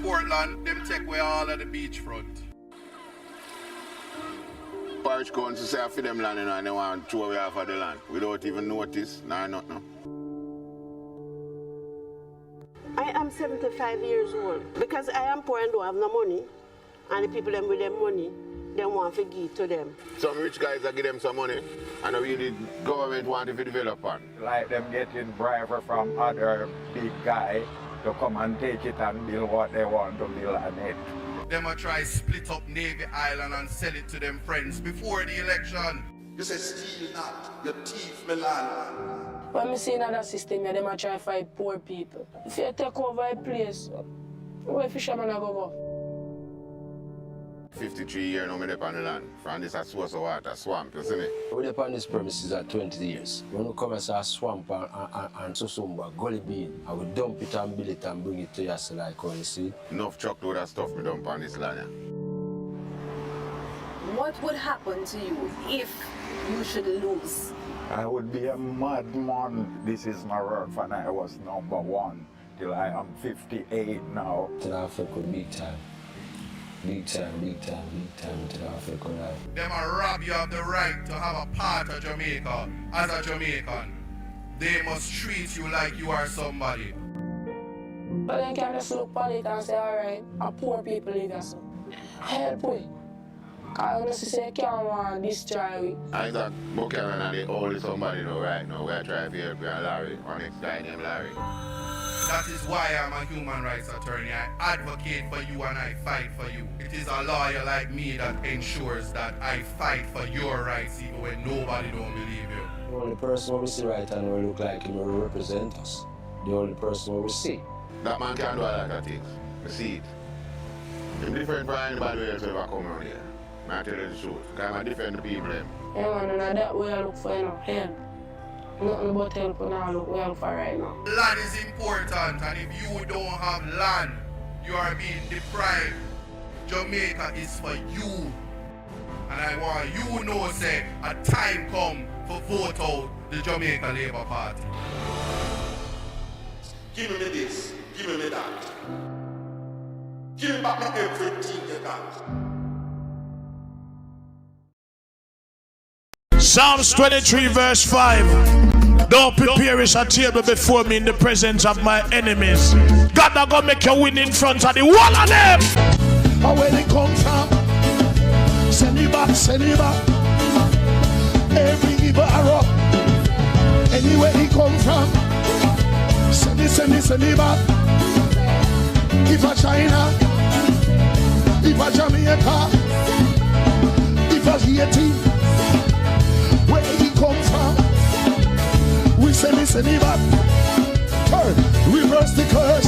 Portland, them take away all of the beachfront. Parish council say for them land, and they want to throw away half of the land. We don't even notice, nah, nothing. I am 75 years old. Because I am poor and don't have no money, and the people them with them money, they want to give to them. Some rich guys that give them some money, and we the government want to develop on. Like them getting bribe from other big guy to come and take it and build what they want to build on it. Them a try split up Navy Island and sell it to them friends before the election. You say steal not, you thief me land. When I see another system, them a try fight poor people. If you take over a place, where fishermen are go? 53 years now, I'm on the land. From this a source of water, swamp, you see me? We're on this premises at 20 years. When we come as a swamp and susumba, gully bean, I will dump it and build it and bring it to your cell, like you see. Enough truckload of stuff me dump on this land. What would happen to you if you should lose? I would be a madman. This is my work when I was #1 till I am 58 now. Till Africa big time. Big time, big time, big time to Africa life. Them a rob you of the right to have a part of Jamaica. As a Jamaican, they must treat you like you are somebody. But then can just look at it and say, alright, a poor people live here, so help we. Because honestly say, can't want to destroy we. Isaac Buchanan and the only somebody though right now. We're trying to help you and Larry, our next guy named Larry. That is why I'm a human rights attorney. I advocate for you and I fight for you. It is a lawyer like me that ensures that I fight for your rights even when nobody don't believe you. The only person we see right and we look like him will represent us. The only person we see. That man can do a lot of things. I see it. I'm different from anybody else ever come around here. I tell you the truth. Because I defend the people. Yeah man, and that way I look for, you know, help. Nothing but help and I look well for right now. Land is important, and if you don't have land, you are being deprived. Jamaica is for you. And I want you to know, say, a time come for vote out the Jamaica Labour Party. Give me this, give me that. Give me back everything you got. Psalms 23 verse 5. Don't prepare a table before me in the presence of my enemies. God not gonna make you win in front of the wall of them. And where they come from, send it back, send it back. Every evil arrow, anywhere he come from, send it back. If a China, if a Jamaica, if a Haiti, where he come from, we send it back. Turn, reverse the curse,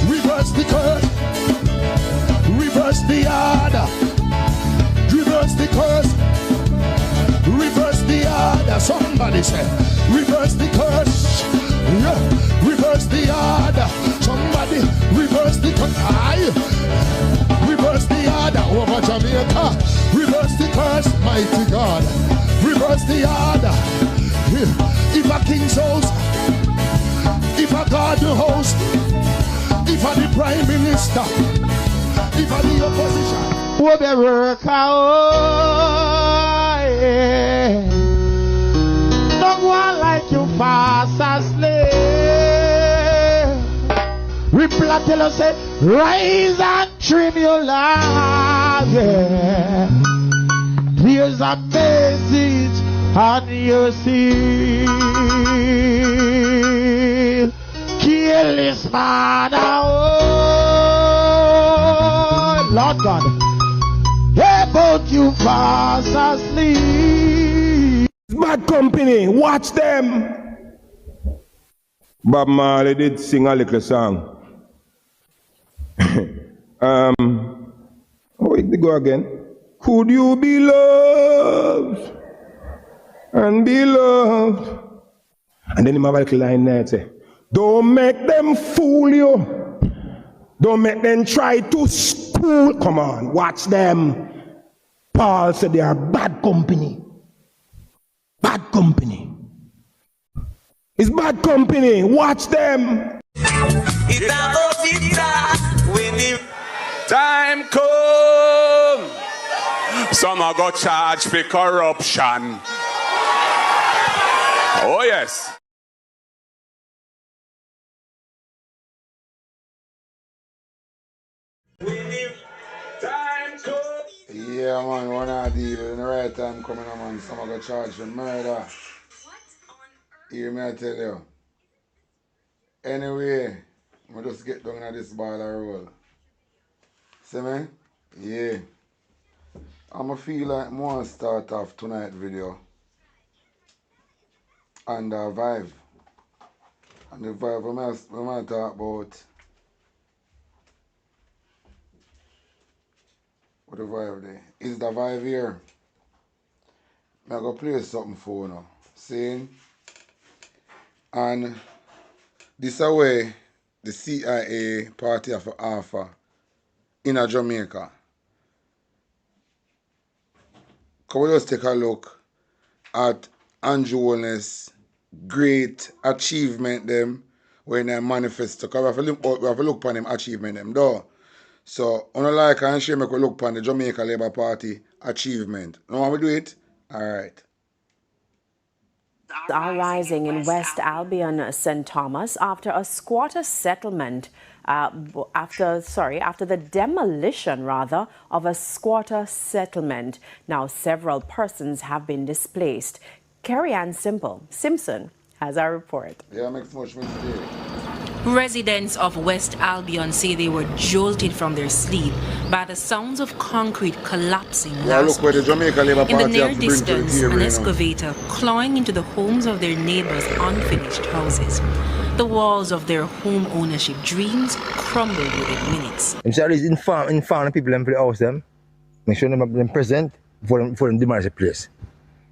reverse the curse, reverse the order, reverse the curse, reverse the order. Somebody say, reverse the curse, yeah, reverse the order. Somebody reverse the curse, aye, reverse the order over Jamaica, reverse the curse, mighty God, reverse the order. If a king's house, if a garden host, if a the prime minister, if a the opposition, will be work out. Don't want like you fast asleep. Reply tell us say, rise and trim your life. Yeah. Here's a message on your seal. Kill this man out. Lord God, hey, but you fast asleep. Bad company, watch them. Bob Marley did sing a little song. How did they go again? Could you be loved and be loved? And then he have a little line there say, don't make them fool you. Don't make them try to school. Come on, watch them. Paul said they are bad company. Bad company. It's bad company. Watch them. Time come. Some are got charged for corruption. Oh yes. Yeah, man, one of the in the right time coming on, man. Some are got charged for murder. Hear me, I tell you. Anyway, I'm just get down on this ball and roll. See me? Yeah. I'ma feel like more start off tonight video. And vibe. And the vibe we might talk about what the vibe there. Is the vibe here? I'm gonna play something for you now. Saying and this away the CIA party of offer in a Jamaica. Can we just take a look at Andrew Holness' great achievement them when they manifesto. Because we have to look upon them achievement them though. So on like and share make we look upon the Jamaica Labour Party achievement. Know how we do it? Alright. Are rising in West Albion, St. Thomas after a squatter settlement after the demolition rather of a squatter settlement. Now several persons have been displaced. Carrie Ann Simpson has our report. Yeah, makes much mistake. Residents of West Albion say they were jolted from their sleep by the sounds of concrete collapsing last week. In the near distance, an excavator clawing into the homes of their neighbors' unfinished houses. The walls of their home ownership dreams crumbled within minutes. I'm sorry, inform the people them for the house them. Make sure them present before them demolish the place.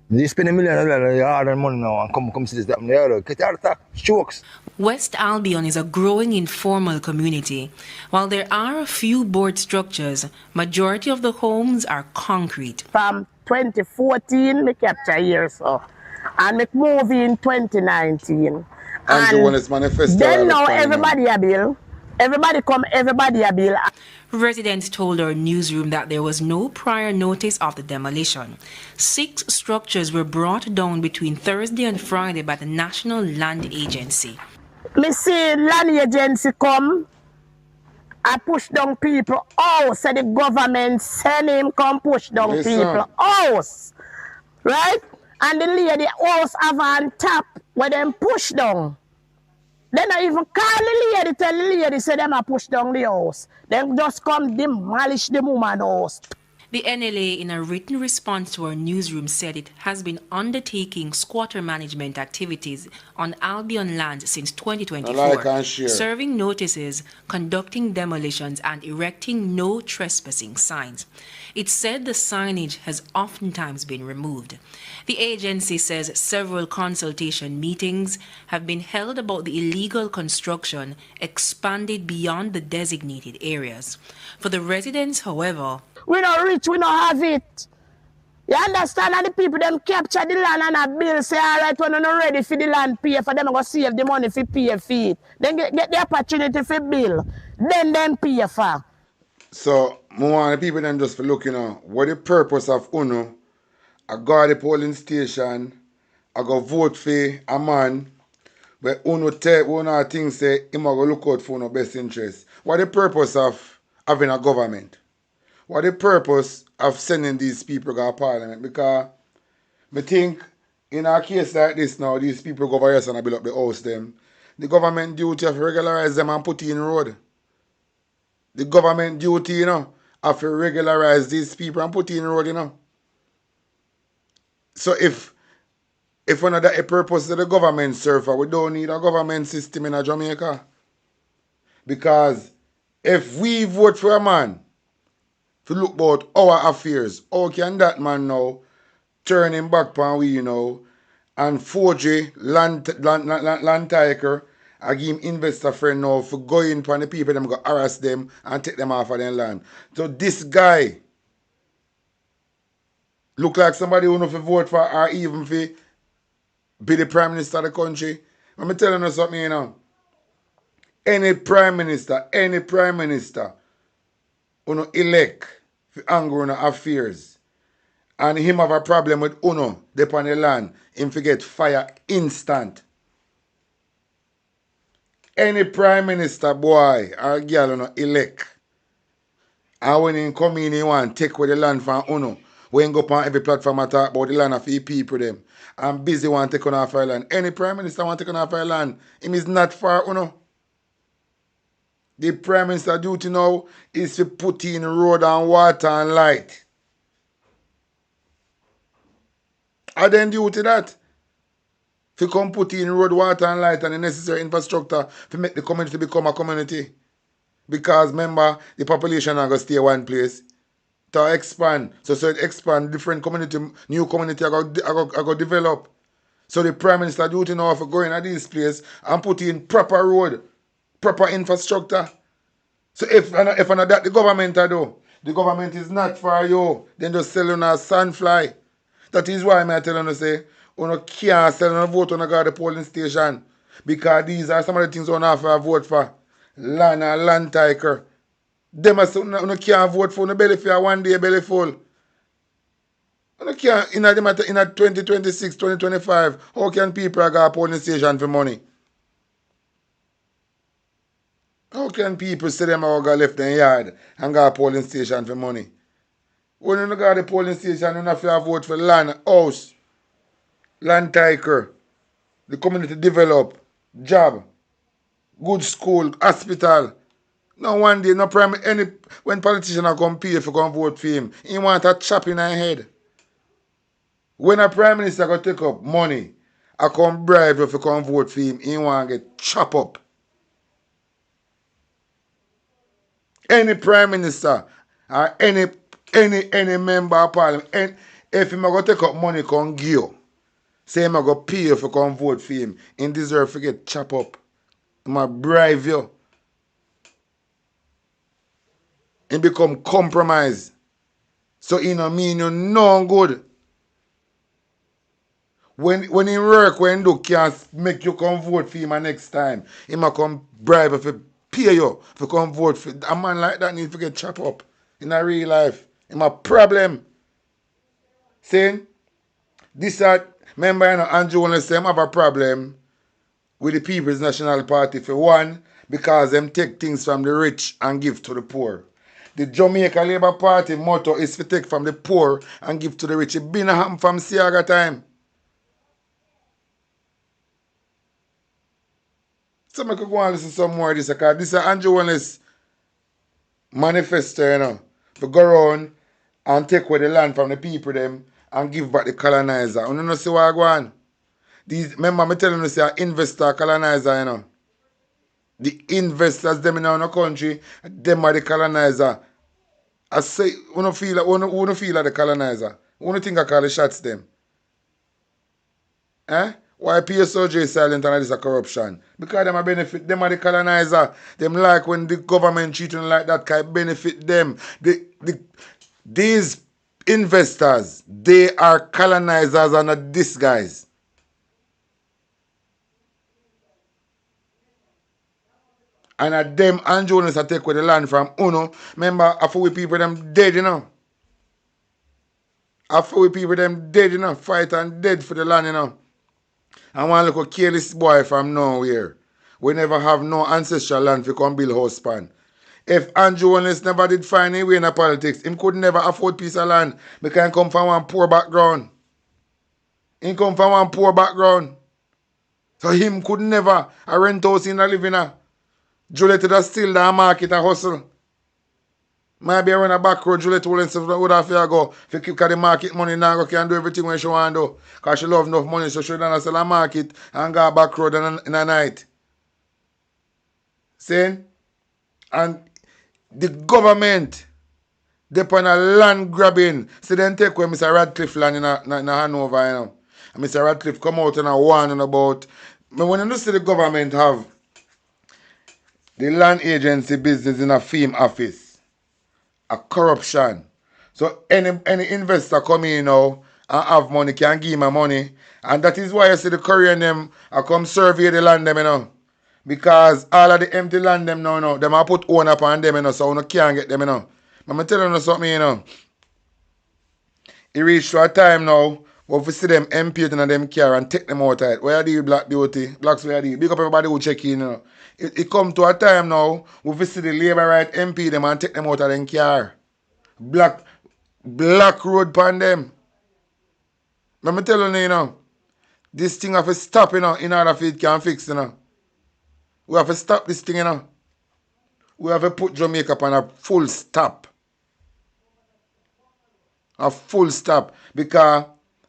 They spend $1 million hard money now and come see this that get heart attack, strokes. West Albion is a growing informal community. While there are a few board structures, majority of the homes are concrete. From 2014, me capture here, so. And me move in 2019. And when it's manifested, then now everybody a bill. Everybody come, everybody a bill. Residents told our newsroom that there was no prior notice of the demolition. 6 structures were brought down between Thursday and Friday by the National Land Agency. Me see land agency come, I push down people house. So the government send him come push down people house. Right? And the lady house have on top where them push down. Then I even call the lady, tell the lady, say them a push down the house. Then just come demolish the woman house. The NLA, in a written response to our newsroom, said it has been undertaking squatter management activities on Albion land since 2024, serving notices, conducting demolitions, and erecting no trespassing signs. It said the signage has oftentimes been removed. The agency says several consultation meetings have been held about the illegal construction expanded beyond the designated areas. For the residents, however, we not rich, we not have it. You understand? And the people them capture the land and a bill say, all right, when you're not ready for the land, pay for them, I'm going to save the money for pay for it. Then get the opportunity for bill. Then pay for. So, more the people them just for look, what the purpose of UNO, I go to the polling station, I go vote for a man, but UNO tell UNO things say, him go look out for UNO best interest. What the purpose of having a government? What the purpose of sending these people to parliament? Because I think in a case like this now, these people go over here and build up the house them. The government duty of regularize them and put in road. The government duty, have to regularize these people and put in road, So if one of the purpose of the government serve, we don't need a government system in Jamaica. Because if we vote for a man, to look about our affairs, how can that man now turn him back upon we, and forgery land tiger and give him investor friend now for going upon the people them go harass them and take them off of their land. So this guy look like somebody who know to vote for or even for be the prime minister of the country. I'm telling you something, Any prime minister Uno elect for anger on affairs. And him have a problem with Uno, depon the land, him forget fire instant. Any prime minister boy or girl Uno elect. And when he come in, he want take away the land from Uno. When go on every platform and talk about the land of the people them. And busy want to take on off our land. Any prime minister want to take on off our land. Him is not far Uno. The prime minister duty now is to put in road and water and light. And then duty that. To come put in road, water and light and the necessary infrastructure to make the community become a community. Because remember, the population are going to stay one place. To expand. So it expand, different community, new community are going to develop. So the prime minister duty now for going at this place and put in proper road, proper infrastructure. So if not that the government do, the government is not for you, then just sell on a sandfly. That is why I tell you say, you can't sell and vote on the polling station. Because these are some of the things you have to vote for. Land and land tiger. Them are something you can't vote for. You belly for one day belly full. You can't in 2026, 2025. How can people go to polling station for money? How can people say them are going to left their yard and go to polling station for money? When you go to the polling station, you have to vote for land, house, land tiger, the community develop, job, good school, hospital. No one day, no prime any when politicians are come pay if you come vote for him, he want a chop in her head. When a prime minister go take up money, I come bribe if you come vote for him, he want to get chop up. Any prime minister or any member of parliament, and if him go take up money, come give you. Say him go pay you if you come vote for him. He deserve to get chop up. Him a bribe you. He become compromise. So he no mean you no good. When he work, when he do can't make you come vote for him next time. He might come bribe if he pay you if you come vote for a man like that need to get chop up in a real life. Him a problem. Saying this remember you know, Andrew wanna say him have a problem with the People's National Party for one, because them take things from the rich and give to the poor. The Jamaica Labour Party motto is to take from the poor and give to the rich. It been a happen from Siaga time. So I could go and listen to some more of this, because this is Andrew Wallace manifesto, you know, to go around and take away the land from the people them and give back the colonizer. You know see what I go on? Remember me telling you say investor colonizer, you know. The investors them in our country, them are the colonizer. I say, you don't feel like the colonizer. You don't think I call the shots them? Eh? Why PSOJ is silent and this is corruption? Because them are benefit, them are the colonizer. Them like when the government treating like that can benefit them. These investors, they are colonizers and not these guys. And at them and Jonas are take away the land from Uno. Remember, after we people them dead, you know. After we people them dead, you know. Fight and dead for the land, you know. And one little careless boy from nowhere. We never have no ancestral land to come build house span. If Andrew Wallace never did find a way in politics, him could never afford piece of land because he come from one poor background. He come from one poor background. So him could never a rent house in a living a. Juliet would still the market a hustle. Maybe around a back road, Juliet would have to go. If you keep the market money now, go can do everything when she want to do. Because she love enough money, so she don't sell a market and go back road in a night. See? And the government, they on a land grabbing. So then take away Mr. Radcliffe land in Hanover, you know. And Mr. Radcliffe come out and warn about. But when you see the government have the land agency business in a firm office, a corruption. So any investor come in now and have money can give him money. And that is why you see the Korean them come survey the land them, you know. Because all of the empty land them now, them are put own upon them, you know, so you can't get them, you know. I'm telling you something, you know. It reached to a time now where we see them MP in them car and take them out of it. Where are the Black Beauty? Blacks where are the? Big up everybody who check in, you know. It come to a time now where we see the Labour right MP them and take them out of them car. Black road pan them. I'm telling you, know. This thing have to stop, you know, in order for it can fix, you know. We have to stop this thing, you know. We have to put Jamaica on a full stop. A full stop. Because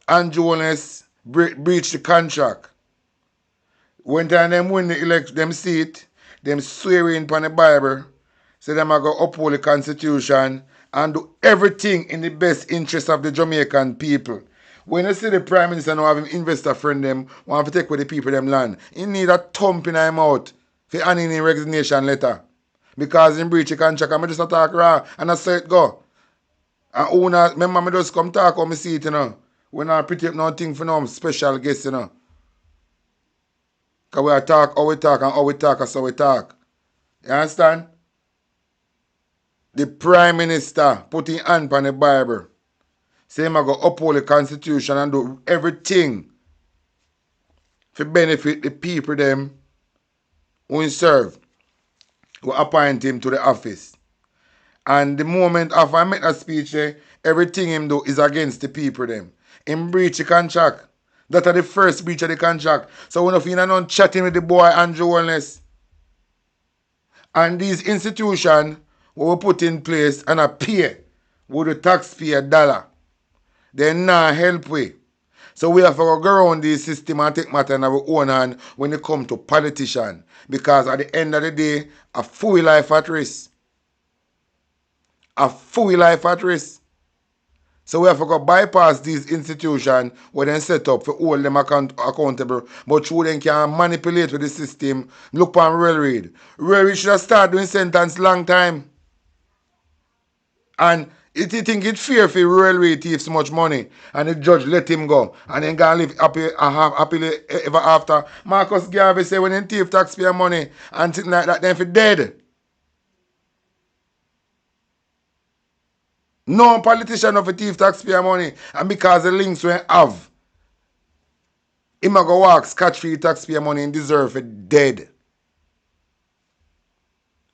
Andrew Holness breached the contract. When time them win the election, them seat, them swearing upon the Bible, say them are going to uphold the Constitution and do everything in the best interest of the Jamaican people. When you see the Prime Minister now have him investor friend them, want to take with the people them land, he need a thump in him out for handing in resignation letter. Because in breach the contract, I'm just not talk raw and I say it go. And owner, remember me just come talk on me seat, you know. When I pretty up nothing for no special guests, you know. Because we talk how we talk and how we talk is how we talk. You understand? The Prime Minister put his hand on the Bible. Say him I go uphold the Constitution and do everything to benefit the people them who he serve, who appoint him to the office. And the moment after I make that speech, everything him do is against the people them. Him breach the contract. That are the first breach of the contract. So when you not chatting with the boy Andrew Holness. And these institutions will put in place and a pay with the taxpayer dollar. They not help we. So we have to go around this system and take matter in our own hand when it comes to politicians. Because at the end of the day, a full life at risk. A full life at risk. So we have to go bypass these institutions where they set up for hold them accountable. But through them can manipulate with the system. Look on Railroad. Railroad should have started doing sentence long time. And you think it's fair for Railroad thief so much money and the judge let him go and then go and live happily ever after. Marcus Garvey say when they thief taxpayer money and things like that, then for dead. No politician of a thief taxpayer money and because the links we have, him go walk scot-free taxpayer money and deserve it dead.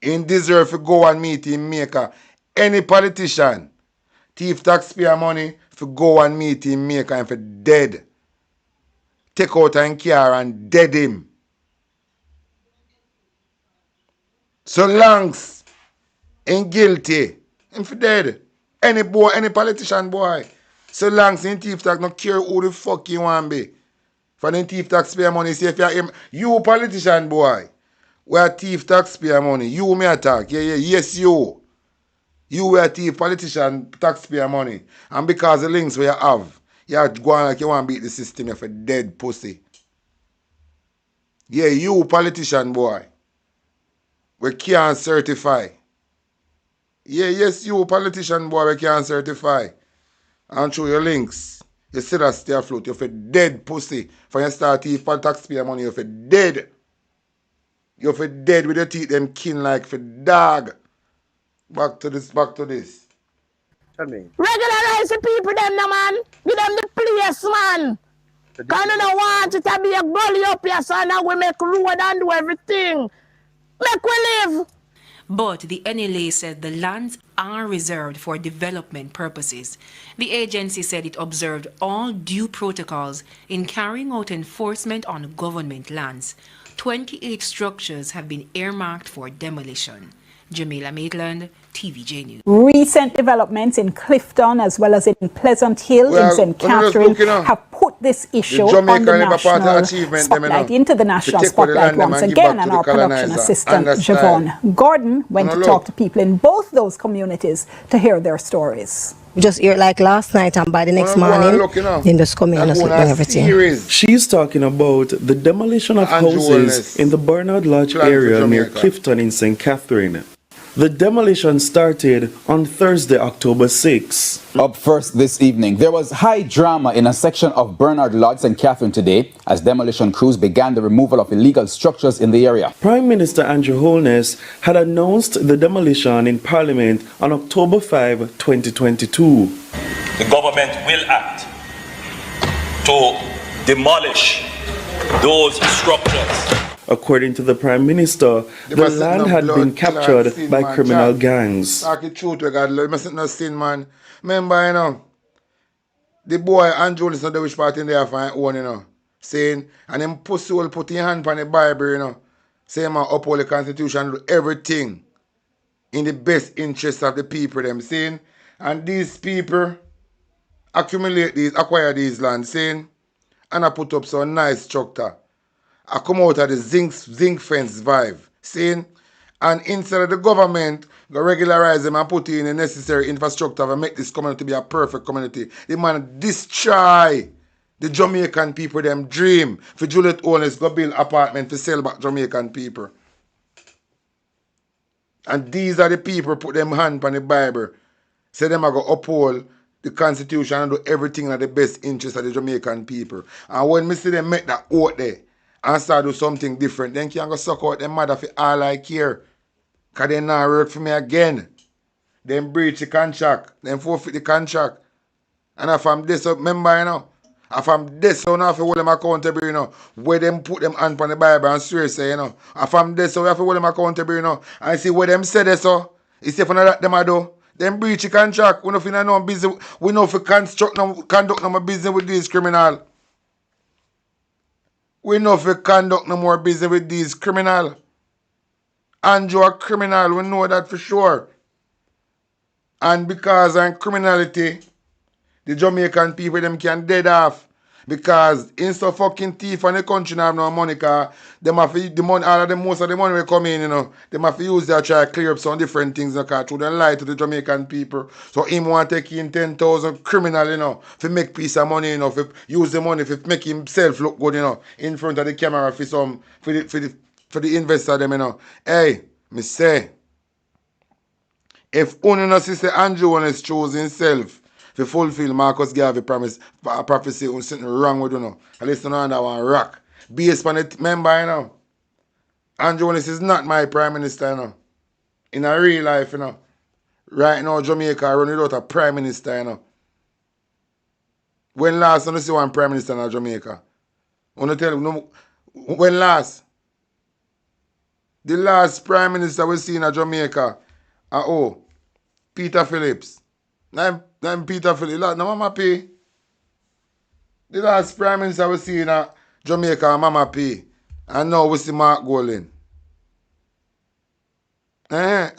He deserve to go and meet him maker. Any politician thief taxpayer money for go and meet him maker and for dead. Take out and car and dead him. So longs ain't guilty, him for dead. Any boy, any politician boy. So longs in thief tax, no care who the fuck you want be. For the thief taxpayer money, say if you're him, you politician boy, where thief taxpayer money, you may attack. Yes you. You were a thief politician taxpayer money. And because the links where you have, you go on like you want to beat the system, you're for dead pussy. Yeah, you politician boy. We can't certify. Yeah, yes, you politician boy, we can't certify. And through your links, you see that stay afloat, you're for dead pussy. For you start thief taxpayer money, you're for dead. You're for dead with your teeth them kin like for dog. Back to this. Tell me. Regularize the people them now, man. Give them the place, man. Because I don't want it to be a gully up here, so now we make road and do everything. Make we live. But the NLA said the lands are reserved for development purposes. The agency said it observed all due protocols in carrying out enforcement on government lands. 28 structures have been earmarked for demolition. Jamila Maitland, TVJ News. Recent developments in Clifton as well as in Pleasant Hill in St. Catherine have put this issue on the national spotlight, into the national spotlight once again, and our production assistant Javon Gordon went to talk to people in both those communities to hear their stories. We just hear it like last night, and by the next morning, then just come in and sleep and everything. She's talking about the demolition of houses in the Bernard Lodge area near Clifton in St. Catherine. The demolition started on Thursday, October 6. Up first this evening, there was high drama in a section of Bernard Lodge and Catherine today as demolition crews began the removal of illegal structures in the area. Prime Minister Andrew Holness had announced the demolition in Parliament on October 5, 2022. The government will act to demolish those structures. According to the Prime Minister, the land had been captured by criminal gangs. Talk the truth, we God, you mustn't not sin, man. Remember, you know, the boy Andrew is not the which part in there for his own, you know, saying, and him pussy will put his hand on the Bible, you know, saying, man, uphold the Constitution, do everything in the best interest of the people, them saying, and these people acquire these lands, saying, and I put up some nice structure. I come out of the zinc fence vibe, saying, and instead of the government go regularize them and put in the necessary infrastructure and make this community be a perfect community, the man destroy the Jamaican people, them dream for Juliet owners go build apartment to sell back Jamaican people. And these are the people put them hand on the Bible, say them are going to uphold the Constitution and do everything in the best interest of the Jamaican people. And when me see them make that out there, and start do something different, then can go suck out them mother for all I care. Because they not work for me again. Then breach the contract. Then forfeit the contract. And if I'm this up, remember, you know, if I'm this so now have to hold them accountable, you know, where them put them hand on the Bible and swear say, you know. If I'm this so we have to hold them accountable, you know. And see where them say this so. It's if not them I do. Then breach the contract. We don't know business. We know if we conduct no business with these criminals. We know if we conduct no more business with these criminals. Andrew a criminal, we know that for sure. And because of criminality, the Jamaican people them can dead off. Because instead of fucking thief and the country don't have no money, because them have to, the money, all of them, most of the money will come in, you know. Them have to use that try to clear up some different things, you know, because they lie to the Jamaican people. So him want to take in 10,000 criminal, you know, to make piece of money, you know, to use the money to make himself look good, you know, in front of the camera for the investor them, you know. Hey, me say, if only no sister Andrew is choosing himself to fulfill Marcus Garvey prophecy, on something wrong with you know. At least you know that one rock. Based on it, remember, you know, Andrew Willis is not my prime minister, you know. In a real life, you know. Right now, Jamaica run without a prime minister, you know. When last you see one prime minister in Jamaica? I want to tell you, no, when last? The last prime minister we see in Jamaica, Peter Phillips. Then Peter Phillips, no Mama P. The last prime minister we see in Jamaica, Mama P. And now we see Mark Golding. And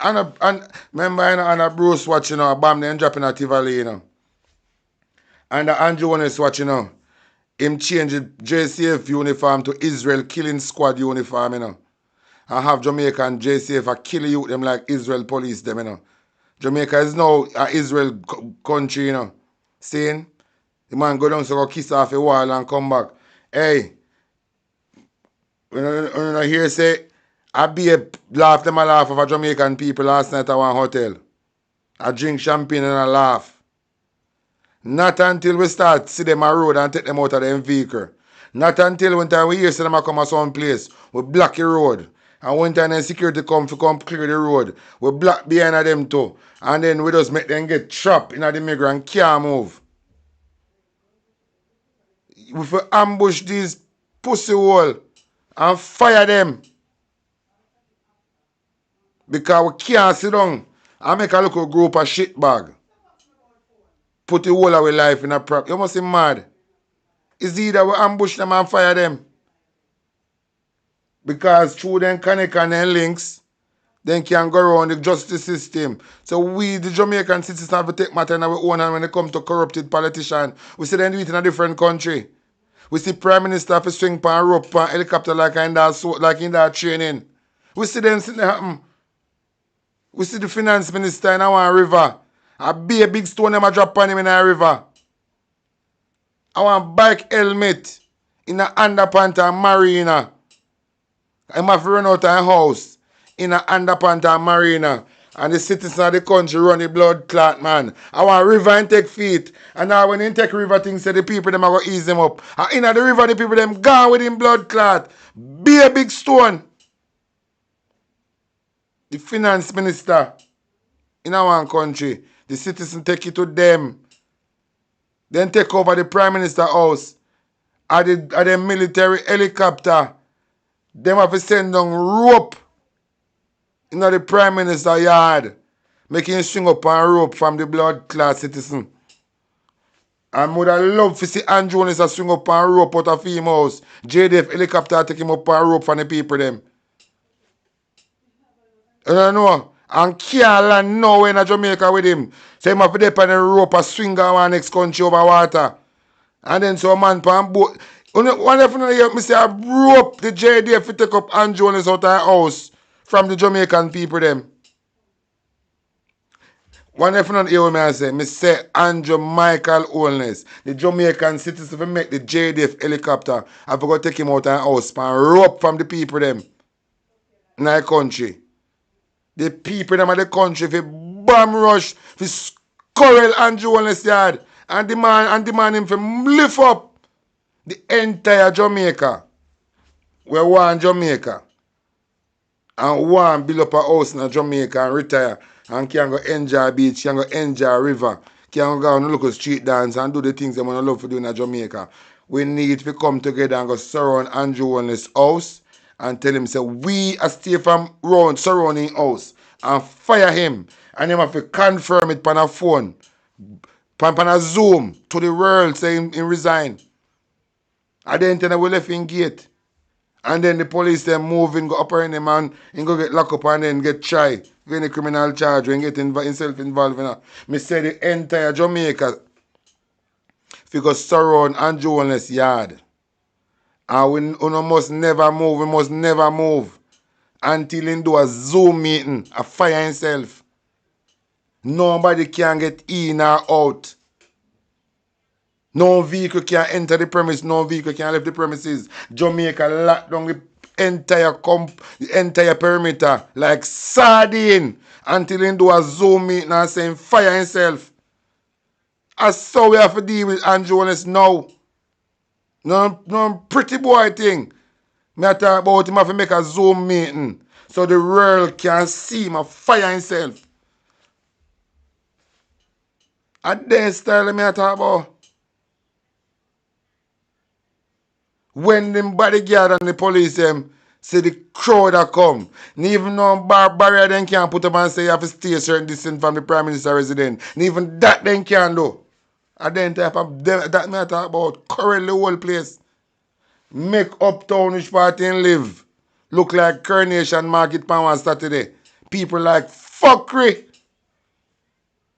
remember, you know, and Bruce watching, you know, a bomb then dropping at Tivoli, you know. And Andrew one is watching, you know. Him change the JCF uniform to Israel killing squad uniform, you know. And have Jamaica and JCF a kill you them like Israel police them, you know. Jamaica is now an Israel country, you know. Seeing? The man go down so go kiss off a wall and come back. Hey, when I hear say, I be a laugh them a laugh of a Jamaican people last night at one hotel. I drink champagne and I laugh. Not until we start see them a road and take them out of them vehicle. Not until when time we hear see them a come to some place, we block the road. And one time then security come clear the road. We block behind them too. And then we just make them get trapped in the migrant can't move. We ambush these pussy hole and fire them. Because we can't sit down and make a little group of shit bag. Put the whole of our life in a prop. You must be mad. It's either we ambush them and fire them. Because through them connect and them links, then can go around the justice system. So we, the Jamaican citizens, have to take matter in our own hand when it comes to corrupted politicians. We see them do it in a different country. We see Prime Minister have to swing pan rope pan helicopter like in that training. We see them sitting there happen. We see the finance minister in our river. A big stone them a drop on him in a river. I want bike helmet in a underpant and marina. I have to run out of the house in a underpant and marina And the citizens of the country run the blood clot, man. I want river and take feet. And now when they take river things, say the people them are going to ease them up. And in the river, the people them gone with him blood clot. Be a big stone. The finance minister in our country, the citizen take it to them. Then take over the prime minister house. At the military helicopter. Them have to send down rope in the prime minister yard. Making him swing up on rope from the blood clot citizen. And would have loved to see Andrew Jones swing up on rope out of him house. JDF helicopter take him up on rope from the people them. You don't know. And can't land nowhere in Jamaica with him. So he have to dip on the rope and swing on next country over water. And then so a man pan boat. One if you hear me say a rope the JDF to take up Andrew Jones out of the house from the Jamaican people them. One if you not hear me say Andrew Michael Holness, the Jamaican citizen to make the JDF helicopter, I forgot to take him out of the house and rope from the people them in the country. The people them of the country for bomb rush, for squirrel Andrew Holness yard and demand him for lift up the entire Jamaica. We want Jamaica. And want build up a house in Jamaica and retire. And can go enjoy beach, can go enjoy river, can go on local street dance and do the things they want to love to do in Jamaica. We need to come together and go surround Andrew Holness' house and tell him, say, we are stay from surrounding house and fire him. And him have to confirm it on a phone, on a Zoom to the world saying he resign. And then we left in gate. And then the police them move and go up on him and go get locked up and then get tried. Get in a criminal charge and get himself involved in that. Me say the entire Jamaica if you go surround Andrew Holness yard. And we must never move. We must never move until he do a Zoom meeting, a fire himself. Nobody can get in or out. No vehicle can enter the premise. No vehicle can leave the premises. Jamaica locked down the entire perimeter like sardine until he do a Zoom meeting and saying fire himself. That's how we have to deal with Andrew Holness now. No pretty boy thing. Me I talk about him have to make a Zoom meeting so the world can see him fire himself. And then style me I talk about. When the bodyguard and the police say the crowd are come, and even though barrier then can't put up and say you have to stay a certain distance from the Prime Minister resident, and even that then can't do. And then type of that me I talk about currently the whole place. Make uptown which part in live. Look like Coronation Market pan one Saturday. People like fuckery.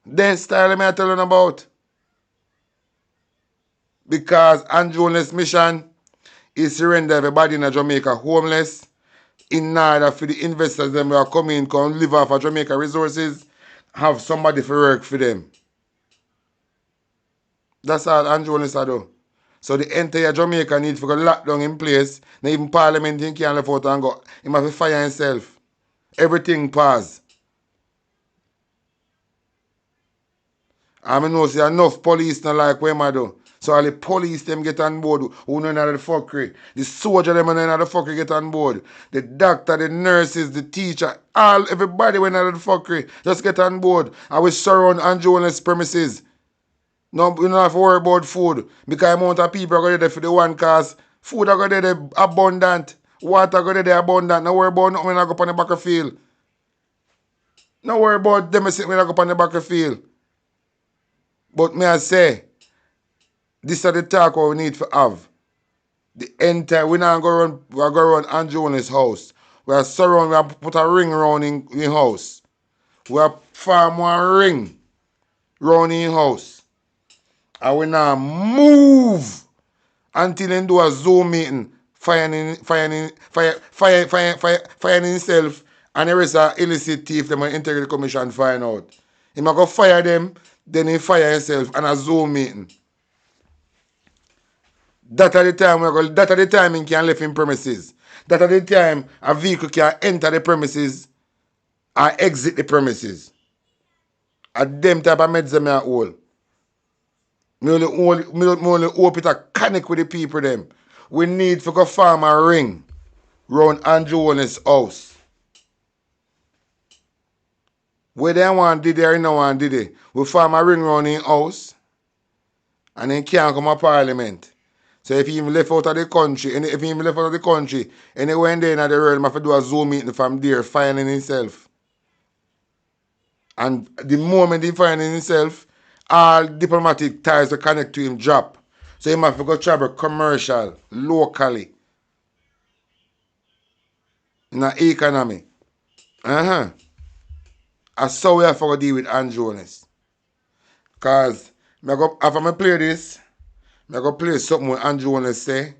Then style me I tell you about. Because Andrew Holness' mission is to render everybody in Jamaica homeless in order for the investors them who are coming come live off of Jamaica resources, have somebody for work for them. That's all Andrew Holness do. So the entire Jamaica needs to go lock down in place. Not even Parliament he can't left out and go. He must fire himself. Everything pause. I know see enough police not like what I do. So all the police them get on board who know another fuckery. The soldier them know another fuckery get on board. The doctor, the nurses, the teacher, everybody when another fuckery just get on board. I will surround Andrew Holness' premises. No, we don't have to worry about food because the amount of people are going there for the one cause. Food are going there abundant. Water are going there abundant. No worry about nothing when I go on the back of field. No worry about them when I go on the back of field. But may I say, this is the talk what we need to have. The entire, we not go around Andrew Holness' house. We are surround, we have put a ring around in house. We have farm one ring around in house. And we now move until they do a Zoom meeting, firing himself and the rest of illicit thief them and Integrity Commission find out. He might go fire them, then he fire himself and a Zoom meeting. That at the time he can leave in premises. That at the time a vehicle can enter the premises or exit the premises. At them type of meds them are all. Me only hope it a connect with the people them. We need to go farm a ring round Andrew Holness' house. Where they want did it or no one did it. We farm a ring round his house and then can't come to Parliament. So if he even left out of the country, and if he even left out of the country, anywhere in there in the world, he have to do a Zoom meeting from there, finding himself. And the moment he finding himself, all diplomatic ties to connect to him drop. So he have to go travel commercial, locally, in the economy. That's how we have to deal with Andrew Holness. Because after I play this, I go play something with Andrew Holness say,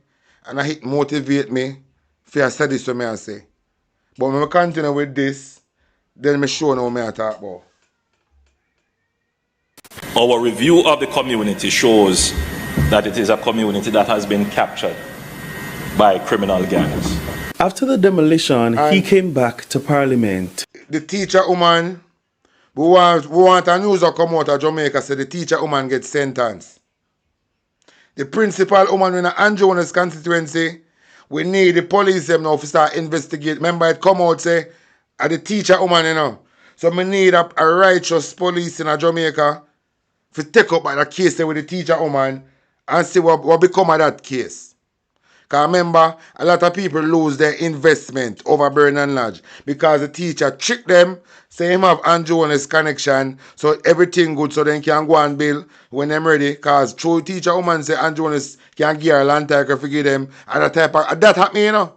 and it motivate me for say this what I say. But when I continue with this, then I show now what I talk about. Our review of the community shows that it is a community that has been captured by criminal gangs. After the demolition, he came back to Parliament. The teacher woman, we want a news to come out of Jamaica say the teacher woman gets sentenced. The principal woman in the Andrew Holness constituency, we need the police them now to start investigate. Remember it come out say, the teacher woman, you know. So we need a righteous police in Jamaica to take up by the case with the teacher woman and see what become of that case. Because remember, a lot of people lose their investment over Bernard Lodge because the teacher tricked them, say him have Andrew Holness connection, so everything good, so they can go and bill when they're ready. Because true teacher woman say Andrew Holness can give her a land tiger to give them, and that happen, you know.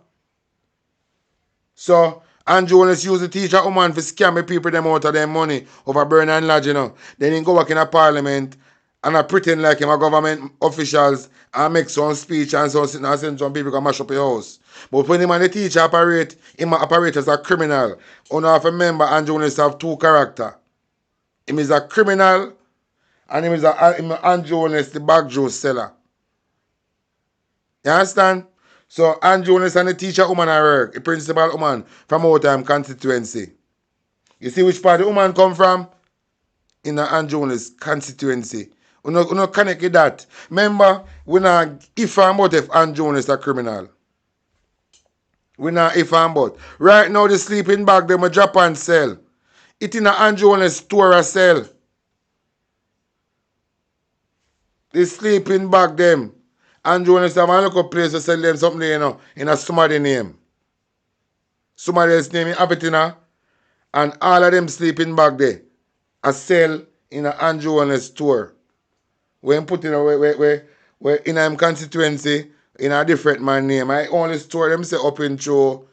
So Andrew Holness use the teacher woman to scam the people them out of their money over Bernard Lodge, you know. Then he go back in a parliament and I pretend like him a government officials and make some speech and some people can mash up your house. But when him and the teacher operate, him operate as a criminal. You have to remember Andrew Holness have two characters. Him is a criminal and him is Andrew Holness the bag juice seller. You understand? So Andrew Holness and the teacher woman are work, the principal woman from our time constituency. You see which part the woman come from? In the Andrew Holness constituency. We no connect with that. Remember, we not if and but if Andrew Holness a criminal. We not if and but. Right now the sleeping bag them a drop and sell. It in a Andrew Holness store a sell. The sleeping bag them. Andrew Holness have a local place to sell them something, you know, in a somebody name. Somebody else name in Apetina. And all of them sleeping bag there a sell in a Andrew Holness store. When put in where in a constituency in a different man name. I only store them say up in through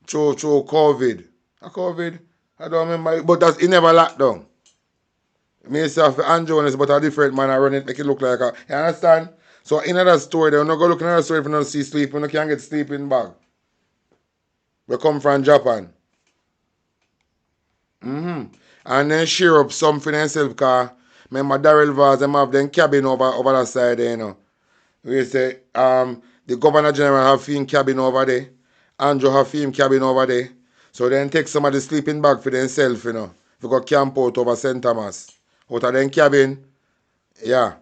COVID. A COVID? I don't remember. But that's it never locked down. Me say Andrew Holness, but a different man I run it, make it look like a, you understand? So in another store, they don't go look in another store if you don't see sleeping, you can't get sleeping bag. We come from Japan. And then share up something themselves because remember Darrell Vaz, them have them cabin over that side there, you know. We say the Governor General have him cabin over there. Andrew have him cabin over there. So then take some of the sleeping bag for themselves, you know. We go camp out over St. Thomas. Out of them cabin. Yeah.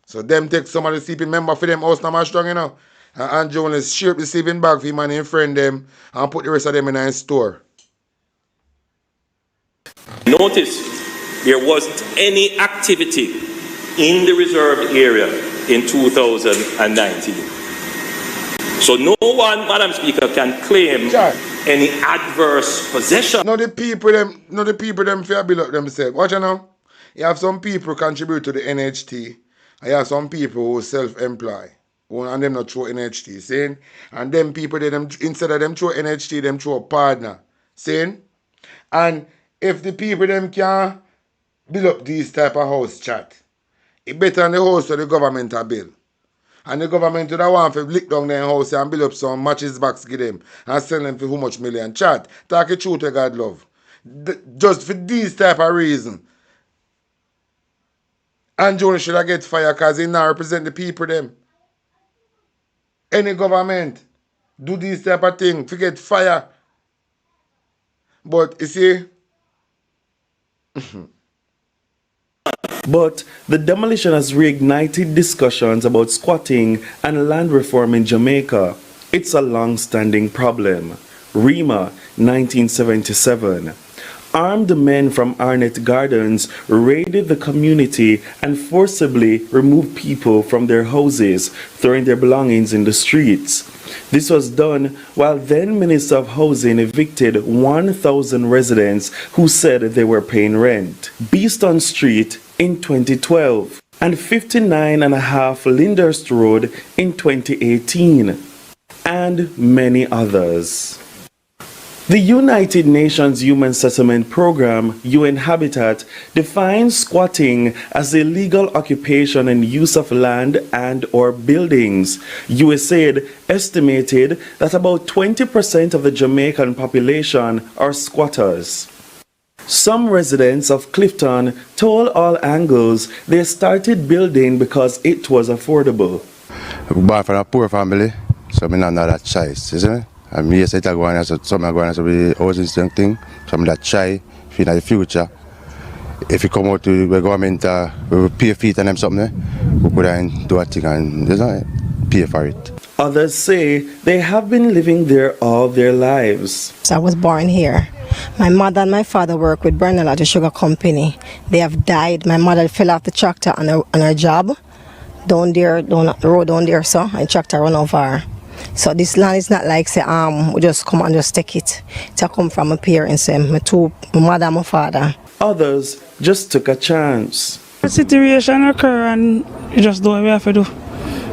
So them take some of the sleeping member for them house now strong, you know. And Andrew Holness shape the sleeping bag for him and his friend them and put the rest of them in a store. Notice there wasn't any activity in the reserved area in 2019. So no one, Madam Speaker, can claim any adverse possession. No the people them fear build up themselves. Watch you know. You have some people contribute to the NHT. And you have some people who self-employ. And them not throw NHT. Saying? And them people them instead of them throw NHT, them throw a partner. Saying? And if the people them can build up these type of house chat, it better than the house that the government a build. And the government would want to lick down their house and build up some matches box give them and sell them for how much million. Chat. Talk the truth to God love. Just for these type of reason. And Jones should have get fired because he now represent the people them. Any government do these type of thing, forget fire. But you see, but the demolition has reignited discussions about squatting and land reform in Jamaica. It's a long-standing problem. Rima, 1977. Armed men from Arnett Gardens raided the community and forcibly removed people from their houses, throwing their belongings in the streets. This was done while then Minister of Housing evicted 1,000 residents who said they were paying rent. Beeston Street in 2012 and 59.5 Lyndhurst Road in 2018, and many others. The United Nations Human Settlement Program, UN Habitat, defines squatting as illegal occupation and use of land and or buildings. USAID estimated that about 20% of the Jamaican population are squatters. Some residents of Clifton told All Angles they started building because it was affordable. I'm born from a poor family, so I'm not that choice, isn't it? And yes, I go on as some are going to be housing thing, some that try in the future. If you come out to the government, we will pay feet and them something, we could do a thing and pay for it. Others say they have been living there all their lives. So I was born here. My mother and my father work with Bernal at the sugar company. They have died. My mother fell off the tractor on her job down there, down the road down there, so and tractor run over her. So this land is not like say we just come and just take it. It come from my parents, my mother and my father. Others just took a chance. The situation occur and you just do what we have to do.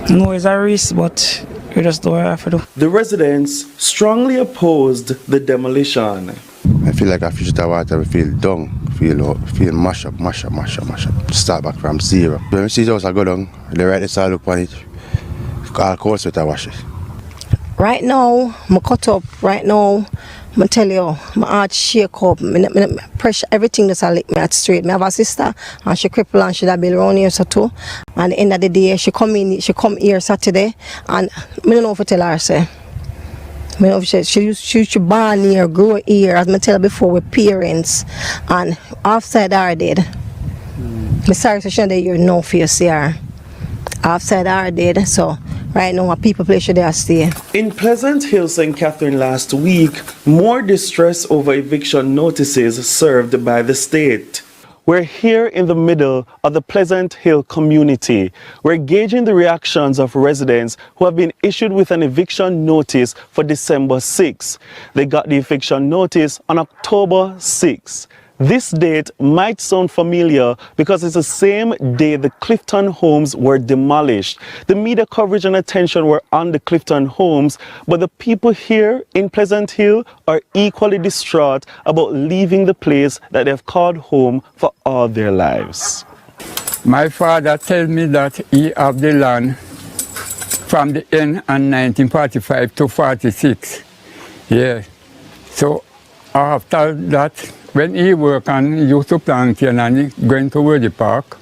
No, it's a risk, but we just do what we have to do. The residents strongly opposed the demolition. I feel like I fish the water, I feel down, feel mash up. Start back from zero. When we see the house I go down, they write this all up on it. All cold sweat I wash it. Right now, I cut up. Right now, I tell you, my heart shake up. My pressure, everything just lick me at straight. I have a sister, and she crippled and she da bill around here so too. And at the end of the day, she come here Saturday, and I don't know if I tell her say. I know if she born here, grow here, as I tell her before, with parents, and outside her dead. I'm sorry, so she not here no for you see her. Outside her dead, so. Right now, people play should they stay. In Pleasant Hill, St. Catherine last week, more distress over eviction notices served by the state. We're here in the middle of the Pleasant Hill community. We're gauging the reactions of residents who have been issued with an eviction notice for December 6. They got the eviction notice on October 6. This date might sound familiar because it's the same day the Clifton homes were demolished. The media coverage and attention were on the Clifton homes, but the people here in Pleasant Hill are equally distraught about leaving the place that they've called home for all their lives. My father told me that he have the land from the end of 1945 to 46. Yeah. So after that, when he work and he used to plant cane and he going to Worthy Park,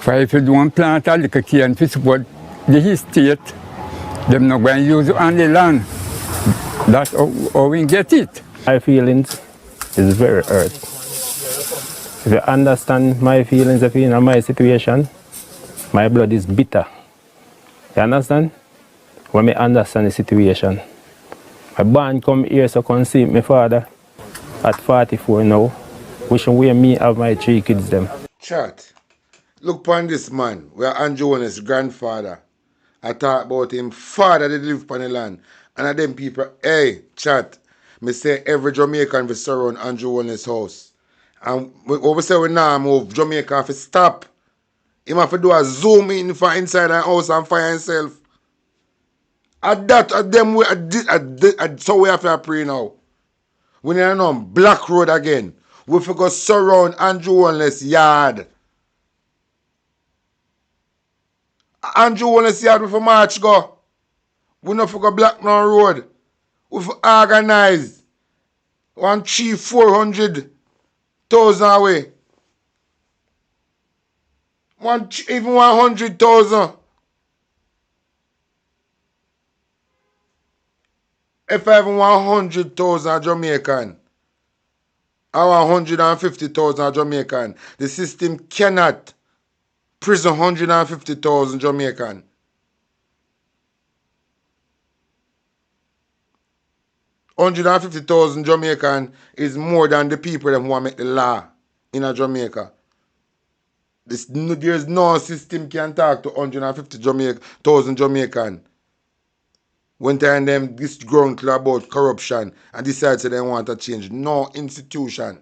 for if you don't plant a little cane to support the estate, them not going to use it on the land. That's how we get it. My feelings is very hurt. If you understand my feelings, if you know my situation, my blood is bitter. You understand? When I understand the situation. My band come here so come see my father. At 44 now, wishing where me have my 3 kids them. Chat. Look upon this man, where Andrew Warner's grandfather. I talk about him father that live upon the land. And of them people, hey, chat. Me say every Jamaican will surround Andrew Warner's house. And what we say we now move, Jamaica have to stop. He have to do a zoom in for inside the house and fire himself. At that, at them, so we have to pray now. We need to know Black Road again. We forgot surround Andrew Warner's yard. Andrew Warner's yard we for march go. We not forgot Blacknown Road. We for organize. 400,000 away. Even 100,000. If I have 100,000 Jamaican, Our 150,000 Jamaican. The system cannot prison 150,000 Jamaican. $150,000 Jamaican is more than the people that want to make the law in a Jamaica. There's no system can talk to 150,000 Jamaican. When time them this ground clear about corruption and decide that they want to change. No institution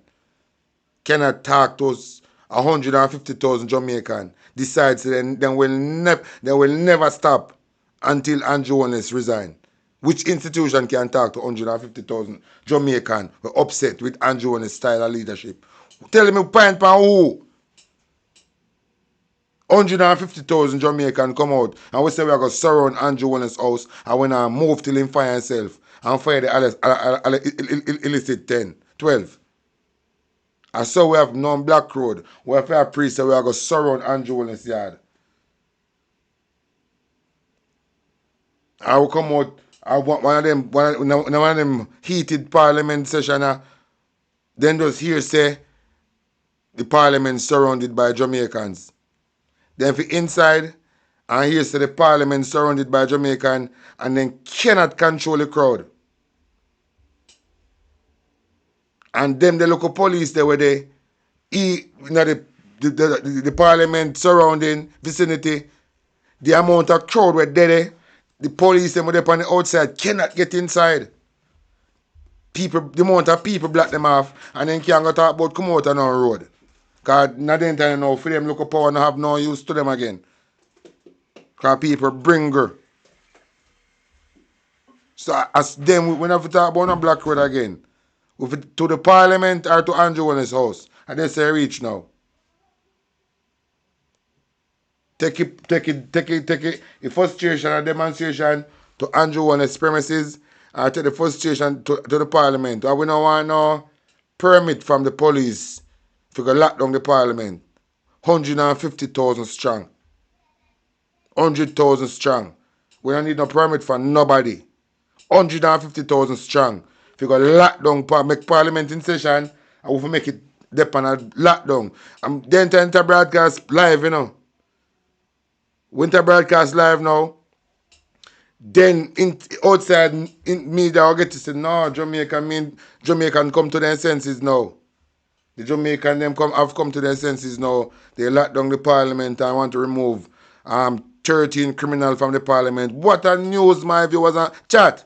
cannot talk to us 150,000 Jamaican. Decides they will never stop until Andrew Wallace resign. Which institution can talk to 150,000 Jamaican who are upset with Andrew Wallace's style of leadership? Tell me point for who? 150,000 Jamaican come out and we say we are going to surround Andrew Wallace's house and when I move till him fire himself and fire the illicit 10, 12. And so we have non-black road. We have a priest so we are going to surround Andrew Wallace's yard. I will come out, I want one of them heated parliament session, then just hear say the parliament surrounded by Jamaicans. Then for inside, and here say the parliament surrounded by Jamaican and then cannot control the crowd. And them the local police they were there, the parliament surrounding vicinity, the amount of crowd were there, the police them were there on the outside cannot get inside. People, the amount of people block them off and then can't go talk about come out on our road. Because not the entire now for them local power no have no use to them again. Because people bring her. So as them, we never talk about no black road again. To the parliament or to Andrew Wallace's house. And they say reach now. Take it. The frustration and demonstration to Andrew Wallace's premises or take the frustration to the parliament. And we don't want no permit from the police to go lock down the parliament. 150,000 strong. 100,000 strong. We don't need no permit from nobody. 150,000 strong. If you go lock down, make parliament in session, and we will make it depend on lockdown. And then to broadcast live, you know. Winter broadcast live now. Then outside in media will get to say, no, Jamaican come to their senses now. The Jamaican them have come to their senses now. They lock down the parliament and want to remove 13 criminals from the parliament. What a news, my viewers and chat.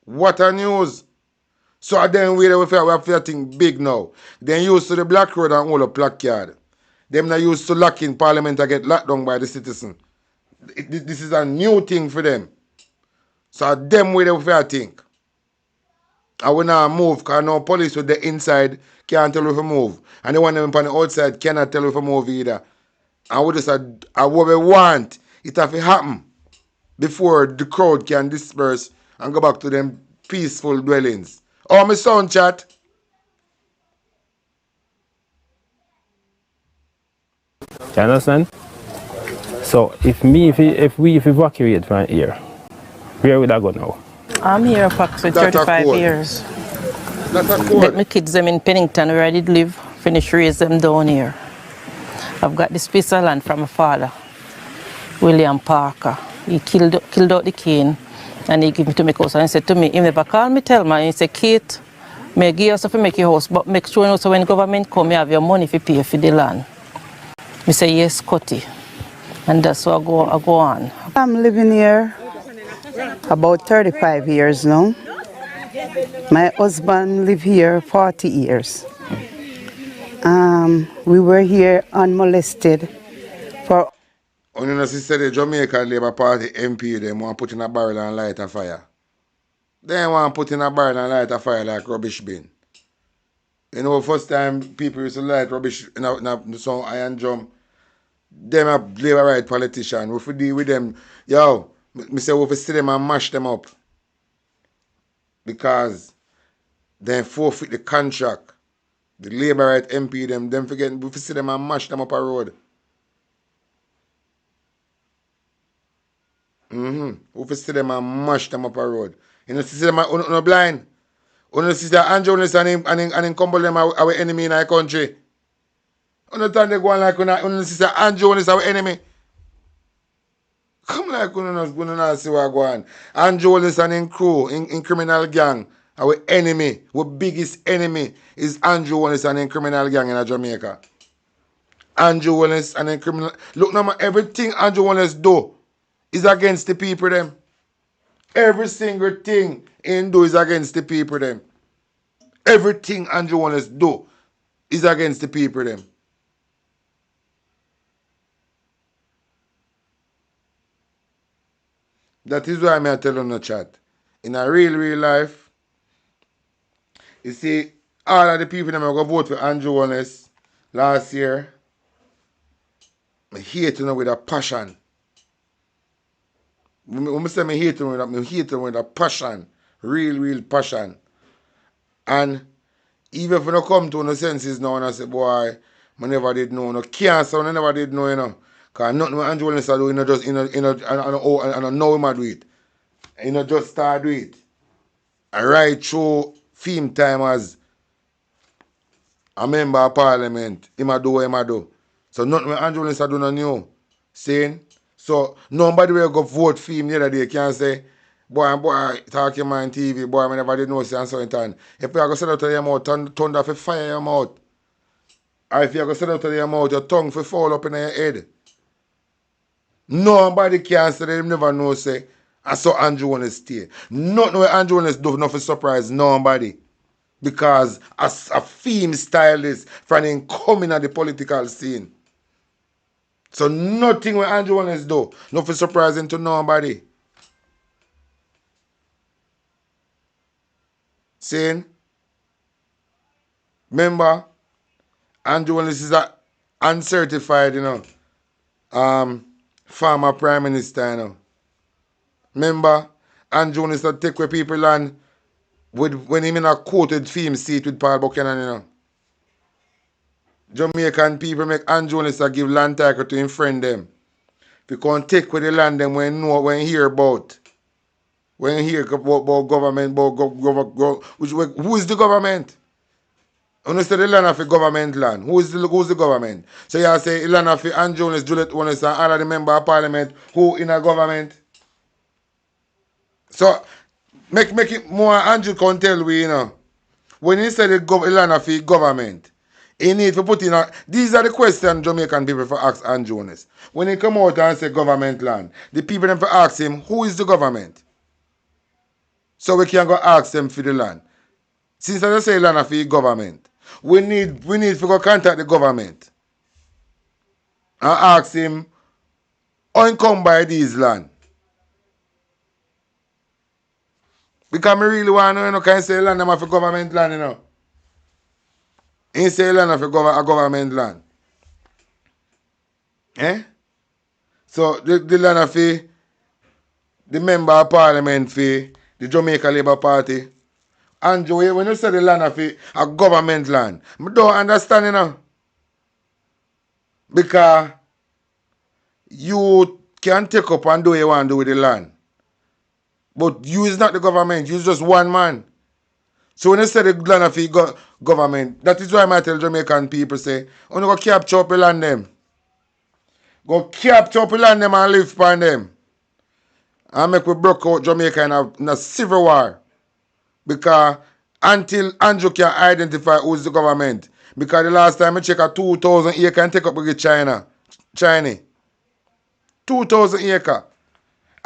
What a news. So then we have to think big now. Then used to the black road and all a placard. Them not used to lock in parliament and get locked down by the citizen. This is a new thing for them. So them way they have to think. And we now move because no police with the inside can't tell you to move. And the one them on the outside cannot tell you to move either. And we just what we want, it have to happen before the crowd can disperse and go back to them peaceful dwellings. Oh, my sound chat. You understand? So if we evacuate from here, where would I go now? I'm here for 35 years. Let my kids them in Pennington where I did live, finish raise them down here. I've got this piece of land from my father, William Parker. He killed out the cane and he gave me to make house. And he said to me, he never called me, tell me, he said, Kate, may give you stuff to make your house, but make sure also when government come, you have your money to pay for the land. I say, yes, Cutty. And that's what I go on. I'm living here about 35 years now. My husband lived here 40 years. We were here unmolested for... You know, sister, the Jamaican Labour Party MP, they want to put in a barrel and light a fire. They want to put in a barrel and light a fire like rubbish bin. You know, first time people used to light rubbish in some iron drum, them are Labour right politicians. If we deal with them, yo, me say we see them and mash them up. Because they forfeit the contract. The Labour right MP, them forget, we see them and mash them up a road. We see them and mash them up a road. You know, see them no blind. When see that Andrew and him couple them our enemy in our country. Understand they go on like when see that Andrew is our enemy. Come like when not see what go on. Andrew is an in crew, in criminal gang. Our enemy, our biggest enemy is Andrew Wallace and in criminal gang in Jamaica. Andrew Wallace and in criminal. Look now, everything Andrew Wallace do is against the people them. Every single thing he do is against the people them. Everything Andrew Wallace do is against the people them. That is why I tell you in the chat. In a real life, you see, all of the people that go vote for Andrew Wallace last year, I hate him with a passion. When I say I hate him with a passion. Real passion. And even if I don't come to no senses now and I say, boy, I never did know. No cancer, I never did know, you know. Because nothing what Andrew Wallace do, and I know him do it. And you just start do it. And right through film time as a member of parliament, him a do what him do. So nothing what Andrew Wallace do no new. Saying? So nobody will go vote for him the other day can say, boy, talking man TV, boy, I never did know say and so on. If you go sit out of your mouth, thunder for fire your mouth. Or if you go sit out of your mouth, your tongue for fall up in your head. Nobody can say they never know say, I saw Andrew Wallace stay. Nothing what Andrew Wallace do, nothing surprise nobody. Because as a theme stylist, from him coming at the political scene. So nothing what Andrew Wallace do, nothing surprising to nobody. Saying, remember, Andrew Wallace is a uncertified, former prime minister, Remember, Andrew Wallace take away people land when him in a quoted film seat with Paul Buchanan, Jamaican people make Andrew Wallace give land title to him friend them. Because take with the land them when hear about. When hear about government, who is the government? When say the land of the government land, who's the government? So you say the land of Andrew Wallace, Juliet Wallace, and all of the member of parliament who in a government. So make it more Andrew can tell we, when he say the land of the government, he need to put in these are the questions Jamaican people for ask Andrew Wallace. When he come out and say government land, the people them for ask him, who is the government? So we can go ask them for the land. Since I say land of the government, we need to go contact the government and ask him how he come by these land. Because I really want to know, can say land of a government land, He say land of a government land. So the land of the member of parliament for the Jamaica Labour Party. Andrew, when you say the land of a government land, I don't understand, Because you can take up and do what you want to do with the land. But you is not the government, you is just one man. So when you say the land of the government, that is why I tell Jamaican people say, you go capture up the land them. Go capture up the land them and live upon them. And make we broke out Jamaica in a civil war. Because until Andrew can identify who is the government. Because the last time I check a 2,000 acre and take up with China. 2,000 acre.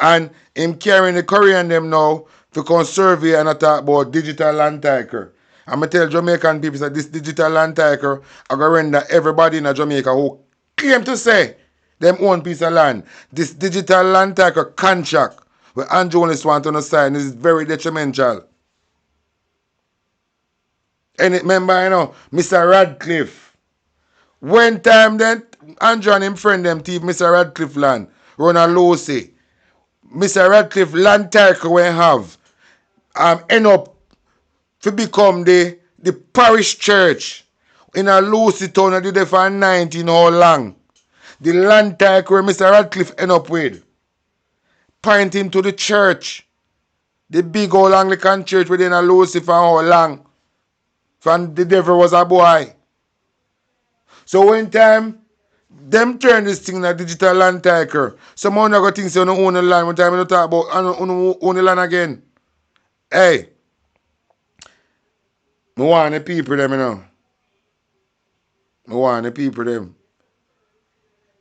And him carrying the Korean them now to come survey and talk about digital land title. I'm going to tell Jamaican people that this digital land title are going to render everybody in Jamaica who claim to say them own piece of land. This digital land title contract where Andrew Wallace want to sign is very detrimental. And remember, Mr. Radcliffe. One time then, Andrew and him friend them thief Mr. Radcliffe land, run a Lucy. Mr. Radcliffe land title we have end up to become the parish church in a Lucy town that did there for 19 how long. The land title where Mr. Radcliffe end up with. Point him to the church. The big old Anglican church within a Lucifer how long? From the devil was a boy. So one time, them turn this thing like digital land tiger. Someone got things on own the land. One time we don't talk about own the land again. Hey. I want the people them, you know. I want the people them.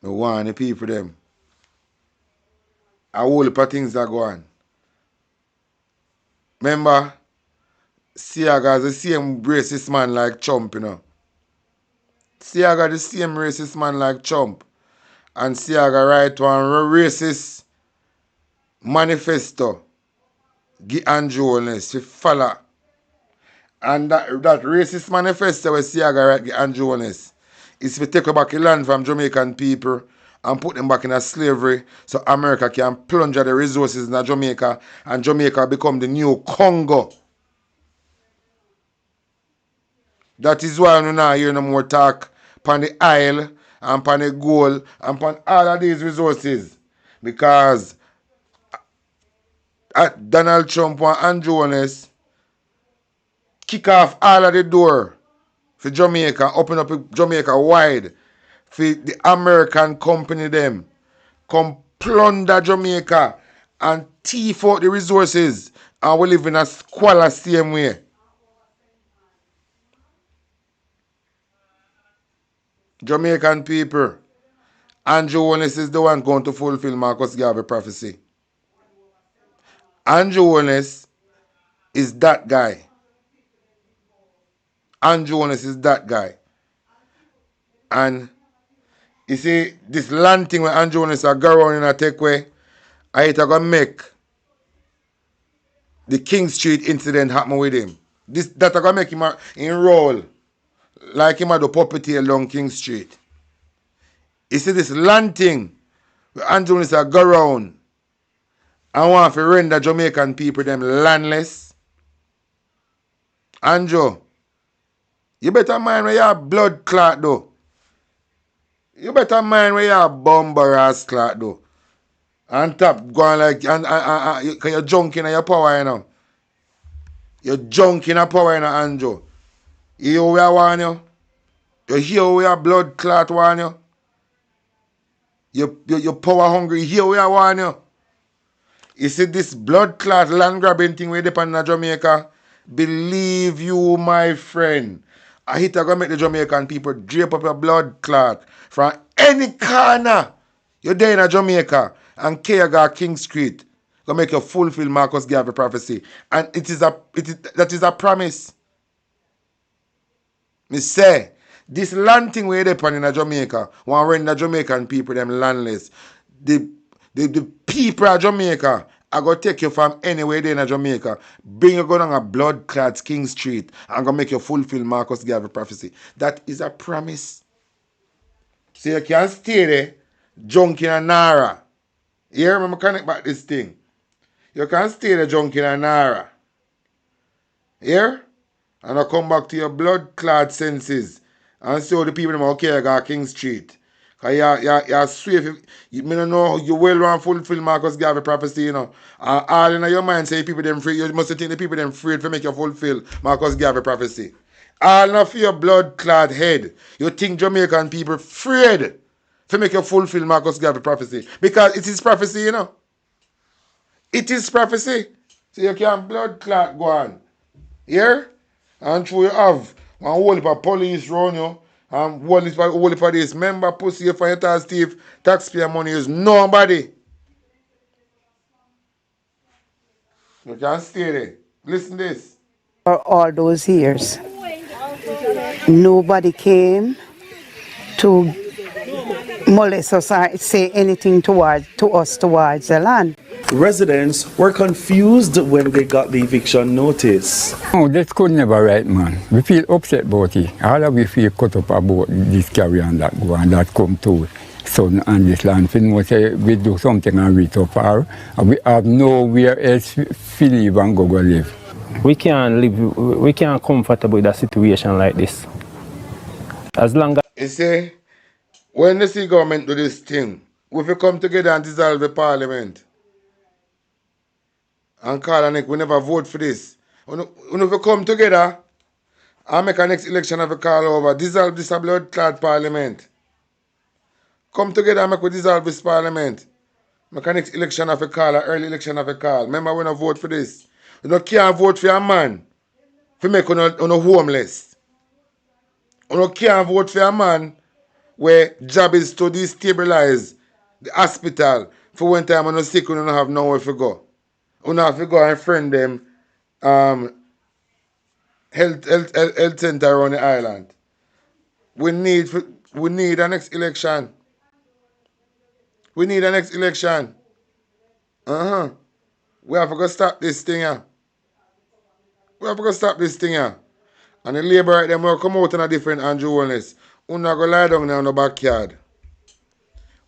I want the people them. A whole heap of things that go on. Remember, Siaga is the same racist man like Trump, you know. Siaga the same racist man like Trump. And Siaga write one racist manifesto. Give Andrew Holness to follow. And that racist manifesto where Siaga write give Andrew Holness is to take back the land from Jamaican people and put them back in a slavery so America can plunge the resources in Jamaica and Jamaica become the new Congo. That is why we now hear no more talk upon the oil and upon the gold and upon all of these resources. Because Donald Trump and Andrew Holness kick off all of the door for Jamaica, open up Jamaica wide for the American company them come plunder Jamaica and thief out the resources and we live in a squalor same way. Jamaican people, Andrew Holness is the one going to fulfill Marcus Garvey prophecy. Andrew Holness is that guy. Andrew Holness is that guy. And you see, this land thing where Andrew Holness are go around in a take way, I it gonna make the King Street incident happen with him. That gonna make him enroll like him at the puppeteer along King Street. You see this land thing where Andrew Holness are go around and want to render Jamaican people them landless. Andrew, you better mind where your blood clot though. You better mind where your bomber ass clot though. And top going like you're junk in your power, you know. You're junk in your power, you know, Andrew. You hear where I want you? You hear where your blood clot want you? You're power hungry, you hear where I want you? You see this blood clot land grabbing thing where they depend on Jamaica? Believe you, my friend. I hit gonna make the Jamaican people drape up your blood clot from any corner. You're there in Jamaica and Kayaga King Street. Gonna make you fulfill Marcus Garvey prophecy. And that is a promise. Me say, this land thing where they depend in Jamaica, want to render Jamaican people them landless. The people of Jamaica are going to take you from anywhere there in Jamaica, bring you down a blood-clad King Street, and going to make you fulfill Marcus Garvey prophecy. That is a promise. So you can stay there, junk in a Nara. You hear me connect back this thing? You can stay there, junk in a Nara. Here? And I come back to your blood-clad senses and see how the people them okay got King Street. Because you're swift. You don't know how you well want to fulfill Marcus Garvey prophecy, you know. All in your mind say people them free. You must think the people them afraid to make you fulfill Marcus Garvey prophecy. All of your blood-clad head, you think Jamaican people afraid to make you fulfill Marcus Garvey prophecy. Because it is prophecy, you know. It is prophecy. So you can blood-clad go on. Here? And true you have one whole heap of police around you and whole heap of this member pussy for your tax thief, taxpayer money is nobody. You can stay there. Listen this. For all those years, nobody came to molest us or say anything to us towards the land. Residents were confused when they got the eviction notice. Oh, that could never right, man. We feel upset about it. All of we feel cut up about this carry on that go and that come to son and this land. We know say we do something and we so far, and we have nowhere else to live and go live. We can't comfortable with a situation like this. As long as you see, when the city government do this thing, we will come together and dissolve the parliament. and call and we never vote for this. When we come together and make a next election of a call over, dissolve this blood clot parliament. Come together and make we dissolve this parliament. Make a next election of a call, an early election of a call. Remember when I vote for this. You can't vote for a man to make you homeless. You can't vote for a man where job is to destabilize the hospital for one time when you're sick and you don't have nowhere to go. You have to go and friend them health center around the island. We need a next election. We need a next election. We have to go stop this thing here. We have to go stop this thing here. And the labor right them will come out in a different Andrew Wellness. You not go lie down in the backyard.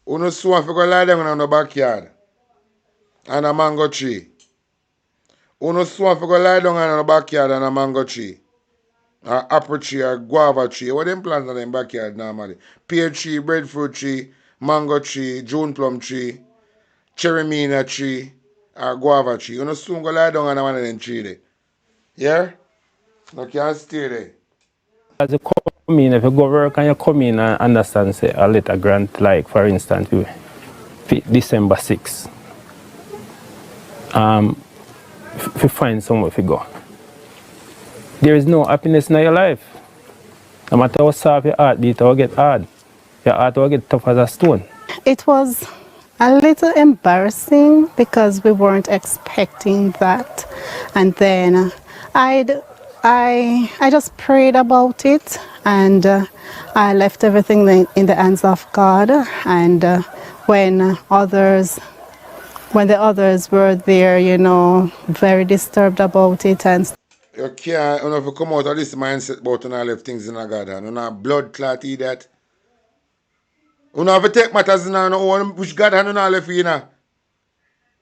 You not so have to go lie down in the backyard. And a mango tree. You not so have to go lie down in the backyard and a mango tree. Or apple tree or guava tree. What them plants in the backyard normally? Pear tree, breadfruit tree, mango tree, June plum tree, cherry mina tree, or guava tree. You not soon go lie down on one of them tree there. Yeah? You can't stay there. As you come in, if you go work and you come in and understand, say, a letter grant, like, for instance, December 6th, if you find somewhere to go. There is no happiness in your life. No matter how soft your heart beat or get hard, your heart will get tough as a stone. It was a little embarrassing because we weren't expecting that. And then I just prayed about it, and I left everything in the hands of God. And when the others were there, you know, very disturbed about it. And you can't, you know, if you come out of this mindset about you not left things in a God hand. You not blood clot eat that. You not have to take matters in your own, which God hand you not left you now.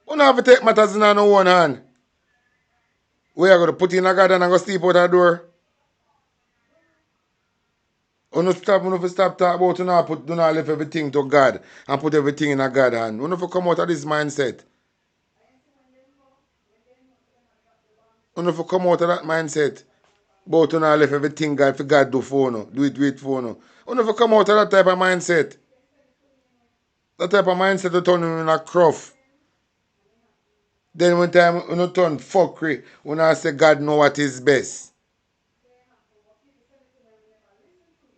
You not have to take matters in your own hand. We are going to put in a God hand and go sleep out the door. You not stop talking about you not left everything to God and put everything in a God hand. You not have to come out of this mindset. You not have to come out of that mindset. But you not left everything God for God do for you. Do it for you. You not have to come out of that type of mindset. That type of mindset to turn you in a cruff. Then one time you turn fuckery, when I say God know what is best.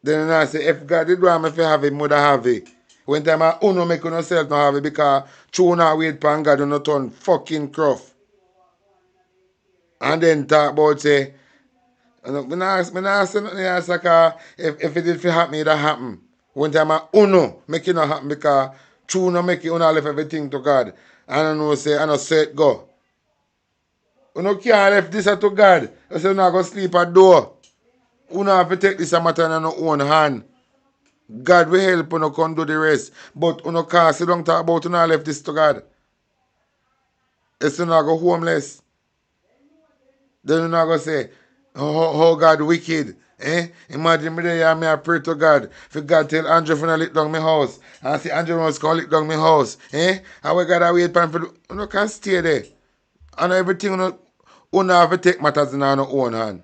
Then I say if God did want me to have it, would have it. When time I uno make yourself not have it because true now wait for God you not turn fucking cruff. And then talk about say when I say nothing else like if it did happen, it happen. When time I uno make it not happen because true no make it uno left everything to God. And I know say I know say it go. You no can't left this to God. You say you not go sleep at door. You not have to take this matter in your own hand. God will help you come do the rest. But you no can't sit down talk about you not left this to God. If you not go homeless. Then you not go say, oh God wicked. Imagine me there and me I pray to God. For God tell Andrew to lick down my house. And say Andrew must come lick down my house. How we gotta wait for you no can stay there. And everything you no have to take matters in your own hand.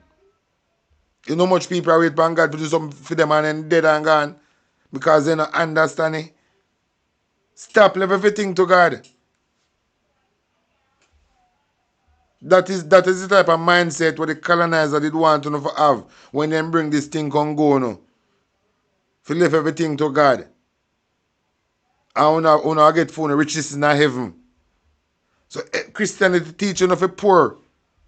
You know much people are waiting for God to do something for them and then dead and gone. Because they don't understand it. Stop, leave everything to God. That is the type of mindset what the colonizer did want to have when they bring this thing on go. No. To leave everything to God. And una get for the riches in heaven. So Christianity teach you to be poor.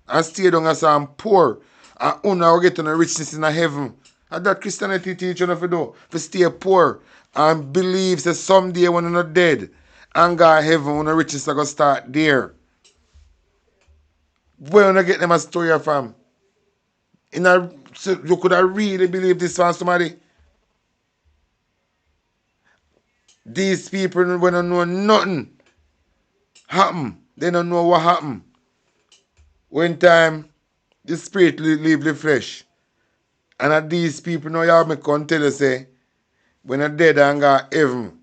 And stay down as I'm poor. And una get to the richness in heaven. And that Christianity teach you to do. To stay poor. And believe that someday when you're not dead. And go to heaven when the riches are going to start there. Where you get them a story from? So you could have really believe this from somebody? These people when don't know nothing happen. They don't know what happened. When time the spirit leave the flesh. And at these people now you have me come tell you say when you're dead and go to heaven,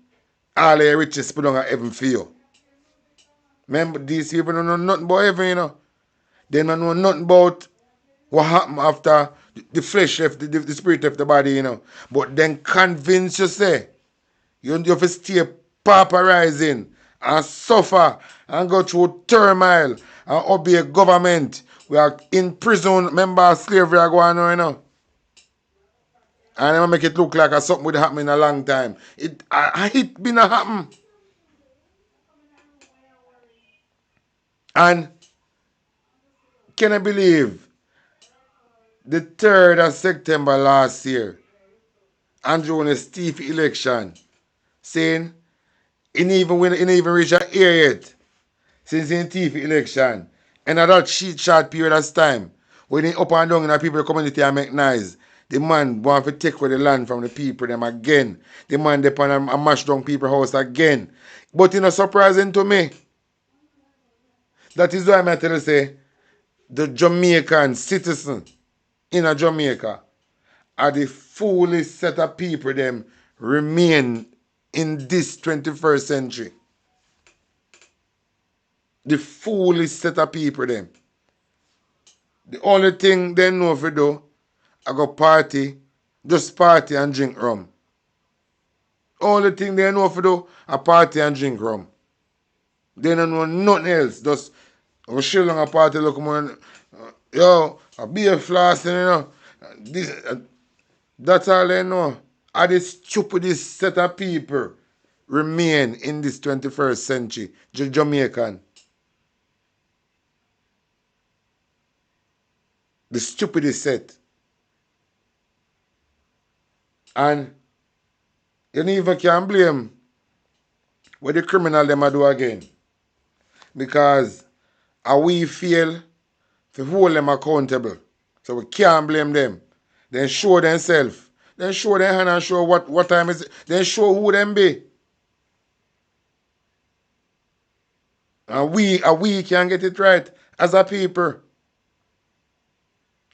all your riches put on heaven for you. Remember, these people don't know nothing about heaven, you know. They don't know nothing about what happened after the flesh left, the spirit left the body, you know. But then convince you, say, you have to stay pauperizing and suffer and go through turmoil and obey government. We are in prison, remember slavery are going on, you know. And they make it look like something would happen in a long time. It been a happen. And can I believe the 3rd of September last year, Andrew won a stiff election, saying he didn't even reach an year yet since he stiff election. And at that short period of time, when he up and down in the people community and make noise, the man want to take away the land from the people them again. The man depend a mash down people house again. But it's not surprising to me. That is why I tell you say the Jamaican citizen in a Jamaica are the foolish set of people them remain in this 21st century. The foolish set of people them. The only thing they know if you do, I go party, just party and drink rum. Only thing they know if you do, a party and drink rum. They don't know nothing else. Just go chill on a party, look more, yo, a beer flossing, you know. This, that's all they know. Are the stupidest set of people remain in this 21st century, Jamaican. The stupidest set. And you never can blame what the criminal them do again. Because we fail to hold them accountable. So we can't blame them. Then show themselves. Then show their hand and show what time is it. Then show who them be. And we can get it right as a people.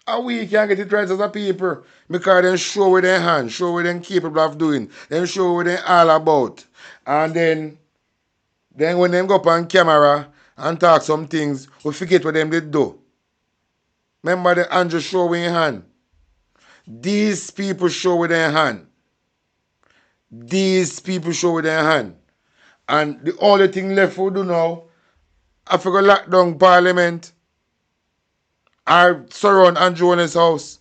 And we can get it right as a people. Because then show with their hand, show what them capable of doing. Then show what they all about. And then when them go up on camera and talk some things, we forget what them did do. Remember the Andrew show with your hand. These people show with their hand. These people show with their hand. And the only thing left we do now, I forgot lock down Parliament. I surround Andrew in his house.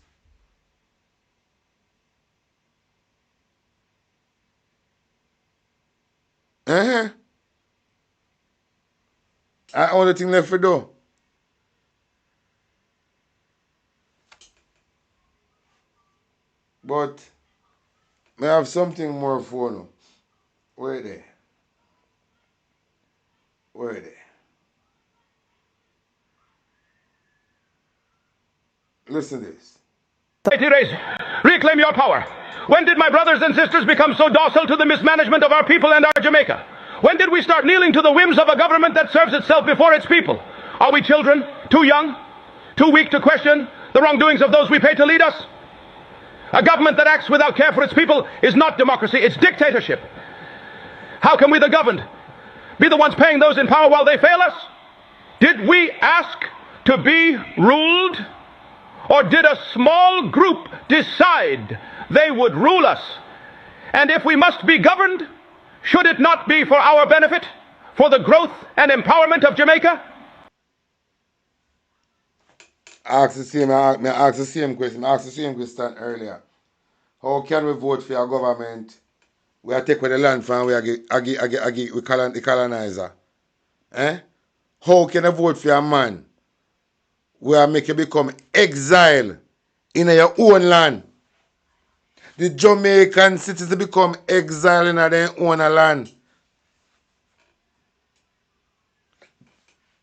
The only thing left we do. But I have something more for you. Where they? Where they? Listen to this. Reclaim your power. When did my brothers and sisters become so docile to the mismanagement of our people and our Jamaica? When did we start kneeling to the whims of a government that serves itself before its people? Are we children, too young, too weak to question the wrongdoings of those we pay to lead us? A government that acts without care for its people is not democracy, it's dictatorship. How can we, the governed, be the ones paying those in power while they fail us? Did we ask to be ruled? Or did a small group decide they would rule us? And if we must be governed, should it not be for our benefit, for the growth and empowerment of Jamaica? I asked the same question earlier. How can we vote for a government we are take away the land from we the colonizer? How can I vote for a man where make you become exile in your own land? The Jamaican citizens become exile in their own land.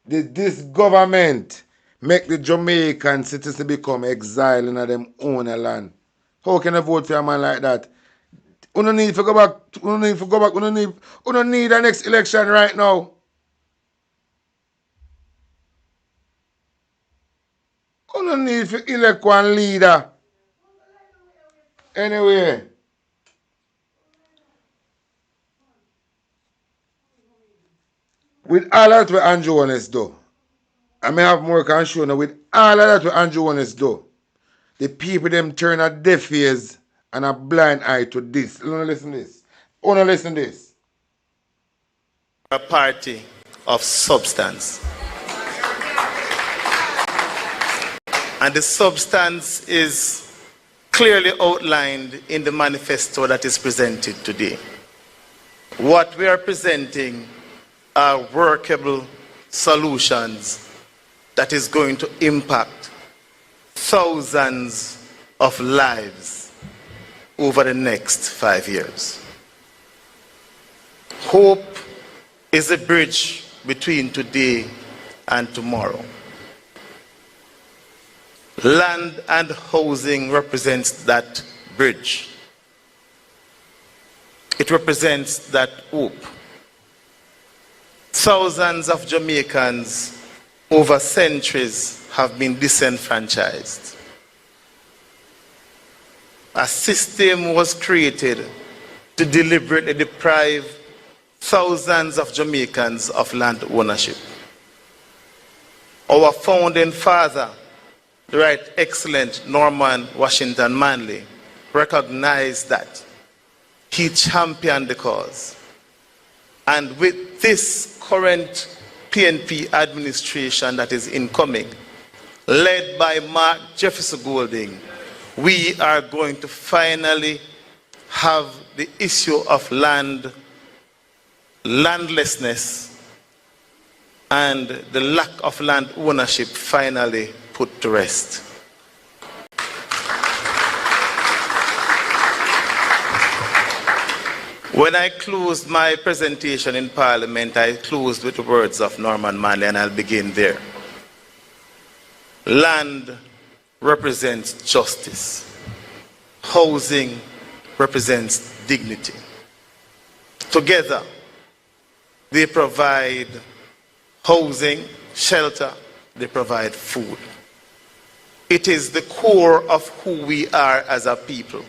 This government make the Jamaican citizens become exile in their own land. How can I vote for a man like that? We don't need to go back. We don't need to go back. We don't need the next election right now. We don't need to elect one leader. Anyway. with all that what Andrew Honest do, I may have more can show now, with all of that what Andrew Honest do, the people them turn a deaf ears and a blind eye to this. Wanna listen to this? Wanna listen to this? A party of substance. And the substance is clearly outlined in the manifesto that is presented today. What we are presenting are workable solutions that is going to impact thousands of lives over the next 5 years. Hope is a bridge between today and tomorrow. Land and housing represents that bridge. It represents that hope. Thousands of Jamaicans over centuries have been disenfranchised. A system was created to deliberately deprive thousands of Jamaicans of land ownership. Our founding father, the Right Excellent Norman Washington Manley, recognized that. He championed the cause. And with this current PNP administration that is incoming, led by Mark Jefferson Golding, we are going to finally have the issue of landlessness, and the lack of land ownership finally put to rest. When I closed my presentation in Parliament, I closed with the words of Norman Manley, and I'll begin there. Land represents justice. Housing represents dignity. Together, they provide housing, shelter, they provide food. It is the core of who we are as a people.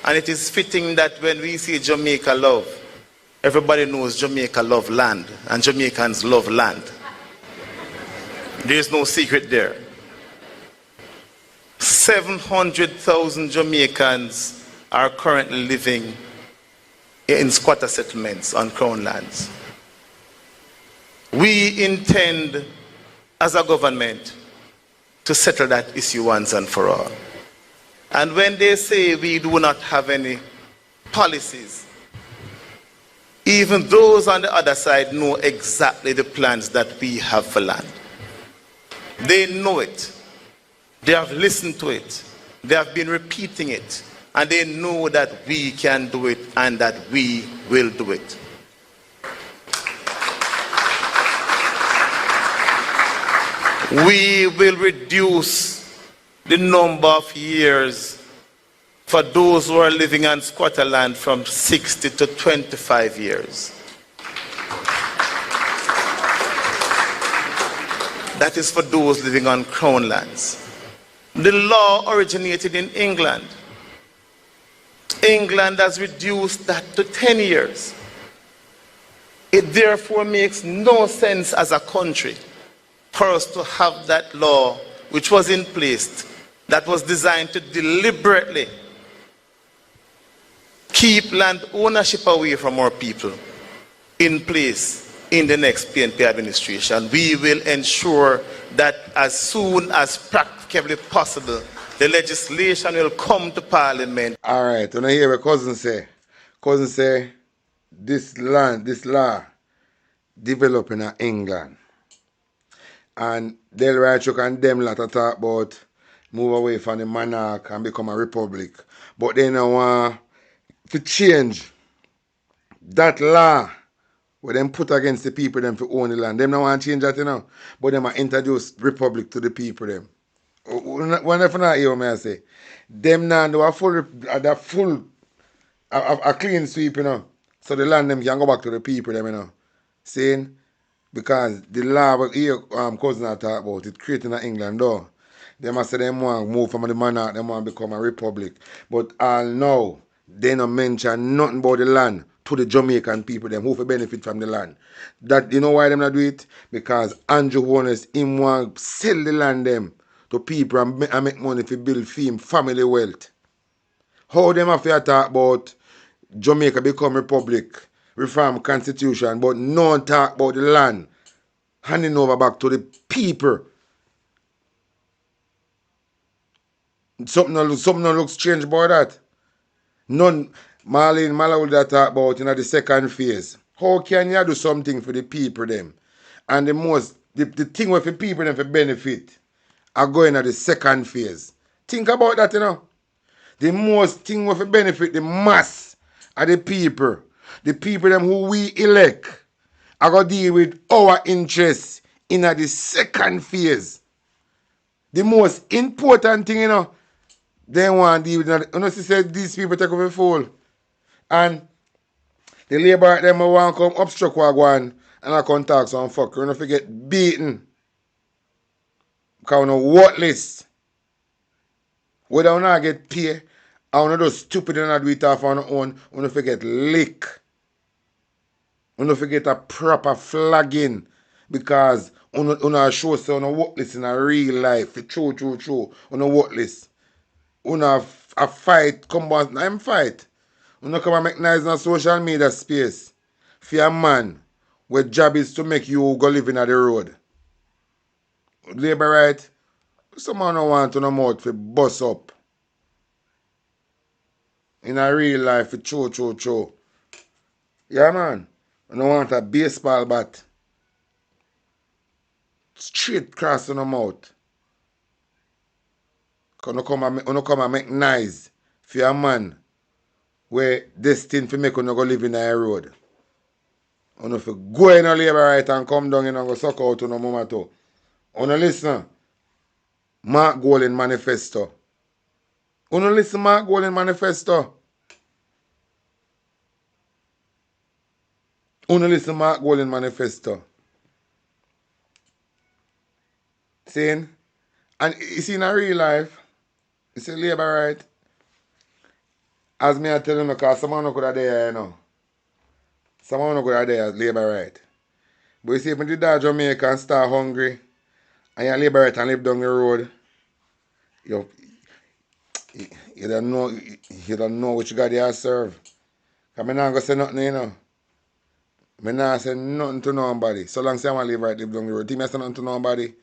And it is fitting that when we say Jamaica love, everybody knows Jamaica love land, and Jamaicans love land. There is no secret there. 700,000 Jamaicans are currently living in squatter settlements on Crown lands. We intend, as a government, to settle that issue once and for all. And when they say we do not have any policies, even those on the other side know exactly the plans that we have for land. They know it. They have listened to it. They have been repeating it. And they know that we can do it and that we will do it. We will reduce the number of years for those who are living on squatter land from 60 to 25 years. That is for those living on crown lands. The law originated in England. England has reduced that to 10 years. It therefore makes no sense as a country for us to have that law which was in place, that was designed to deliberately keep land ownership away from our people, in place in the next PNP administration. We will ensure that as soon as practically possible, the legislation will come to Parliament. All right, when I hear what cousin say this law developed in England. And Delroy Chuck and them lot to talk about move away from the monarch and become a republic. But they now want to change that law where them put against the people them to own the land. Them now want to change that, you know. But them want introduce republic to the people them. When I hear me I say, them now do a clean sweep, you know. So the land them can go back to the people them, you know. Saying, because the law what here cousin I talk about, it created in England though. They must say them want to move from the monarch, they want to become a republic. But all now, they don't mention nothing about the land to the Jamaican people, them who for benefit from the land. That you know why them not do it? Because Andrew Holness, him want sell the land them to people and make money to build fame, family wealth. How them have to talk about Jamaica become republic, reform constitution, but no talk about the land, handing over back to the people. Something no look strange about that. None, Marlene Mala would talk about the second phase. How can you do something for the people them? And the thing with the people them for benefit are going at the second phase. Think about that, The most thing with the benefit, the mass of the people them who we elect, are going to deal with our interests in the second phase. The most important thing, they want to deal with that. Said these people take over the fool. And the labor them want to come obstruct one and I come talk some fuck. You don't forget beaten. Because we are worthless. Whether we not get paid, or we just stupid and not do it off on our own, we don't forget lick. We don't forget a proper flagging. Because we not show so we are worthless in a real life. True. We are worthless. We not a fight, come on, I'm fight. We not come and make noise in a social media space. For a man, where job is to make you go live in the road. Labor right? Someone don't want to no mouth to bust up. In a real life, true. Yeah, man. I don't want a baseball bat. Straight across on the mouth. Because you come and make noise for a man where destined to make you go live in the road. You know, if you go in a labor right and come down and go suck out to no mama too. You know, listen. Mark Golding Manifesto. You know, listen, Mark Golding Manifesto. You know, listen, Mark Golding Manifesto. Saying, and you see in a real life, you see labor right. As me I tell you, because someone no could have there, Someone no could have there as labor right. But you see, if you did Jamaica and start hungry, and you labor right and live down the road, you don't know which God you serve. Because I'm not going to say nothing, I'm not say nothing to nobody. So long as I'm live right, live down the road. Think I say nothing to nobody.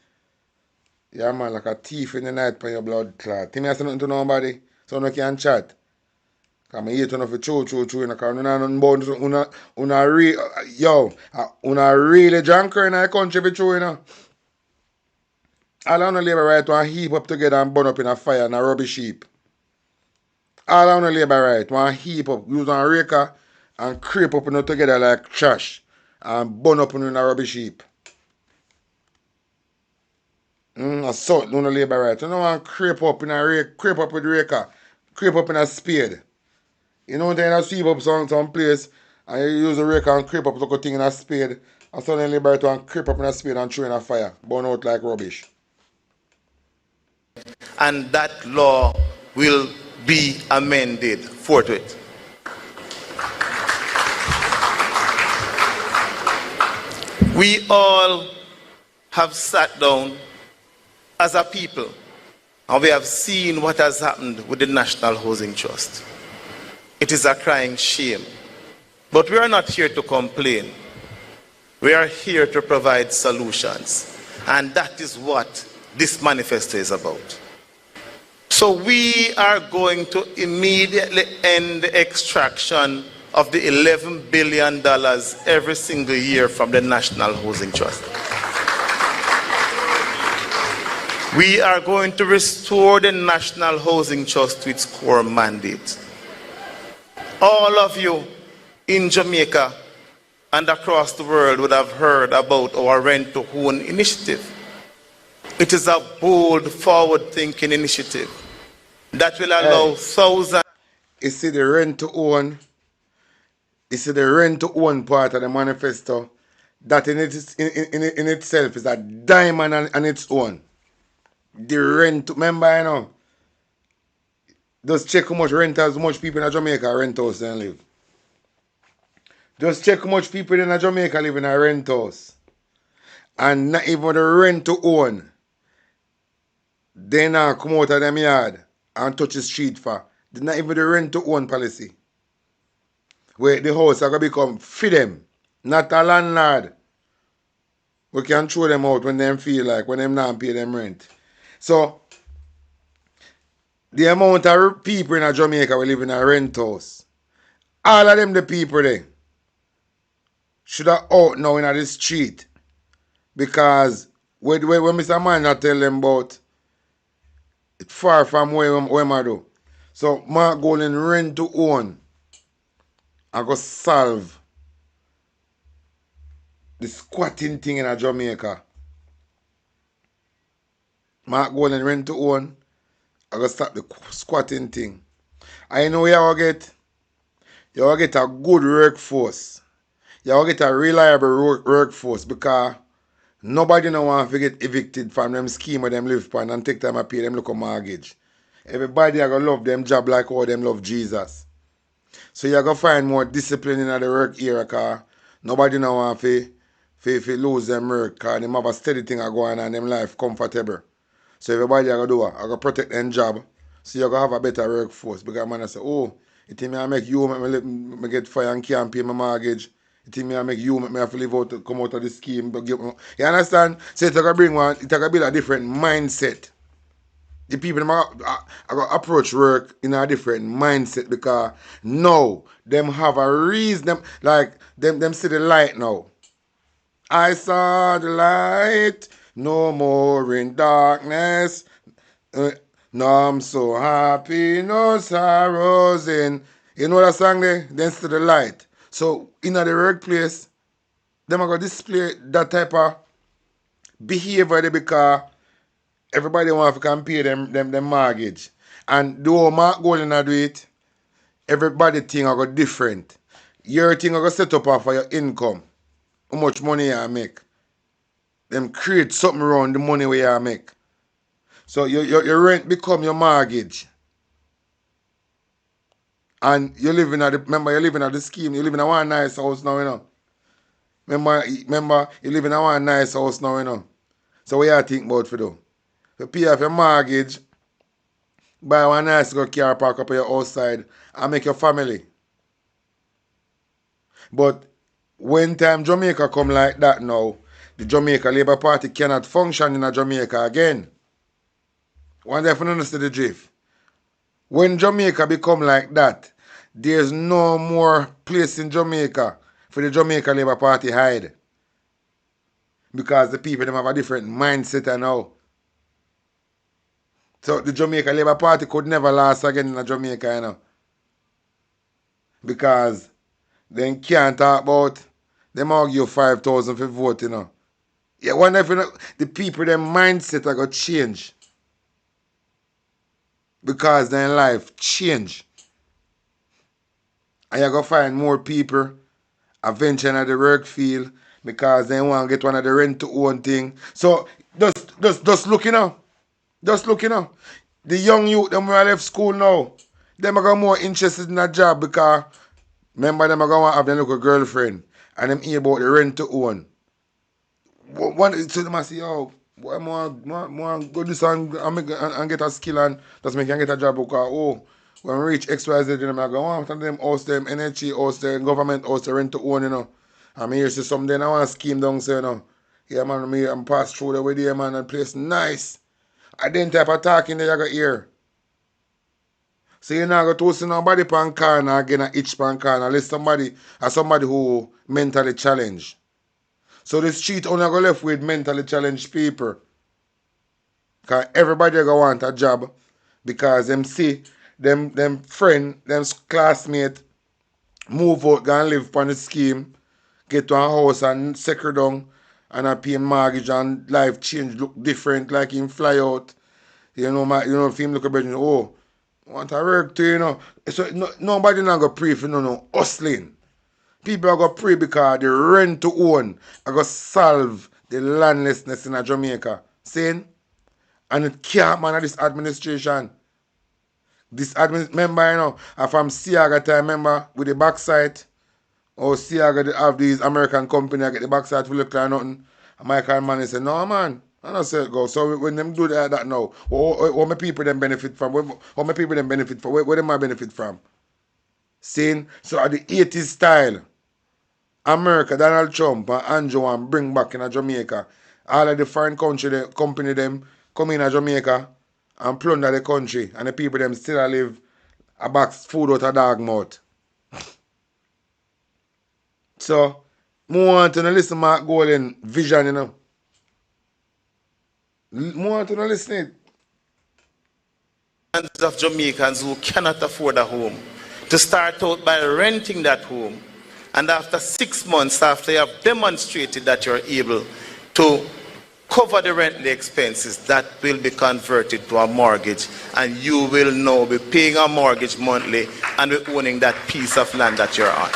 Yeah, man, like a thief in the night for your blood clot. Think I say nothing to nobody, so no can chat. Because I hate enough for true, because you know nothing about una really junker in our country, be true, All I want to labor right want heap up together and burn up in a fire and a rubbish heap. All I want to labor right want heap up, use a raker and creep up together like trash and burn up in a rubbish heap. Assault no labor right. You don't want to creep up with raker, creep up in a spade. You know when you sweep up some place and you use a raker and creep up like a thing in a spade, and suddenly labor right want creep up in a spade and throw in a fire, burn out like rubbish. And that law will be amended forthwith. We all have sat down as a people and we have seen what has happened with the National Housing Trust. It is a crying shame. But we are not here to complain. We are here to provide solutions. And that is what this manifesto is about. So we are going to immediately end the extraction of the $11 billion every single year from the National Housing Trust. We are going to restore the National Housing Trust to its core mandate. All of you in Jamaica and across the world would have heard about our Rent to Own initiative. It is a bold, forward-thinking initiative that will allow thousands. You see the rent to own part of the manifesto, that in itself is a diamond on its own. The rent, remember, just check how much renters, how much people in Jamaica rent house and live. Just check how much people in Jamaica live in a rent house. And not even the rent to own. They now come out of them yard and touch the street for. Not even the rent to own policy. Where the house are going to become for them. Not a landlord. We can throw them out when them feel like, when them not pay them rent. So, the amount of people in Jamaica who live in a rent house, all of them the people there, should have out now in the street. Because when Mr. Man tell them about, it's far from where I do. So, my goal in rent to own, I go solve the squatting thing in Jamaica. My goal in rent to own, I go stop the squatting thing. I know you will get a good workforce. You will get a reliable workforce because nobody no want to get evicted from them scheme where them live upon and take time to pay them look a mortgage. Everybody are going to love them job like how them love Jesus. So you're going to find more discipline in the work area because nobody no want to lose them work because them have a steady thing going on and them life comfortable. So everybody are going to do it. I going to protect them job. So you're going to have a better workforce because man I say, oh, it think me I make you make me get fired and can't pay my mortgage. It think me I make you make me have to live out, come out of the scheme. But you understand? So it's going to bring one, it's going to build a different mindset. The people are going to approach work in a different mindset because now them have a reason. Them see the light now. I saw the light, no more in darkness. Now I'm so happy, no sorrows in. You know that song there? Then see the light. So in the workplace, them are going to display that type of behavior there because everybody want to compare them mortgage. And the whole mark goal in do it, everybody thing are go different. Your thing are go set up for your income. How much money you make. Them create something around the money where you make. So your rent become your mortgage. And you living at remember you living at the scheme, you live in a one nice house now, you know. Remember you live in a one nice house now, you know. So what you think about for do? You pay off your mortgage, buy one nice car park up on your outside and make your family. But when time Jamaica come like that now, the Jamaica Labour Party cannot function in Jamaica again. One day for understand the drift. When Jamaica become like that, there's no more place in Jamaica for the Jamaica Labour Party hide. Because the people them have a different mindset now. So the Jamaica Labour Party could never last again in Jamaica, you know. Because they can't talk about them argue 5,000 for vote, you know. Yeah, wonder if the people them mindset are gonna change. Because their life change. And you're going to find more people eventually at the work field because they want to get one of the rent to own thing. So just look, you know. Just look, you know. The young youth, them who left school now, them are more interested in that job because remember them are going to have their little girlfriend and them hear about the rent to own. So them say, oh, I want to go this and get a skill and just make get a job because, oh, when we reach XYZ, then I go, oh, them house them, energy house them, government house the rent to own, you know. I'm here to see something, I want to scheme down, so, you know. Yeah, man, I'm pass through the way there, man, and place nice. I didn't type of talking that you got here. So you're not going to see nobody pan corner again at each pan corner unless somebody who mentally challenged. So the street only go left with mentally challenged people. Because everybody go want a job because them see them friend, them classmate move out, go and live on the scheme, get to a house and secure down and I pay mortgage and life change look different like him fly out. You know, if him look a bit, oh, want to work too, you know. So nobody not go pray for no hustling. People are going to pray because the rent to own are going to solve the landlessness in Jamaica. Saying? And it can't man of this administration. Remember, you know, from Siaga time, remember, with the backside, Oh, see, I got to have these American company, I get the backside to look like nothing. And Michael Mann say, no, man. I don't say it go. So when them do that now, what my people them benefit from? What my people them benefit from? Where them I benefit from? Seeing? So at the 80s style, America, Donald Trump and Andrew want bring back in Jamaica. All of the foreign company them come in Jamaica and plunder the country. And the people them still live a box food out of dog mouth. So, I want to listen to Mark Golden vision, you know. I want to listen it. Of Jamaicans who cannot afford a home to start out by renting that home, and after 6 months after you have demonstrated that you're able to cover the rental expenses, that will be converted to a mortgage, and you will now be paying a mortgage monthly and be owning that piece of land that you're on.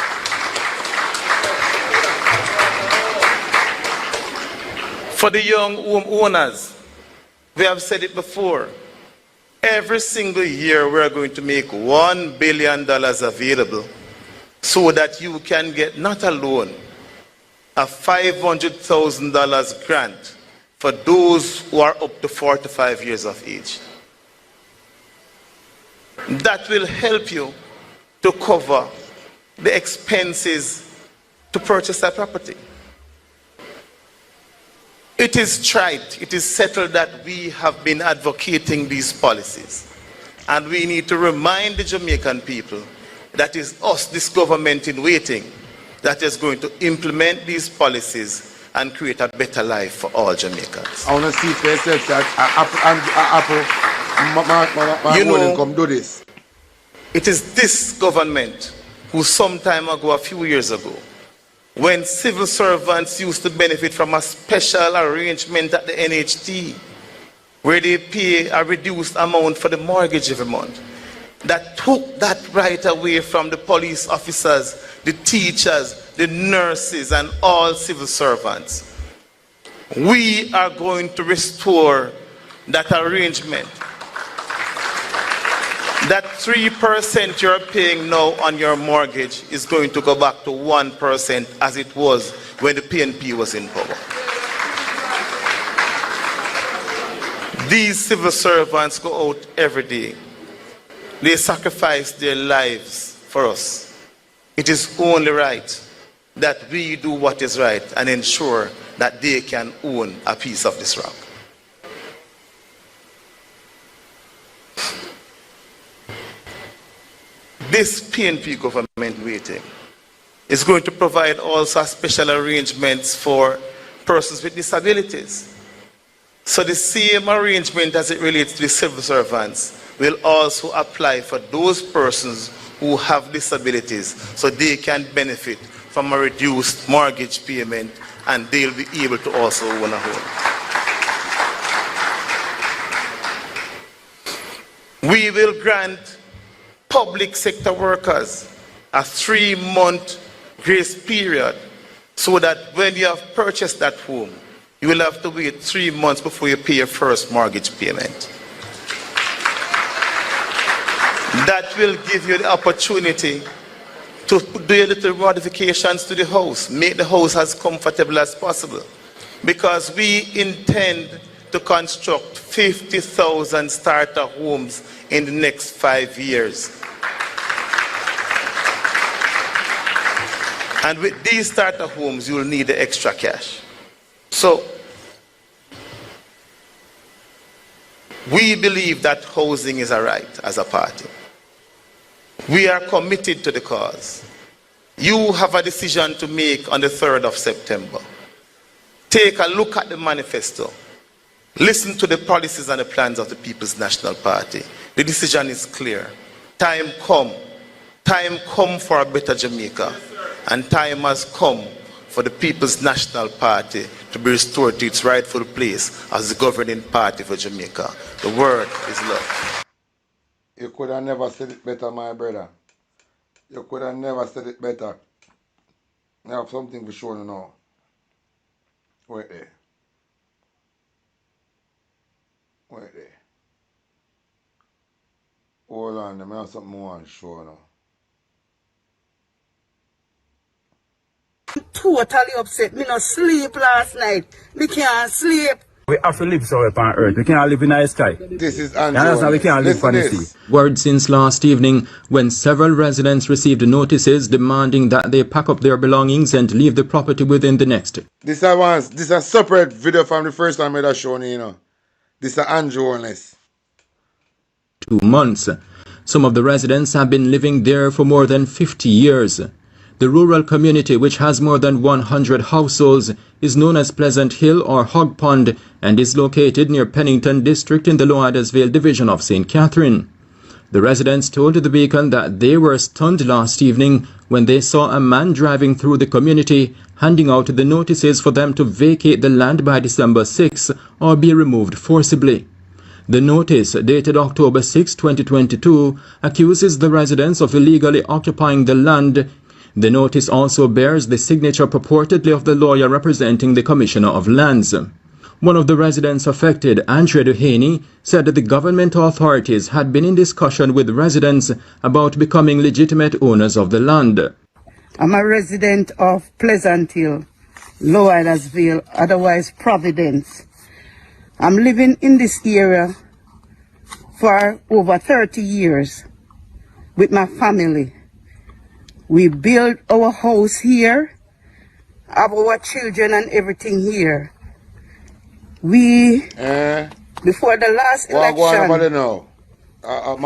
For the young home owners, we have said it before, every single year we're going to make $1 billion available so that you can get not a loan, a $500,000 grant for those who are up to 45 years of age. That will help you to cover the expenses to purchase that property. It is tried, it is settled that we have been advocating these policies. And we need to remind the Jamaican people that is us, this government in waiting, that is going to implement these policies and create a better life for all Jamaicans. I want to see for yourself that Apple, you know, come do this. It is this government who some time ago, a few years ago, when civil servants used to benefit from a special arrangement at the NHT, where they pay a reduced amount for the mortgage every month, that took that right away from the police officers, the teachers, the nurses, and all civil servants. We are going to restore that arrangement. That 3% you're paying now on your mortgage is going to go back to 1% as it was when the PNP was in power. These civil servants go out every day. They sacrifice their lives for us. It is only right that we do what is right and ensure that they can own a piece of this rock. This PNP government waiting is going to provide also special arrangements for persons with disabilities. So the same arrangement as it relates to the civil servants will also apply for those persons who have disabilities, so they can benefit from a reduced mortgage payment and they'll be able to also own a home. We will grant public sector workers a 3-month grace period so that when you have purchased that home, you will have to wait 3 months before you pay your first mortgage payment. That will give you the opportunity to do a little modifications to the house, make the house as comfortable as possible. Because we intend to construct 50,000 starter homes in the next 5 years. And with these starter homes, you will need the extra cash. So, we believe that housing is a right as a party. We are committed to the cause. You have a decision to make on the 3rd of September. Take a look at the manifesto. Listen to the policies and the plans of the People's National Party. The decision is clear. Time come. Time come for a better Jamaica. And time has come for the People's National Party to be restored to its rightful place as the governing party for Jamaica. The word is love. You could have never said it better, my brother. You could have never said it better. I have something for sure now. Wait there. Wait there. Hold on, I have something more to show now. totally upset. Me no sleep last night. Me can't sleep. We have to live somewhere on earth. We can't live in the sky. This is Andrew. We can't live on the sea. Word since last evening when several residents received notices demanding that they pack up their belongings and leave the property within the next. This is a separate video from the first time I had shown you know. This is Andrew honest. 2 months. Some of the residents have been living there for more than 50 years. The rural community, which has more than 100 households, is known as Pleasant Hill or Hog Pond and is located near Pennington District in the Lower Huddersville Division of St. Catherine. The residents told the Beacon that they were stunned last evening when they saw a man driving through the community handing out the notices for them to vacate the land by December 6 or be removed forcibly. The notice, dated October 6, 2022, accuses the residents of illegally occupying the land. The notice also bears the signature purportedly of the lawyer representing the Commissioner of Lands. One of the residents affected, Andre Duhaney, said that the government authorities had been in discussion with residents about becoming legitimate owners of the land. I'm a resident of Pleasant Hill, Lower Huddersville, otherwise Providence. I'm living in this area for over 30 years with my family. We built our house here, have our children and everything here. We, before the last election,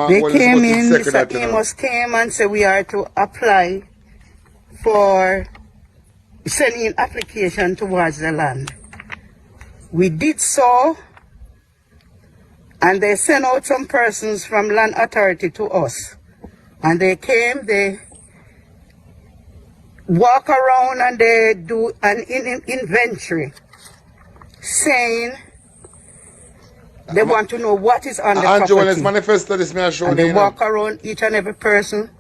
they came in, Mr. Amos came and said we are to apply for sending an application towards the land. We did so, and they sent out some persons from Land Authority to us. And they came, they walk around and they do an inventory, saying they want to know what is on the property. Manifesto this me and they walk around each and every person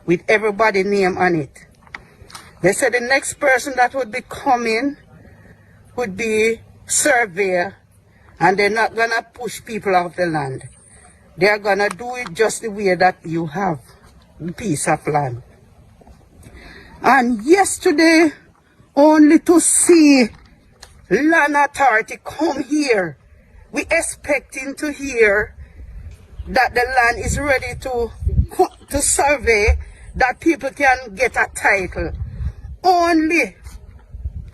with everybody's name on it. They said the next person that would be coming would be surveyor, and they're not gonna push people off the land. They're gonna do it just the way that you have a piece of land. And yesterday, only to see Land Authority come here, we expecting to hear that the land is ready to survey, that people can get a title. Only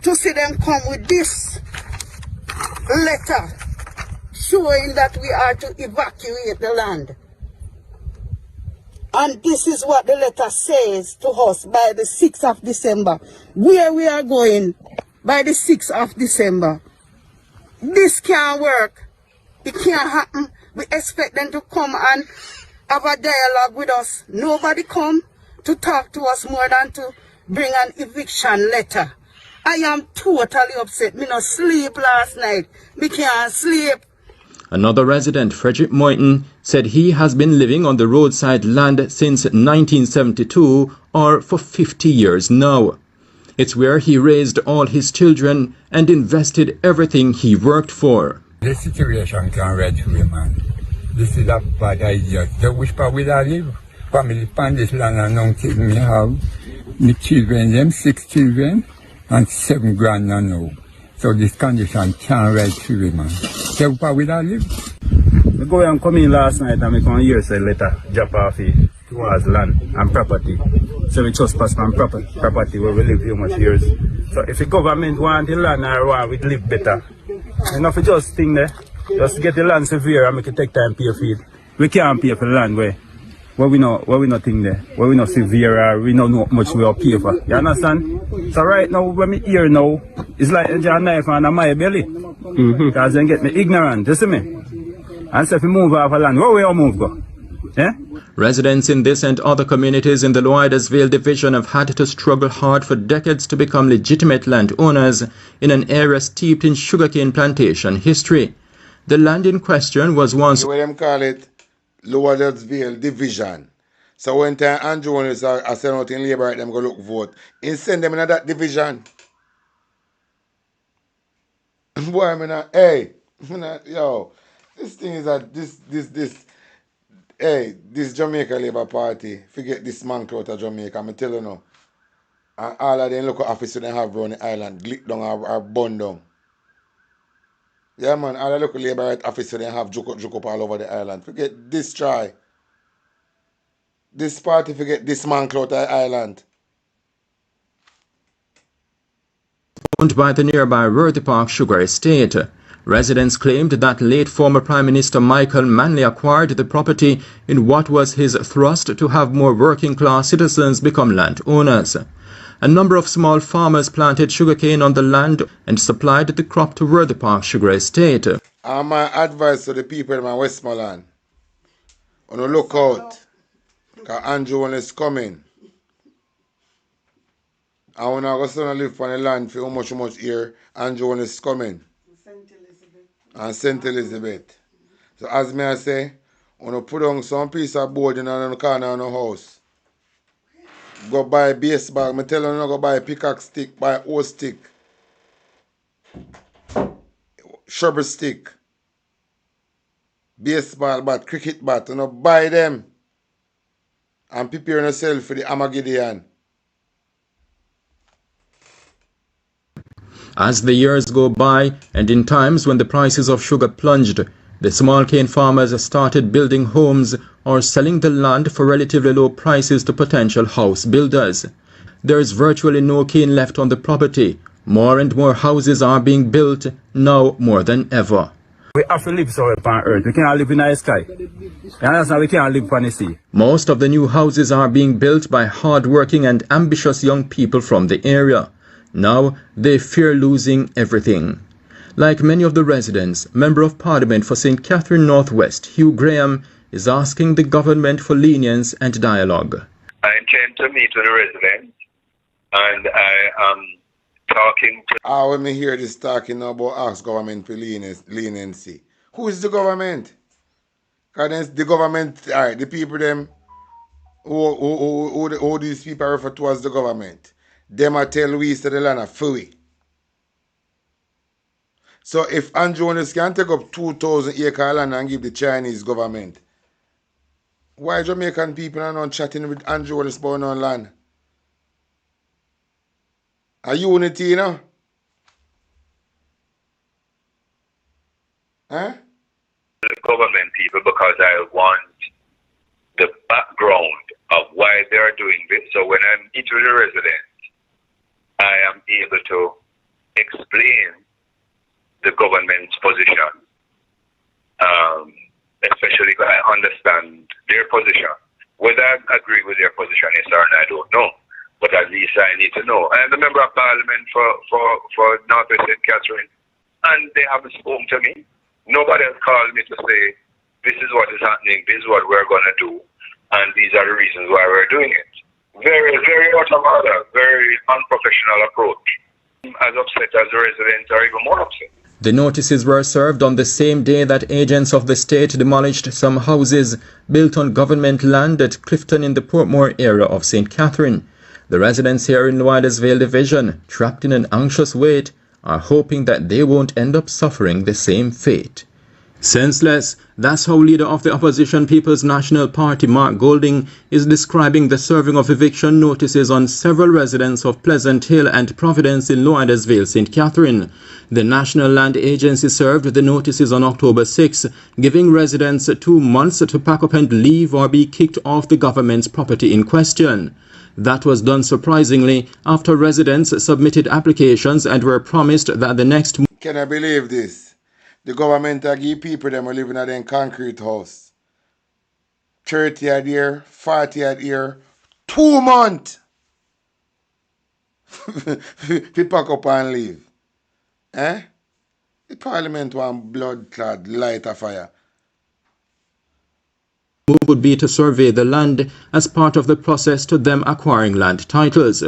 to see them come with this letter showing that we are to evacuate the land. And this is what the letter says to us by the 6th of December. Where we are going by the 6th of December. This can't work. It can't happen. We expect them to come and have a dialogue with us. Nobody come to talk to us more than to bring an eviction letter. I am totally upset. Me no sleep last night. Me can't sleep. Another resident, Frederick Moyton, said he has been living on the roadside land since 1972 or for 50 years now. It's where he raised all his children and invested everything he worked for. This situation can't read through, man. This is a bad idea. So which part will I live? Family on this land and now taking me have my children, them 6 children and 7 grand now. So this condition can't read through, man. So where will I live? I go and come in last night and I come here say letter drop off towards land and property. So we trespass on property where we live here much years. So if the government want the land or want we live better, enough for just thing there. Just get the land severe and make it take time pay for it. We can't pay for the land where we not think there. Where we not severe or we don't know how much we are pay for. You understand? So right now when me here now, it's like a knife on my belly. Because then get me ignorant, you see me? And so if we move off a land, where we all move go? Yeah? Residents in this and other communities in the Lower Huddersville Division have had to struggle hard for decades to become legitimate landowners in an area steeped in sugarcane plantation history. The land in question was once... What them call it? Lower Huddersville Division. So when time Andrew is a send out in Labour, them go look vote. And send them in that division. Boy, I mean, hey, yo, this thing is that this Jamaica Labour Party, forget this man out of Jamaica, I'm telling you now. And all of them local office they have around the island, glick down or burn down. Yeah, man, all the local labor right office they have joke up all over the island. Forget destroy. This party forget dismantle out the island. Owned by the nearby Worthy Park Sugar Estate. Residents claimed that late former Prime Minister Michael Manley acquired the property in what was his thrust to have more working-class citizens become landowners. A number of small farmers planted sugarcane on the land and supplied the crop to Worthy Park Sugar Estate. And my advice to the people in my Westmoreland, on the look out, because Andrew is coming. And when I go to live on the land for how much year, Andrew is coming. And St. Elizabeth. So as me I say, when you put on some piece of board in the corner of the house, go buy a baseball. I tell you not go buy a pickaxe stick, buy a hoe stick, shrubber stick, baseball bat, cricket bat, you know, buy them and prepare yourself for the Armageddon. As the years go by, and in times when the prices of sugar plunged, the small cane farmers started building homes or selling the land for relatively low prices to potential house builders. There is virtually no cane left on the property. More and more houses are being built, now more than ever. We have to live somewhere on earth. We can't live in the sky. You understand? We can't live on the sea. Most of the new houses are being built by hard-working and ambitious young people from the area. Now they fear losing everything. Like many of the residents, Member of Parliament for St. Catherine Northwest, Hugh Graham, is asking the government for lenience and dialogue. I intend to meet with the residents, and I am talking to... When me hear this talking about ask government for leniency. Who is the government? Because the government, alright, the people them, who these people refer to as the government. Them a tell we to the land are free. So if Andrew Jones can take up 2,000 acre land and give the Chinese government, why Jamaican people are not chatting with Andrew Jones about on land? A unity, you know? Huh? The government people, because I want the background of why they are doing this. So when I meet with the residents, I am able to explain the government's position, especially if I understand their position. Whether I agree with their position, yes or no, I don't know. But at least I need to know. I am the Member of Parliament for North West St. Catherine, and they haven't spoken to me. Nobody has called me to say, this is what is happening, this is what we're going to do, and these are the reasons why we're doing it. Very, very out of order, very unprofessional approach. As upset as the residents are, even more upset. The notices were served on the same day that agents of the state demolished some houses built on government land at Clifton in the Portmore area of St. Catherine. The residents here in Wildersville Division, trapped in an anxious wait, are hoping that they won't end up suffering the same fate. Senseless, that's how leader of the opposition People's National Party, Mark Golding, is describing the serving of eviction notices on several residents of Pleasant Hill and Providence in Wildersville, St. Catherine. The National Land Agency served the notices on October 6, giving residents 2 months to pack up and leave or be kicked off the government's property in question. That was done surprisingly after residents submitted applications and were promised that the next... Can I believe this? The government give people them are living in a concrete house. 30 a year, 40 a year, 2 months. We pack up and leave. Eh? The parliament want blood-clad light a fire. Move would be to survey the land as part of the process to them acquiring land titles.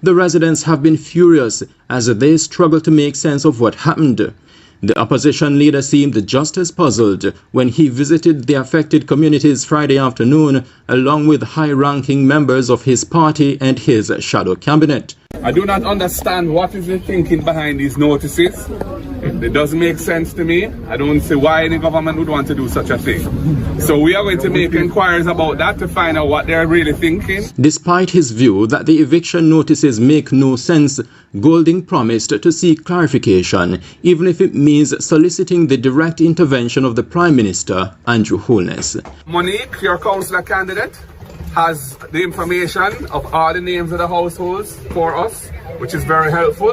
The residents have been furious as they struggle to make sense of what happened. The opposition leader seemed just as puzzled when he visited the affected communities Friday afternoon along with high-ranking members of his party and his shadow cabinet. I do not understand what is the thinking behind these notices. It doesn't make sense to me. I don't see why any government would want to do such a thing. So we are going to make inquiries about that to find out what they're really thinking. Despite his view that the eviction notices make no sense, Golding promised to seek clarification, even if it means soliciting the direct intervention of the Prime Minister, Andrew Holness. Monique, your councillor candidate, has the information of all the names of the households for us, which is very helpful,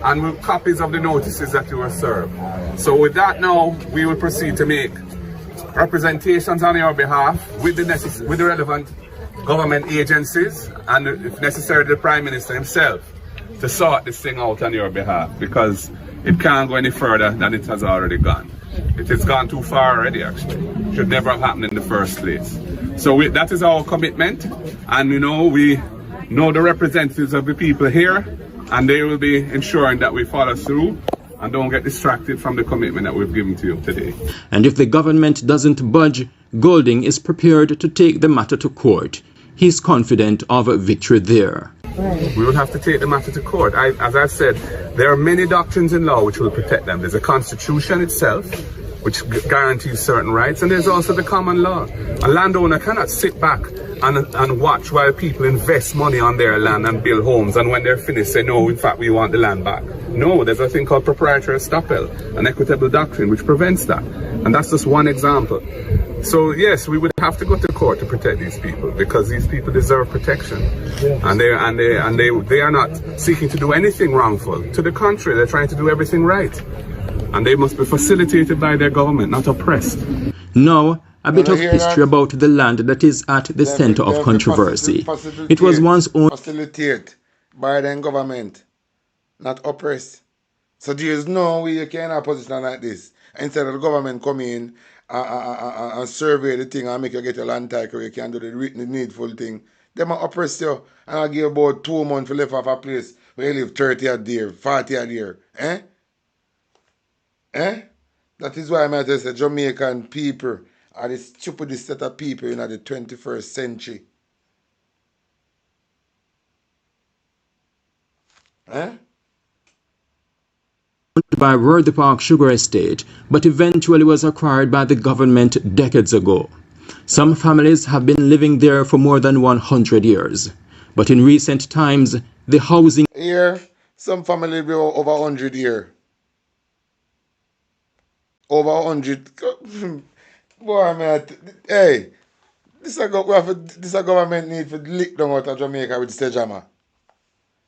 and with copies of the notices that you were served. So with that now, we will proceed to make representations on your behalf with the relevant government agencies and, if necessary, the Prime Minister himself to sort this thing out on your behalf, because it can't go any further than it has already gone. It has gone too far already, actually. It should never have happened in the first place. So that is our commitment, and we know the representatives of the people here, and they will be ensuring that we follow through and don't get distracted from the commitment that we've given to you today. And if the government doesn't budge, Golding is prepared to take the matter to court. He's confident of a victory there. We will have to take the matter to court. As I've said, there are many doctrines in law which will protect them. There's a constitution itself, which guarantees certain rights, and there's also the common law. A landowner cannot sit back and watch while people invest money on their land and build homes, and when they're finished say, no, in fact, we want the land back. No, there's a thing called proprietary estoppel, an equitable doctrine which prevents that. And that's just one example. So yes, we would have to go to court to protect these people, because these people deserve protection. And they are not seeking to do anything wrongful. To the contrary, they're trying to do everything right. And they must be facilitated by their government, not oppressed. Now, a bit of history about the land that is at the center of controversy. It was once owned... Facilitated by the government, not oppressed. So there is no way you can have a position like this. Instead of the government come in and survey the thing and make you get a land title, you can do the needful thing. They might oppress you, and I'll give about 2 months to live off a place where you live 30 a year, 40 a year. That is why I say Jamaican people are the stupidest set of people in the 21st century. By Worthy Park Sugar Estate, but eventually was acquired by the government decades ago. Some families have been living there for more than 100 years. But in recent times, the housing... Here, some family live over 100 years. Over 100. Boy, man, hey, this a government need to lick down out of Jamaica with Sejama.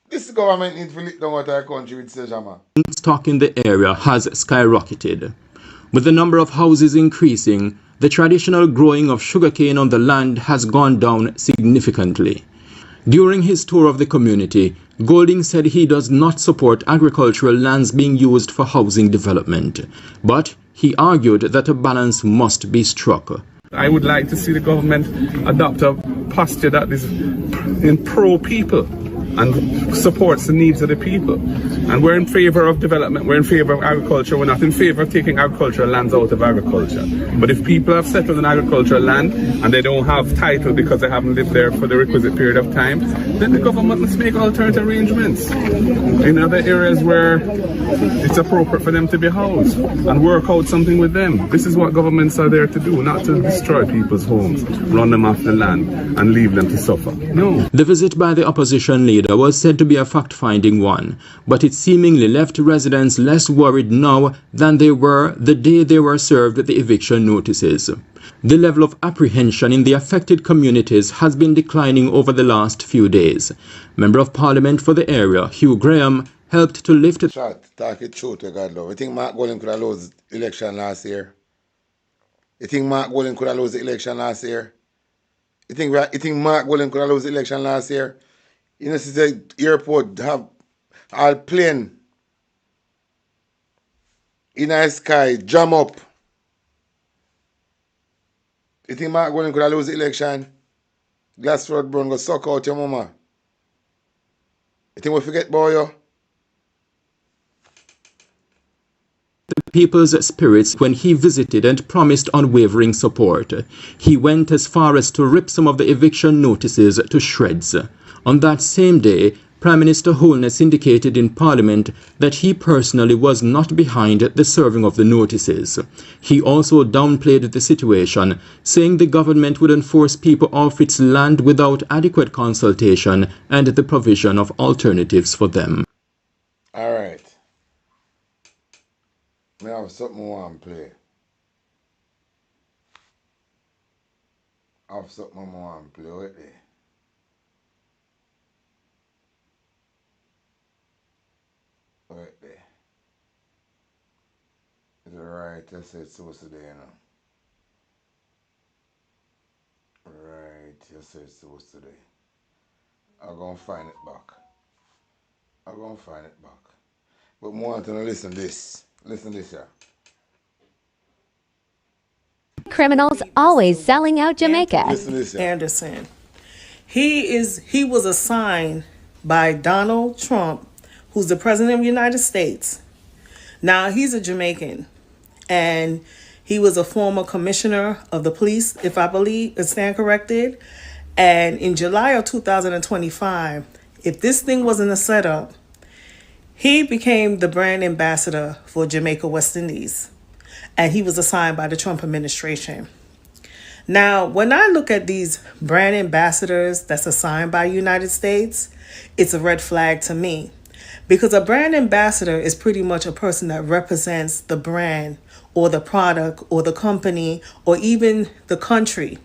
This government need to lick down out of our country with Sejama. Stock in the area has skyrocketed. With the number of houses increasing, the traditional growing of sugarcane on the land has gone down significantly. During his tour of the community, Golding said he does not support agricultural lands being used for housing development, but he argued that a balance must be struck. I would like to see the government adopt a posture that is in pro-people and supports the needs of the people. And we're in favor of development, we're in favor of agriculture, we're not in favor of taking agricultural lands out of agriculture. But if people have settled in agricultural land and they don't have title because they haven't lived there for the requisite period of time, then the government must make alternative arrangements in other areas where it's appropriate for them to be housed and work out something with them. This is what governments are there to do, not to destroy people's homes, run them off the land and leave them to suffer. No. The visit by the opposition leader was said to be a fact-finding one, but it seemingly left residents less worried now than they were the day they were served the eviction notices. The level of apprehension in the affected communities has been declining over the last few days. Member of Parliament for the area, Hugh Graham, helped to lift it. Talk it true to God, love. You think Mark Golding could have lost the election last year? You think Mark Golding could have lost the election last year? You think Mark Golding could have lost the election last year? You know, since the airport have all plane in the sky, jam up. You think Mark Golding could have lost the election? Glassford Brown go suck out your mama. You think we forget about you? The people's spirits when he visited and promised unwavering support. He went as far as to rip some of the eviction notices to shreds. On that same day, Prime Minister Holness indicated in Parliament that he personally was not behind the serving of the notices. He also downplayed the situation, saying the government would enforce people off its land without adequate consultation and the provision of alternatives for them. All right. I have something I want to play. I have something I want to play with it. Right there. Is it right? I said so today, you know. Right, you said so today. I'm going to find it back. I'm going to find it back. But I want to listen to this. Listen to this here. Criminals always selling out Jamaica. Listen to this here. Anderson. He was assigned by Donald Trump, who's the president of the United States. Now he's a Jamaican, and he was a former commissioner of the police, if I stand corrected. And in July of 2025, if this thing wasn't a setup, he became the brand ambassador for Jamaica West Indies, and he was assigned by the Trump administration. Now, when I look at these brand ambassadors that's assigned by the United States, it's a red flag to me. Because a brand ambassador is pretty much a person that represents the brand or the product or the company or even the country.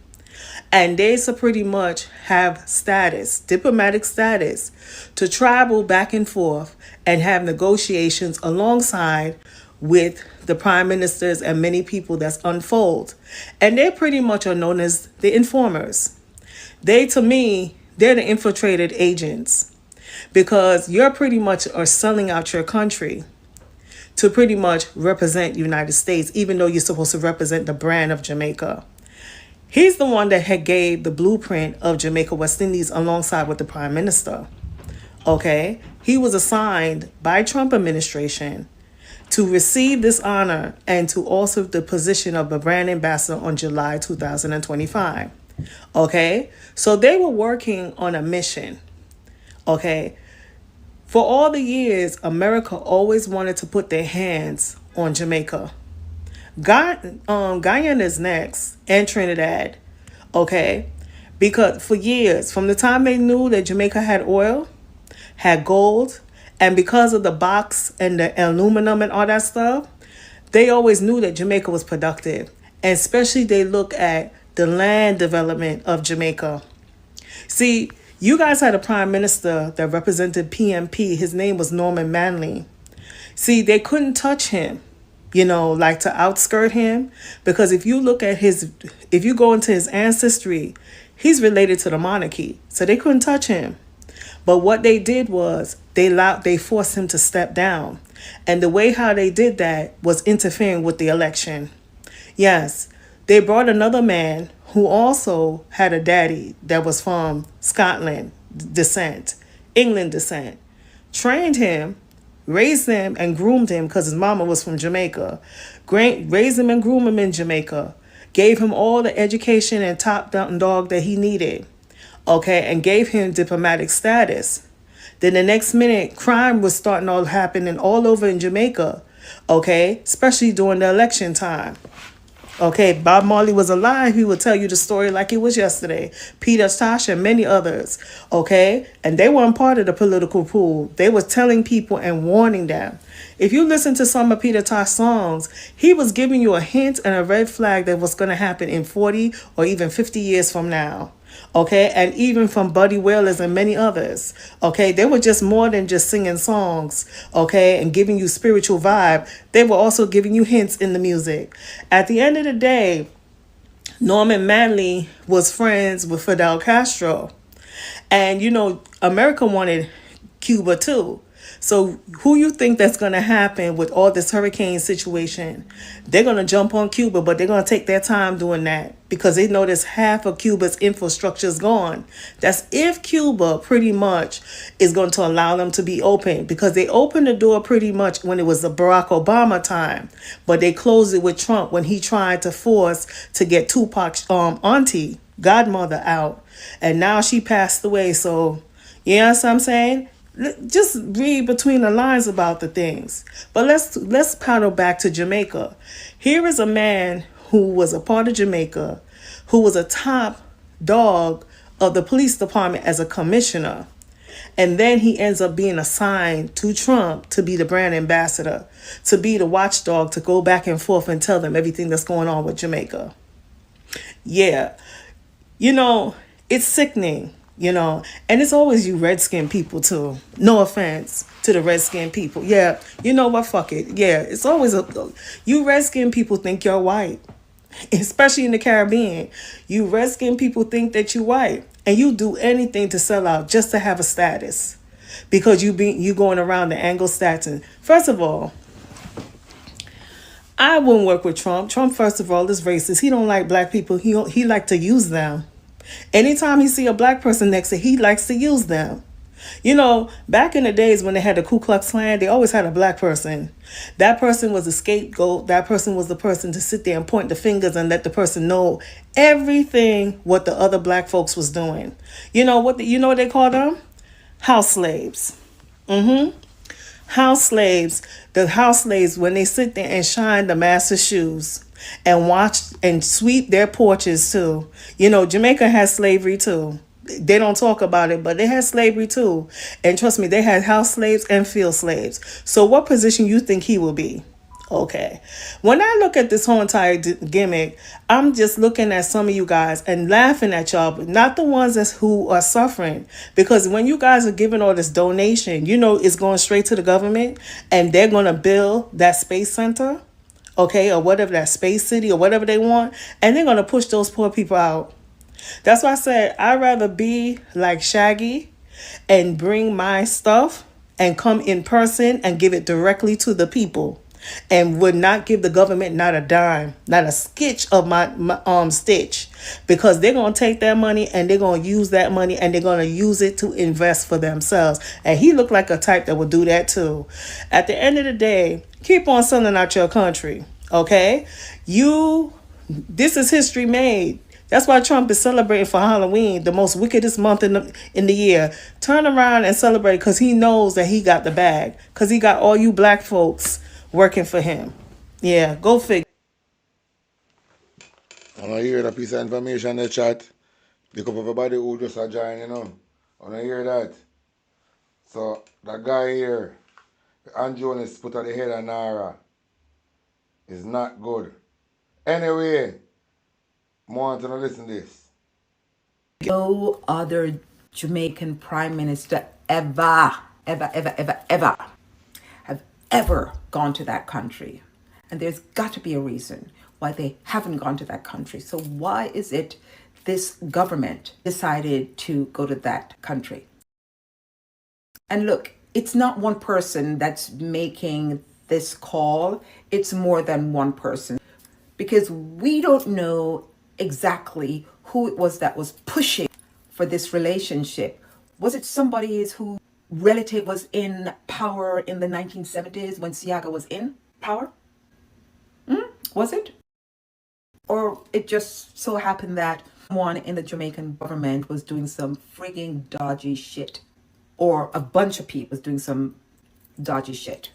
And they pretty much have status, diplomatic status, to travel back and forth and have negotiations alongside with the prime ministers and many people that's unfold. And they pretty much are known as the informers. To me, they're the infiltrated agents, because you're pretty much are selling out your country to pretty much represent the United States, even though you're supposed to represent the brand of Jamaica. He's the one that had gave the blueprint of Jamaica West Indies alongside with the prime minister. Okay, he was assigned by Trump administration to receive this honor and to also the position of the brand ambassador on July 2025. Okay, so they were working on a mission. Okay, for all the years, America always wanted to put their hands on Jamaica. Guyana is next, and Trinidad. Okay, because for years, from the time they knew that Jamaica had oil, had gold, and because of the box and the aluminum and all that stuff, they always knew that Jamaica was productive. And especially they look at the land development of Jamaica. See, you guys had a prime minister that represented PMP. His name was Norman Manley. See, they couldn't touch him, like to outskirt him, because if you look at if you go into his ancestry, he's related to the monarchy. So they couldn't touch him. But what they did was they forced him to step down. And the way how they did that was interfering with the election. Yes, they brought another man who also had a daddy that was from Scotland descent, England descent, trained him, raised him and groomed him because his mama was from Jamaica, raised him and groomed him in Jamaica, gave him all the education and top dog that he needed, okay, and gave him diplomatic status. Then the next minute, crime was starting all happening all over in Jamaica, okay, especially during the election time. Okay, Bob Marley was alive. He would tell you the story like it was yesterday. Peter Tosh and many others. Okay, and they weren't part of the political pool. They were telling people and warning them. If you listen to some of Peter Tosh's songs, he was giving you a hint and a red flag that was going to happen in 40 or even 50 years from now. Okay, and even from Buddy Wailers and many others. Okay, they were just more than just singing songs, okay, and giving you spiritual vibe. They were also giving you hints in the music. At the end of the day, Norman Manley was friends with Fidel Castro. And, America wanted Cuba too. So who you think that's going to happen with all this hurricane situation? They're going to jump on Cuba, but they're going to take their time doing that because they notice half of Cuba's infrastructure is gone. That's if Cuba pretty much is going to allow them to be open, because they opened the door pretty much when it was the Barack Obama time, but they closed it with Trump when he tried to force to get Tupac's godmother out. And now she passed away. So, you know what I'm saying? just read between the lines about the things. But let's paddle back to Jamaica. Here is a man who was a part of Jamaica, who was a top dog of the police department as a commissioner. And then he ends up being assigned to Trump to be the brand ambassador, to be the watchdog, to go back and forth and tell them everything that's going on with Jamaica. Yeah. You know, it's sickening, you know, and it's always you redskin people too. No offense to the redskin people. Yeah, you know what? Fuck it. Yeah, it's always you redskin people think you're white, especially in the Caribbean. You redskin people think that you white, and you do anything to sell out just to have a status, because you going around the Anglo-Saxon. First of all, I wouldn't work with Trump. Trump, first of all, is racist. He don't like black people. He like to use them. Anytime he see a black person next to him, he likes to use them. You know, back in the days when they had the Ku Klux Klan, they always had a black person. That person was a scapegoat. That person was the person to sit there and point the fingers and let the person know everything what the other black folks was doing. You know what they call them? House slaves. House slaves. The house slaves, when they sit there and shine the master's shoes and watch and sweep their porches too. You know, Jamaica has slavery too. They don't talk about it, but they had slavery too. And trust me, they had house slaves and field slaves. So what position you think he will be? Okay. When I look at this whole entire gimmick, I'm just looking at some of you guys and laughing at y'all, but not the ones who are suffering. Because when you guys are giving all this donation, you know it's going straight to the government, and they're going to build that space center, okay, or whatever, that space city or whatever they want, and they're going to push those poor people out. That's why I said I'd rather be like Shaggy and bring my stuff and come in person and give it directly to the people, and would not give the government not a dime, not a stitch of my stitch, because they're going to take that money and they're going to use that money and they're going to use it to invest for themselves. And he looked like a type that would do that too. At the end of the day, keep on selling out your country, okay? This is history made. That's why Trump is celebrating for Halloween, the most wickedest month in the year. Turn around and celebrate, because he knows that he got the bag, because he got all you black folks working for him. Yeah, go figure. When I hear that piece of information in the chat, pick up everybody who just a join, you know. When I hear that. So, that guy here, Andrew Jones put at the head of Nara, is not good. Anyway, I want to listen to this. No other Jamaican prime minister ever have ever gone to that country. And there's got to be a reason why they haven't gone to that country. So why is it this government decided to go to that country? And look, it's not one person that's making this call. It's more than one person, because we don't know exactly who it was that was pushing for this relationship. Was it somebody whose relative was in power in the 1970s when Siaga was in power? Was it? Or it just so happened that someone in the Jamaican government was doing some frigging dodgy shit, or a bunch of people was doing some dodgy shit,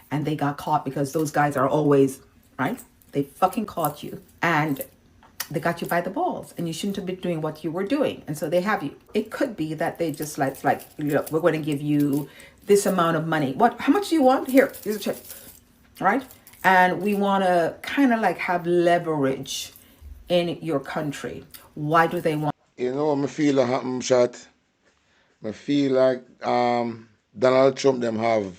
and they got caught, because those guys are always, right? They fucking caught you, and they got you by the balls, and you shouldn't have been doing what you were doing, and so they have you. It could be that they just like, look, we're going to give you this amount of money. How much do you want? Here's a check, right? And we want to kind of like have leverage in your country. Why do they want? You know, I feel like happen shot. I feel like Donald Trump them have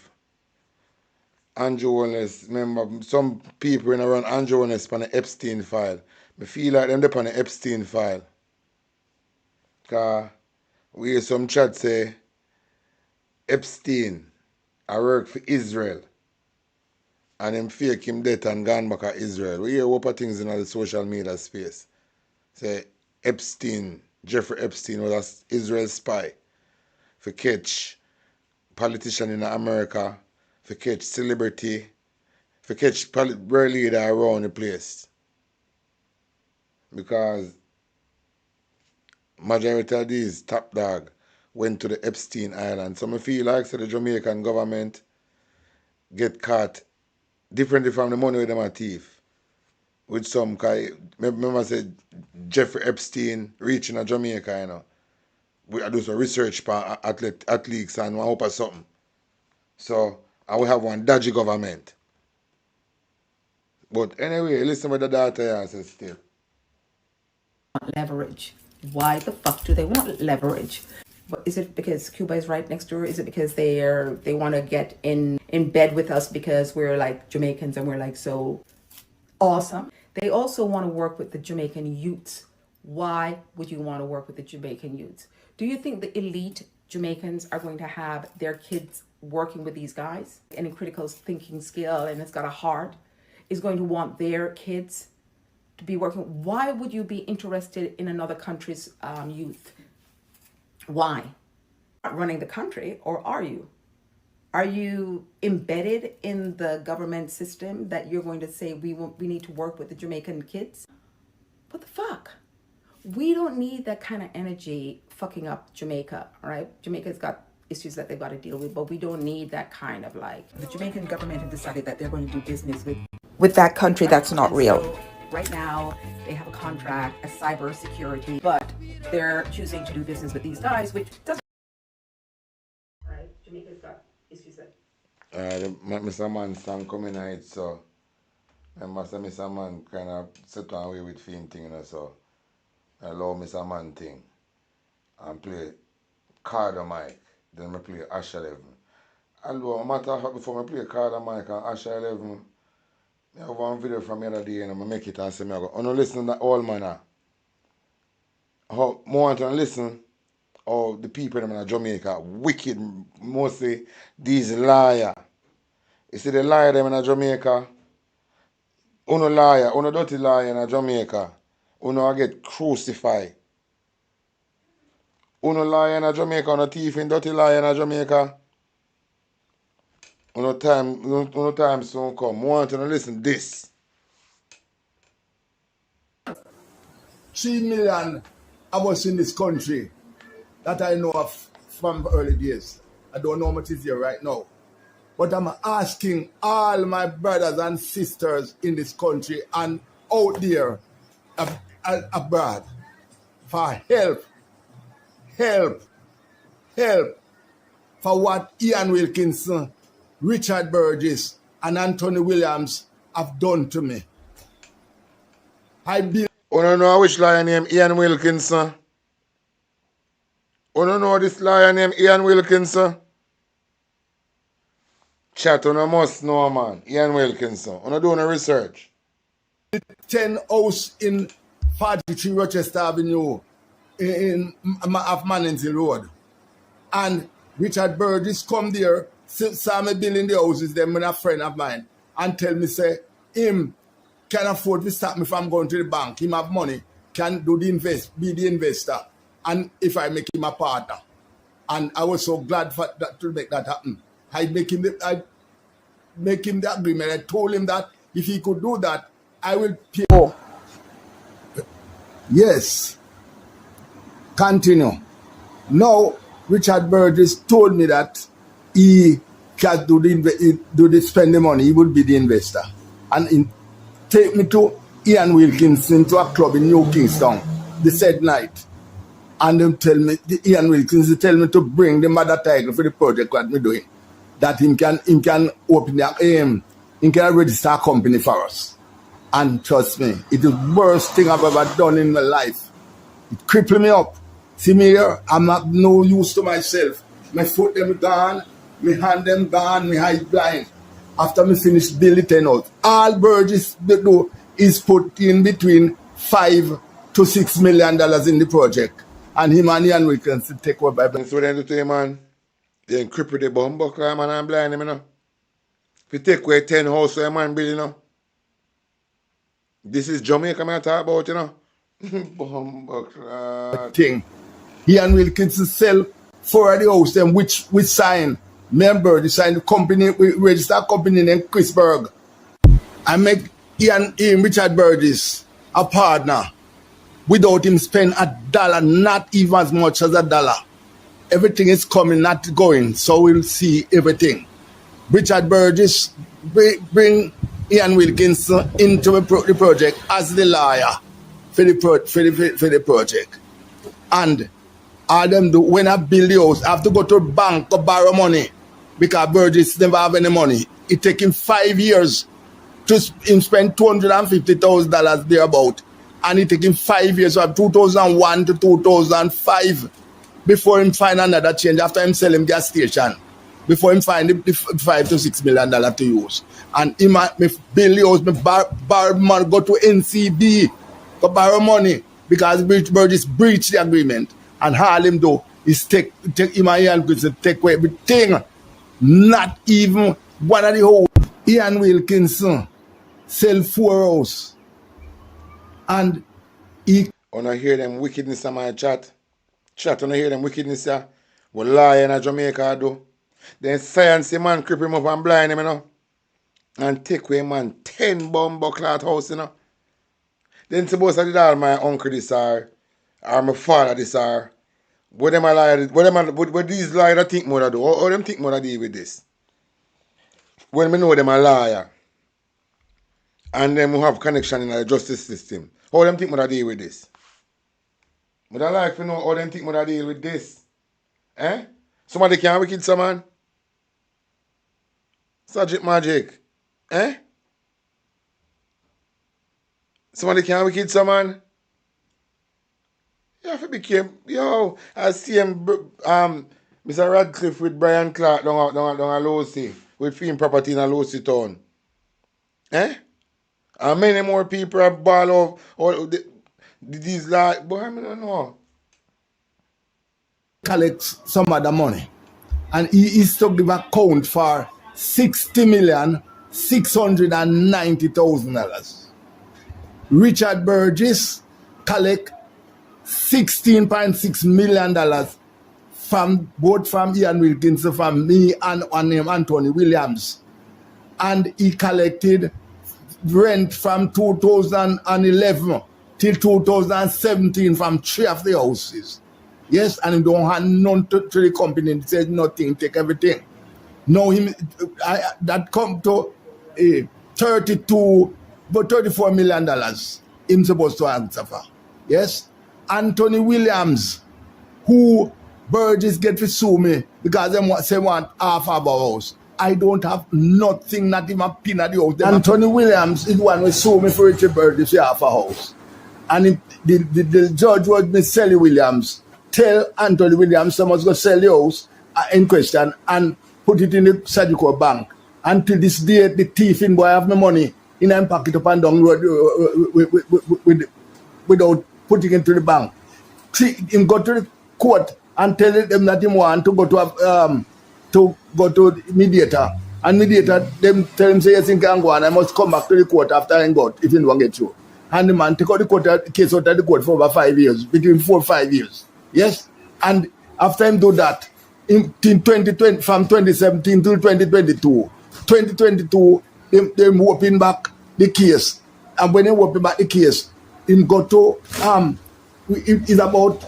Andrew Holness. Remember, some people in around Andrew Holness on the Epstein file. I feel like them on the Epstein file. Because we hear some chat say Epstein, I work for Israel. And him fake him dead and gone back to Israel. We hear what things in the social media space. Say Epstein, Jeffrey Epstein was an Israel spy for catch politician in America, for catch celebrity, for catch world leader around the place. Because majority of these top dog went to the Epstein Island. So I feel like so the Jamaican government get caught differently from the money with them a thief. With some guy, remember I said Jeffrey Epstein reaching a Jamaica, you know. We do some research for athletes and one hope of something. So I will have one dodgy government. But anyway, listen what the daughter says still. Leverage. Why the fuck do they want leverage? But is it because Cuba is right next door? Is it because they want to get in bed with us because we're like Jamaicans and we're like so awesome? They also want to work with the Jamaican youths. Why would you want to work with the Jamaican youths? Do you think the elite Jamaicans are going to have their kids working with these guys? Any critical thinking skill and it's got a heart is going to want their kids to be working. Why would you be interested in another country's youth? Why? Not running the country, or are you? Are you embedded in the government system that you're going to say we need to work with the Jamaican kids? What the fuck? We don't need that kind of energy fucking up Jamaica, all right? Jamaica's got issues that they've got to deal with, but we don't need that kind of like... The Jamaican government have decided that they're going to do business with that country that's not real. So right now, they have a contract, a cyber security, but they're choosing to do business with these guys, which doesn't... Right? Jamaica's got issues that... Mr. Man song coming out, so... And Mr. Man kind of set away with film thing, you know, so... I love Mr. Man thing. And play Carter Mike. Then I play Ash 11. Although, no matter how before I play Carter Mike and Ash 11, I have one video from the other day and I make it and say, I go, oh no, listen to that old man. How more want to listen, how the people in Jamaica, wicked, mostly these liars. You see the liar them in Jamaica, uno liar, uno dirty liar in Jamaica, uno get crucified. Uno liar in Jamaica, uno thief in dirty liar in Jamaica. Uno time soon come. I want to listen to this. 3 million of us in this country that I know of from early days. I don't know how much is here right now. But I'm asking all my brothers and sisters in this country and out there abroad for help for what Ian Wilkinson, Richard Burgess, and Anthony Williams have done to me. I don't know which liar named Ian Wilkinson. You don't know this liar named Ian Wilkinson? Chat, you must know, man. Ian Wilkinson. You do no research. 10 house in 43 Rochester Avenue in Mannington Road. And Richard Burgess come there, saw me building the houses them with a friend of mine, and tell me, say, him can afford to stop me from going to the bank. Him have money, can do the be the investor. And if I make him a partner. And I was so glad for that to make that happen. I make him the agreement. I told him that if he could do that, I will pay. Oh. Yes. Continue. Now, Richard Burgess told me that he can spend the money. He would be the investor. And take me to Ian Wilkinson to a club in New Kingston the said night. And them tell me, Ian Wilkinson tell me to bring the mother title for the project what me doing. That him can open he can register a company for us. And trust me, it is the worst thing I've ever done in my life. It crippled me up. See me here, I'm not no use to myself. My foot them gone, my hand them gone, my eyes blind. After me finish building 10 out. All Burgess do is put in between $5 to $6 million in the project. And him and Ian Wilkinson take over by... That's what they do to him, man. They cripple the bum buckler, man, and blind him, you know. If you take away 10 houses, a man build, you know. This is Jamaica, man, I talk about, you know. Bum buckler. Thing. Ian Wilkinson sell 4 of the house, them which we sign. Member, they sign the company, we register a company named Chrisberg. I make Richard Burgess a partner without him spend $1, not even as much as $1. everything is coming, not going. So we'll see everything. Richard Burgess bring Ian Wilkinson into the project as the lawyer for the project. And all them do, when I build the house, I have to go to a bank to borrow money because Burgess never have any money. It take him 5 years to spend $250,000 thereabout. And it take him 5 years, from 2001 to 2005, before him find another change after him sell him gas station. Before him find the $5 to $6 million to use. And him build the house, me borrow money, go to NCB to borrow money because Burgess breached the agreement. And all him do is take him and Ian Wilkinson, take away everything. Not even one of the whole. Ian Wilkinson sell 4 houses. And he... When I hear them wickedness in my chat, when I hear them wickedness, what lie in Jamaica do. Then science the man creep him up and blind him, you know. And take away man 10 bumbo cloth house, you know. Then suppose I did all my uncle this or my father this or what them a lie, what these liars think more do, or them think more deal with this. When me know them a liar and them who have connection in the justice system, how them think more deal with this? But I like to know how them think more deal with this. Eh? Somebody can wicked someone? Sergeant Magic. Eh? Somebody can wicked someone? You have to be careful. Yo, I see him, Mr. Radcliffe with Brian Clark down a Lucy, with film property in a Lucy town. Eh? And many more people are ball of these like, but I don't know. Collects some other money. And he is to give account for $60,690,000. Richard Burgess collect $16.6 million from both from Ian Wilkinson, from me and Anthony Williams. And he collected rent from 2011 till 2017 from 3 of the houses. Yes, and he don't have none to the company. He said nothing, take everything. Now that come to $34 million him supposed to answer for. Yes? Anthony Williams, who Burgess get to sue me because they want half of our house. I don't have nothing, not even a pin at the house. Anthony Williams is the one who sue me for Richard Burgess for half a house. And the judge was Miss Sally Williams. Tell Anthony Williams someone's going to sell the house in question and put it in the Sadiko bank. Until this day, the thief in boy have my money in and pack it up and down road without putting it to the bank. Him go to the court and tell them that he want to go to mediator. And mediator, them tell him say yes, he can go and I must come back to the court after I got if he don't get through. And the man take out the case out of the court for over 5 years, between 4 or 5 years. Yes? And after him do that, in 2020, from 2017 to 2022, them open back the case. And when they open back the case, him go to, it's about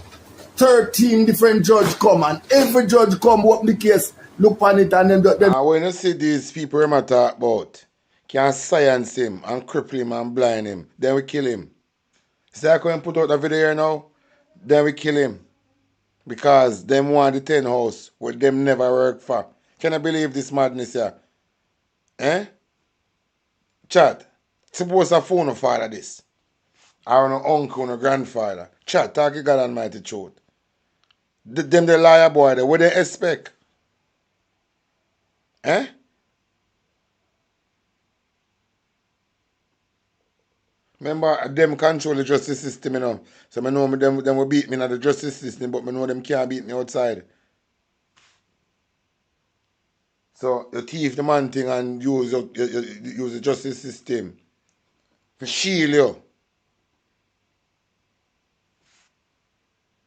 13 different judges come, and every judge come open the case, look on it, and then... when you see these people I'm talk about, can silence him and cripple him and blind him, then we kill him. See, I can put out the video here now, then we kill him. Because them want the 10 house, what them never work for. Can I believe this madness here? Eh? Chat, suppose a phone of father this. Or an uncle or grandfather. Chat, talk you God Almighty truth. Them the liar boy, what they expect? Eh? Remember, them control the justice system, you know. So I know them will beat me in the justice system, but I know them can't beat me outside. So you thief the man thing and use the justice system to shield you.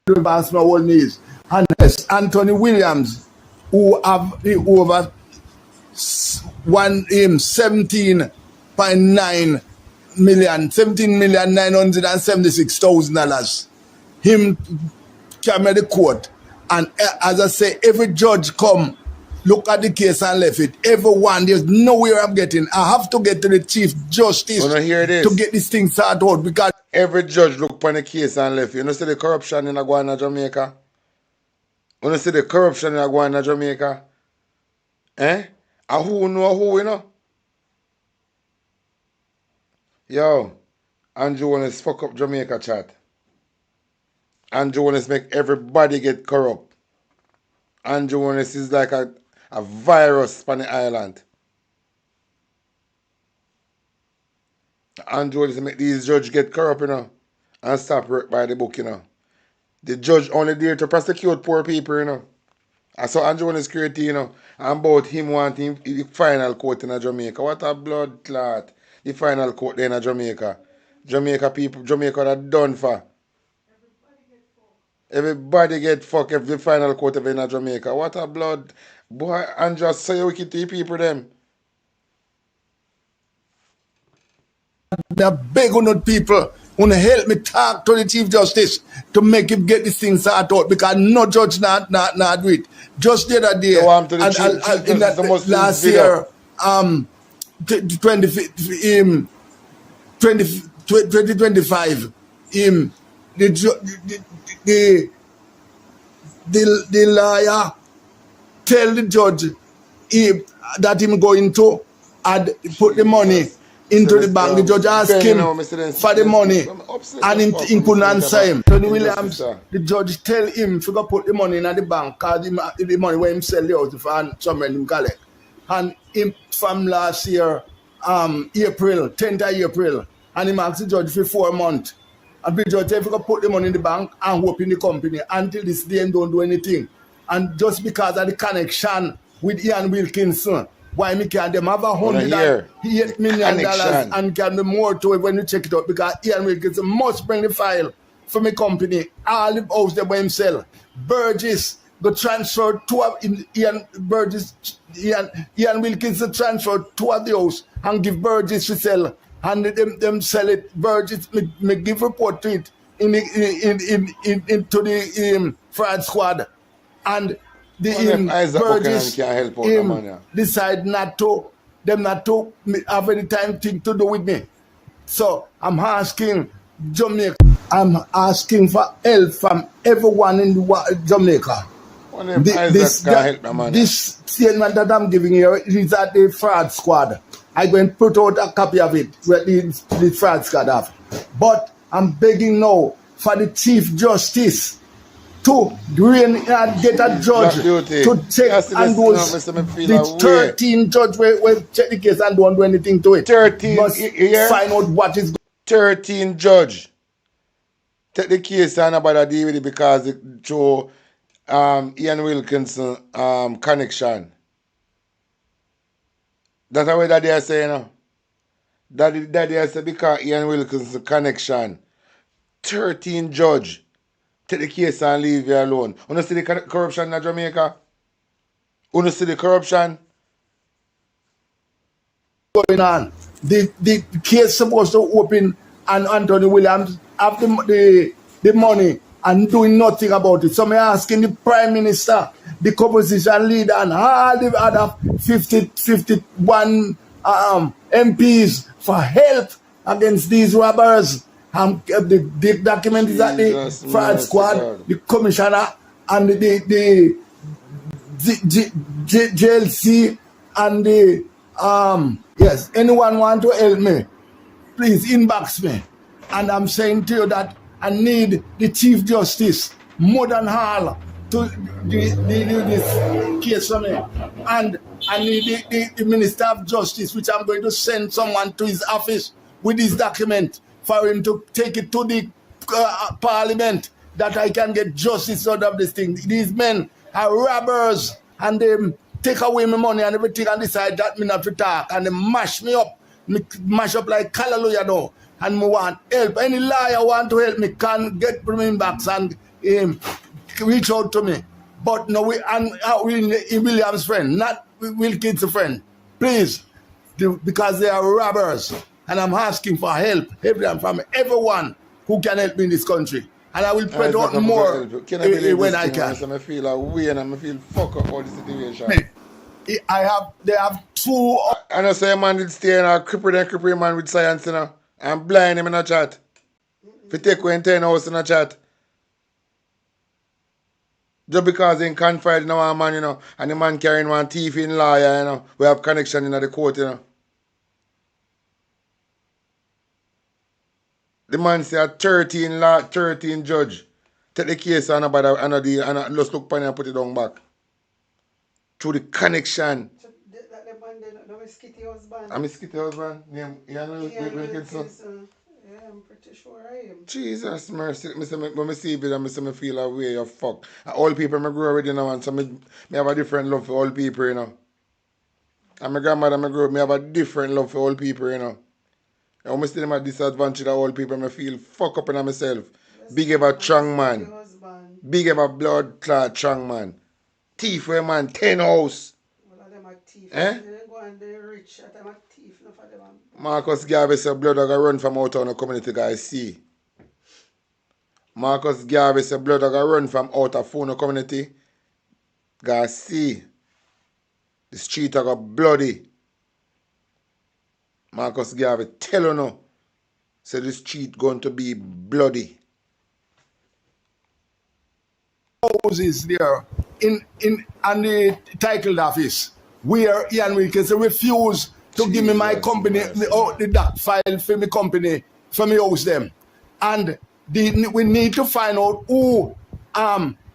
Advance my old knees. And yes, Anthony Williams, who have over 17.9 million, $17,976,000. Him came to the court And as I say, every judge come, look at the case and left it. Everyone, there's nowhere I'm getting. I have to get to the Chief Justice to get this thing sorted out because every judge look upon the case and left. You know see the corruption in Aguana, Jamaica? You know see the corruption in Aguana, Jamaica? Eh? And who know who, you know? Yo, Andrew Jones fuck up Jamaica chat. Andrew Jones make everybody get corrupt. Andrew Jones is like a virus on the island. Andrew Jones make these judges get corrupt, you know, and stop work by the book, you know. The judge only there to prosecute poor people, you know. I saw Andrew Jones creative, you know, and about him wanting the final court in Jamaica. What a blood clot. The final court there in Jamaica. Jamaica people, Jamaica are done for. Everybody get fucked if the final court ever in Jamaica. What a blood. Boy, and just say wicked to the people them. The beg on people want to help me talk to the Chief Justice to make him get this thing sorted out because no judge not do it. Just the other day, last year, 2025, the lawyer tell the judge that him going to put the money into the bank. The judge asked him for the money and he couldn't answer him. Tony Williams, the judge tell him to go put the money in the bank because the money when him sell the house for someone him collect. And him from last year, April, 10th of April, and he asked the judge for 4 months. And the judge said, if you put the money in the bank and hope in the company until this day and don't do anything. And just because of the connection with Ian Wilkinson, why me can them have $108 million and can be more to it when you check it out because Ian Wilkinson must bring the file for my company. All the house they by himself. Burgess go transfer Ian Wilkinson transfer 2 of the house and give Burgess to sell. And them sell it. Burgess me give report to it into the fraud squad. And the Burgess decide not to have any thing to do with me. So I'm asking Jamaica. I'm asking for help from everyone in Jamaica. This statement that I'm giving here is at the fraud squad. I'm going to put out a copy of it where the fraud squad have. But I'm begging now for the Chief Justice to get a judge to check and those the 13 judge will check the case and don't do anything to it. 13 find out what is 13 judge take the case and about deal with it because it show Ian Wilkinson connection. That's what that they are saying now. That they are saying because Ian Wilkinson connection. 13 judge take the case and leave you alone. You see the corruption in Jamaica? You see the corruption? Going on. The case supposed to open and Anthony Williams have the money and doing nothing about it. So I'm asking the Prime Minister, the opposition leader and all the other 51 MPs for help against these robbers. The document is at the fraud squad, the commissioner and the JLC and the yes, anyone want to help me, please inbox me. And I'm saying to you that I need the Chief Justice more than all to do this case for me. And I need the Minister of Justice, which I'm going to send someone to his office with this document for him to take it to the Parliament that I can get justice out of this thing. These men are robbers and they take away my money and everything and decide that me not to talk and they mash me up like hallelujah now. And me want help. Any liar want to help me can get me inbox and reach out to me. But no, we Williams' friend, not Wilkins' friend. Please, because they are robbers. And I'm asking for help from everyone who can help me in this country. And I will spread It's not out going to more help you. Can I believe when this I thing? can. I feel a way and I feel fuck up all the situation. They have two. I know say a man did stay in a cripple man with science, you know. And blind him in a chat. If you take away 10 hours in a chat. Just because he confide in one man, you know, and the man carrying one thief in lawyer, you know. We have connection in the court, you know. The man say a 13 judge. Take the case and just look upon it and put it down back. Through the connection. I'm a skitty husband. Yeah, I'm pretty sure I am. Jesus mercy. When I see it, I feel a way of fuck. Old people, I grow already now, and so I have a different love for old people, you know. And my grandmother, I have a different love for old people, you know. And when I see them at disadvantage of old people, I feel fuck up in myself. Big ever strong man. Big ever blood clot strong man. Thief for a man, 10 house. Eh? Marcus Garvey said blood are run from out on the community, guys. See. Marcus Garvey said blood are run from out of phone community. Guys, see. The street are bloody. Marcus Garvey tell you no. Say the street going to be bloody. Houses there in the title office where Ian Wilkinson refused to give me my company, the doc file for my company, for me house them. And we need to find out who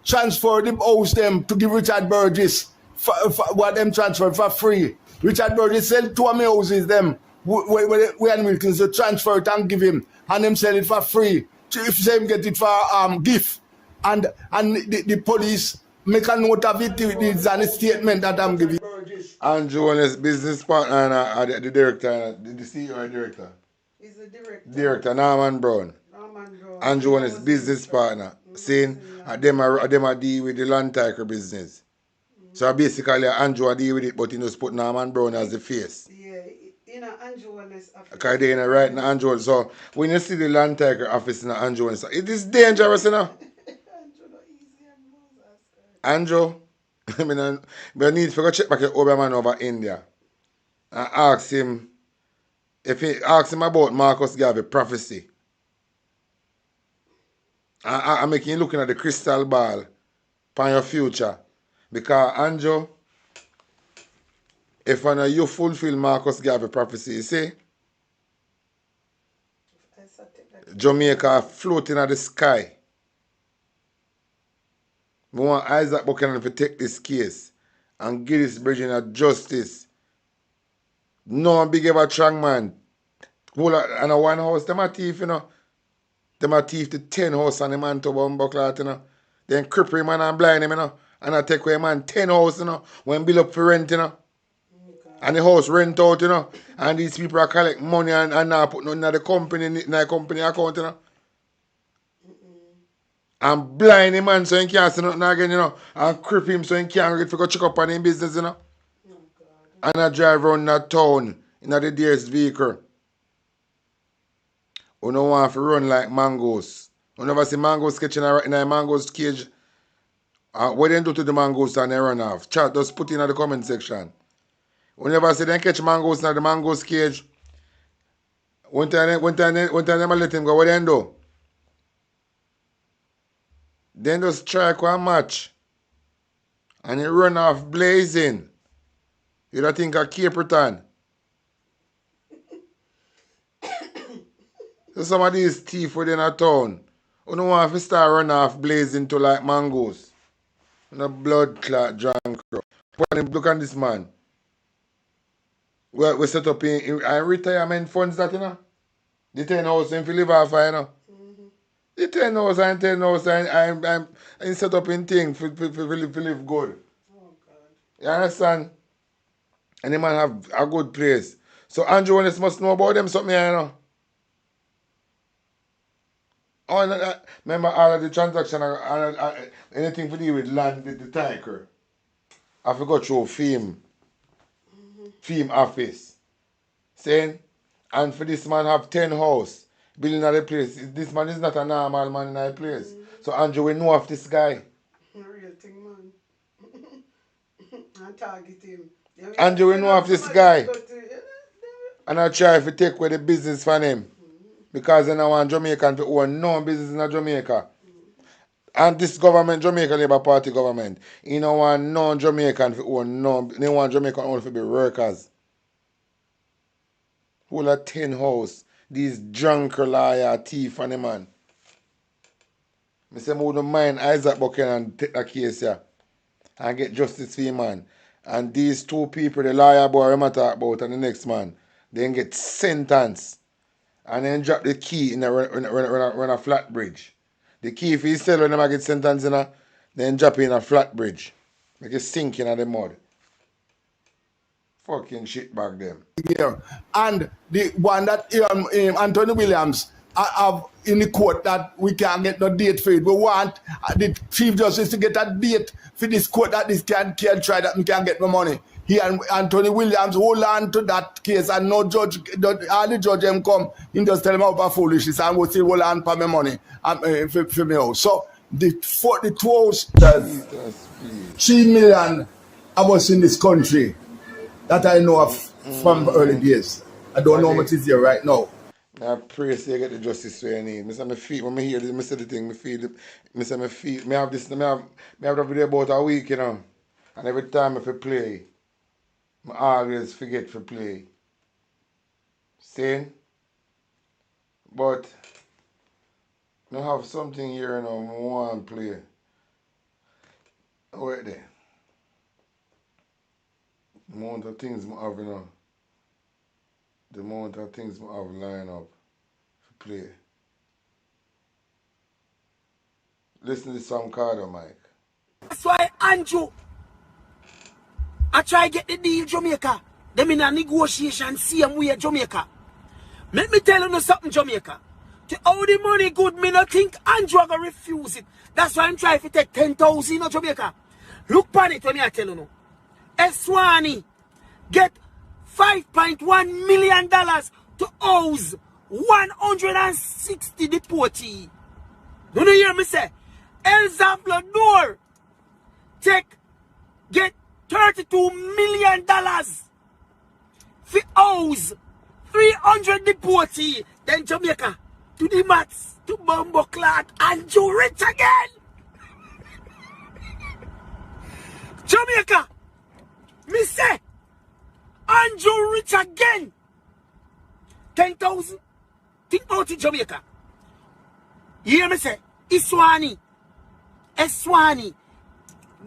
transferred the house them to give Richard Burgess for what them transferred for free. Richard Burgess sell 2 of my houses them where Ian Wilkinson transfer it and give him, and them sell it for free. If them get it for gift. And the police make a note of it. It's a statement that I'm giving. Andrew and his business partner and the director, the CEO and director. He's the director. Director, Norman Brown. Andrew and his business partner. Saying them a deal with the land tiger business. So basically Andrew deal with it, but he just put Norman Brown as the face. Yeah, Andrew and his office. Okay, they in right now Andrew. So when you see the land tiger office in Andrew, it is dangerous, you know. Andrew, I need to go check back over man over India and ask him about Marcus Garvey prophecy. I'm making you looking at the crystal ball for your future. Because Andrew, if you fulfill Marcus Garvey prophecy, you see, Jamaica floating at the sky. We want Isaac Buchanan to take this case and give this bridging a justice. No big ever strong man. And a one house, them a thief, you know. Them a thief to 10 house and the man to bumbuckler, you know. Then cripple him and blind him, you know. And I take away man 10 house, you know. When bill up for rent, you know. And the house rent out, you know. And these people are collect money and not put nothing in the company account, you know. And blind him man so he can't see nothing again, you know. And cripple him so he can't get to go check up on his business, you know. And I drive around that town in the dearest vehicle. We don't want to run like mangoes. We never see mangoes catching in a mangoes cage. What they do to the mangoes and they run off? Chat, just put in the comment section. We never see them catch mangoes in the mangoes cage. One time them let him go, what they do? Then just strike one match. And he run off blazing. You don't think of Caperton? So some of these thieves within a town, you don't want to start run off blazing to like mangoes. And a blood clot drunk. Look at this man. We set up in retirement funds that, you know. The 10 house in live off, you know. The 10 house and 10 house I'm set up in things for live good. You understand? And the man have a good place. So Andrew must know about them something, you know. Oh, remember all of the transaction, anything to do with land, the tiger. I forgot through film office. Saying, and for this man have 10 house, building at the place. This man is not a normal man in the place. So Andrew, we know of this guy. Real thing, man. And target him. Andrew, we know of this guy. And I try to take away the business from him. Because they don't want Jamaican to own no business in Jamaica. And this government, Jamaica Labour Party government, you don't want no Jamaican to own no, they want Jamaican only to be workers. Whole of 10 house, these drunk liar, thief and the man. I say, I wouldn't mind Isaac Buchanan take the case here and get justice for him, man. And these two people, the lawyer boy I'm talk about and the next man, then get sentenced. And then drop the key in a flat bridge. The key if he sell when them get sentenced in a, then drop it in a flat bridge. Make it sink in the mud. Fucking shit back them. Yeah. And the one that Anthony Williams have in the court that we can't get no date for it. We want the Chief Justice to get a date for this court that this can't try that we can't get no money. He and Anthony Williams hold on to that case and no judge, all the judge them come, he just tell him about foolishness and we still hold on for my money for me out. So the 3 million of us in this country that I know of from early days. I don't know what is here right now. I pray so you get the justice you need. I say my feet, when I hear this, I say the thing, I say my feet, I have this, I have that video about a week, you know. And every time I play, I always forget to play. See? But I have something here now, I want to play. Wait there. The amount of things I have, you know. The amount of things I have lined up to play. Listen to some card, Mike. That's why Andrew, I try to get the deal Jamaica. Them in a negotiation, same way Jamaica. Let me tell you something, Jamaica. To all the money good, me not think Andrew gonna refuse it. That's why I'm trying to take 10,000 in Jamaica. Look on it when I tell you no. Eswani get $5.1 million to house 160 deportees. You know hear me say? El Salvador get $32 million for house 300 deportees. Then Jamaica to the mats to Bumbo Clat and Joe Rich again. Jamaica, me say, Andrew Rich again. 10,000. Think about it, Jamaica. You hear me say? Eswani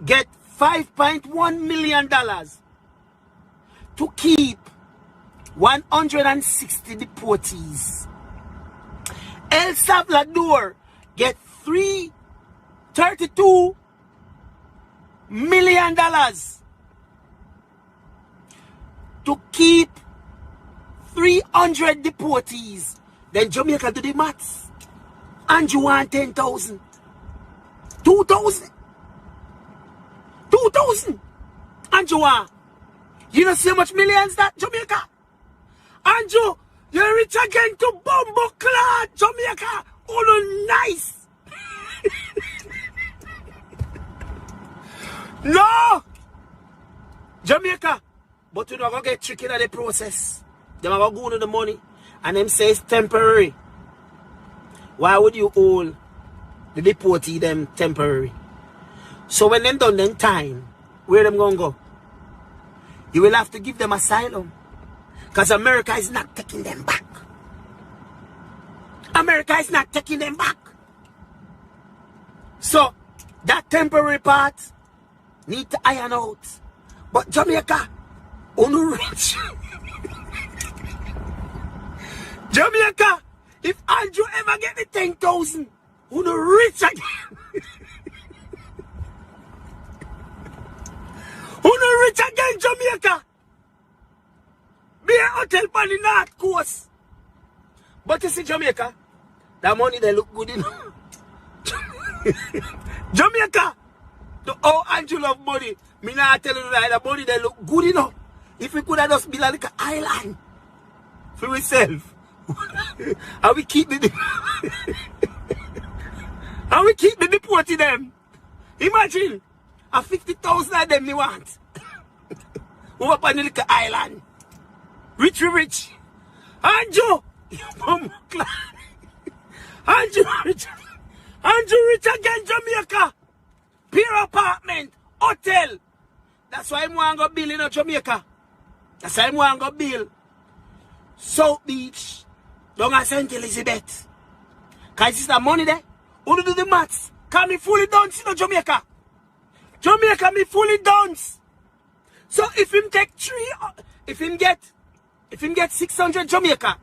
get $5.1 million to keep 160 deportees. El Salvador get $32 million to keep 300 deportees. Then Jamaica do the maths. And you want 10,000. 2,000. 2,000. And you want. You know see how much millions that Jamaica? And you're rich again to Bumbo Clot, Jamaica. Oh, nice. No! Jamaica. But you're not going to get tricky in the process. They're going to go to the money. And them say it's temporary. Why would you hold the deportee them temporary? So when them done them time, where them going to go? You will have to give them asylum. Because America is not taking them back. America is not taking them back. So, that temporary part need to iron out. But Jamaica, only rich. Jamaica, if Andrew ever get the 10,000, only rich again. Only rich again, Jamaica. Be a hotel on the North Coast. But you see Jamaica, that money they look good enough. Jamaica, the all Andrew love money. Me not tell you that the money they look good enough. If we could have just build a little island for ourselves. And we keep the and we keep the deporting them. Imagine a 50,000 of them they want. Over up on the little island. Rich. Andrew! Andrew rich again, Jamaica. Peer apartment, hotel. That's why I want to go build in Jamaica. That's why I want to go build South Beach, down at St. Elizabeth. Because it's the money there. Who do the maths? Because me fully done in Jamaica. Jamaica me fully done. So if him take if him get 600 Jamaica,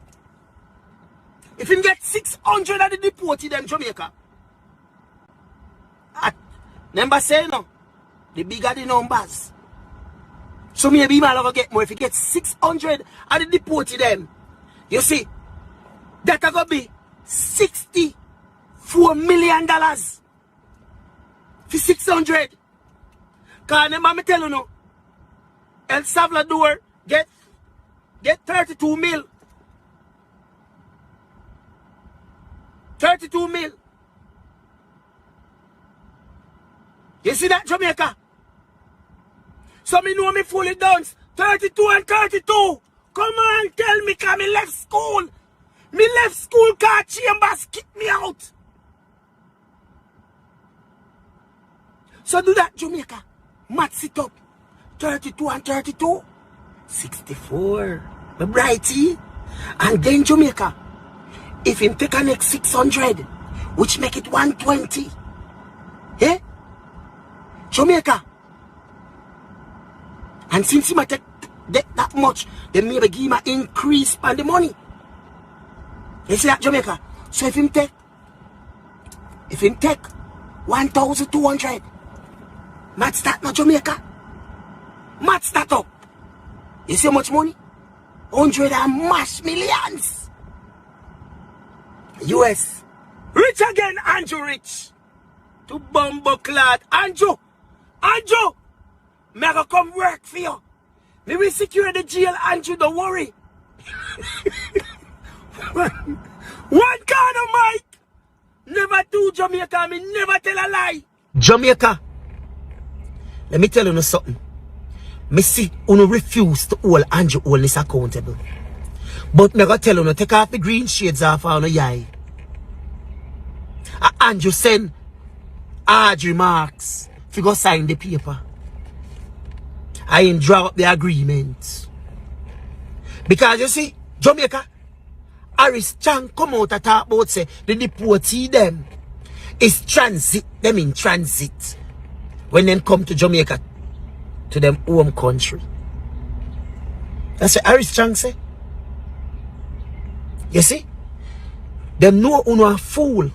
if him get 600 of the deported them Jamaica, remember say no, the bigger the numbers. So maybe man will get more if he gets 600 of the deported them. You see, that gonna be $64 million for 600. Cause remember me tell you no, El Salvador get 32 mil. 32 mil. You see that, Jamaica? So me know me fully done. 32 and 32. Come on, tell me, cause me left school. Me left school cause Chambers kicked me out. So do that, Jamaica. Maths it up. 32 and 32. 64. My brighty. And then Jamaica. If him take a next 600, which make it 120. Eh? Jamaica. And since he might take that much, then maybe give him an increase on the money. You see that, Jamaica? So if him take 1,200, match that now, Jamaica. Match that up. You see how much money? 100 and mash millions. US. Rich again, Andrew Rich. To bumbo clad. Andrew. Me I go come work for you. Me will secure the jail, Andrew, don't worry. One kind of mic. Never do Jamaica, me never tell a lie. Jamaica. Let me tell you something. Me see you refuse to hold Andrew Holness accountable. But me go tell you take off the green shades off on your eye. Andrew send Audrey Marks to go sign the paper. I ain't draw up the agreement. Because you see, Jamaica, Harris Chan come out and talk about say the deportee them is transit, them in transit. When them come to Jamaica, to them home country. That's what Harris Chan say. You see? Them know who a fool.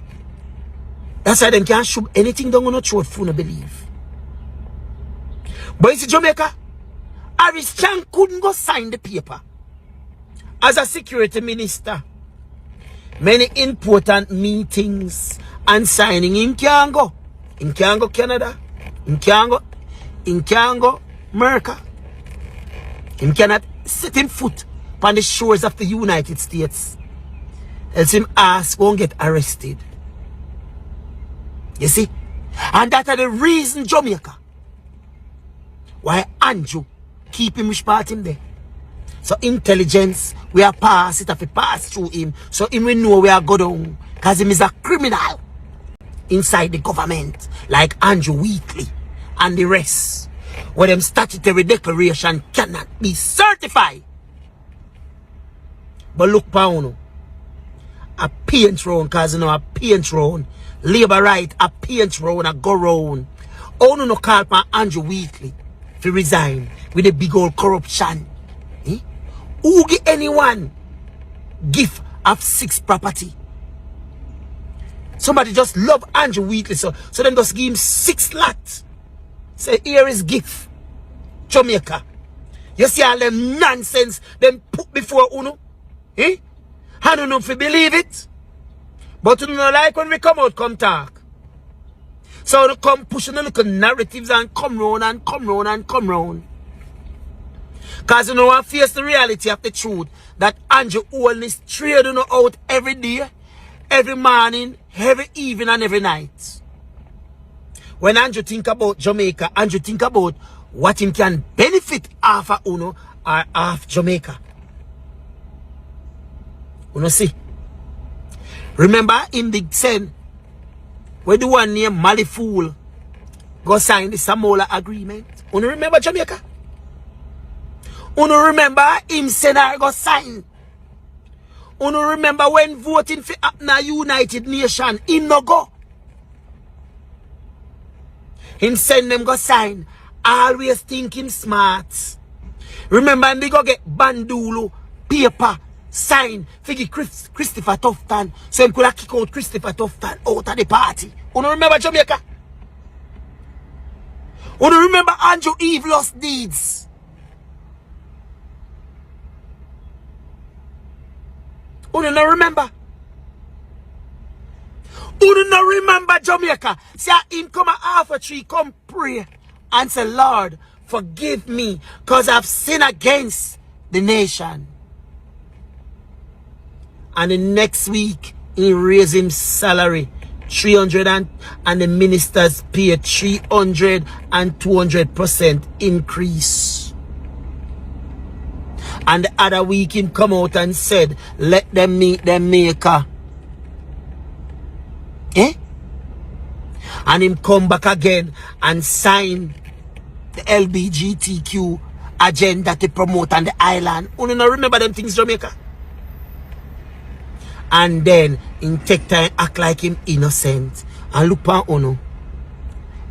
That's why them can't shoot anything down on a throat for no believe. But you see Jamaica, Harris Chan couldn't go sign the paper. As a security minister, many important meetings and signing him can't go. Him can't go Canada. Him can't go America. Him cannot set him foot upon the shores of the United States. Else him ass won't get arrested. You see? And that are the reason, Jamaica, why Andrew keep him which part him there. So intelligence, we are pass it if we pass through him. So him we know we are go down. Because him is a criminal inside the government. Like Andrew Wheatley and the rest. Where them statutory declaration cannot be certified. But look Pauno. A paint round, cause you know a paint round. Labor right, a paint round, a go round. Oh no call for Andrew Wheatley to resign with the big old corruption. Eh? Who give anyone gift of 6 property? Somebody just love Andrew Wheatley, so them just give him 6 lots. Say here is gift. Jamaica. You see all them nonsense them put before Uno? Eh? I don't know if you believe it. But you know like when we come out, come talk. So they come pushing the little narratives and come round and come round and come round. Because you know I face the reality of the truth that Andrew Holness trade you know out every day, every morning, every evening and every night. When Andrew think about Jamaica, Andrew think about what him can benefit off of Uno or off Jamaica. Uno see. Remember him big send where the one named Mali Fool go sign the Samola agreement. Uno remember Jamaica? Uno remember him send her go sign. Uno remember when voting for Apna United Nation, him no go. Him send them go sign. Always think him smart. Remember him go get bandulu, paper, sign, figure Christopher Tufton. So him could have kick out Christopher Tufton out of the party. You remember Jamaica? You remember Andrew Evelyn's deeds? You don't remember? You don't remember Jamaica? See him come off a tree, come pray and say, Lord, forgive me because I've sinned against the nation. And the next week, he raised him salary 300 and the ministers pay 300 and 200% increase. And the other week, him come out and said, let them meet them maker. Eh? And him come back again and sign the LGBTQ agenda to promote on the island. You don't remember them things, Jamaica? And then in take time act like him innocent. And look at Ono.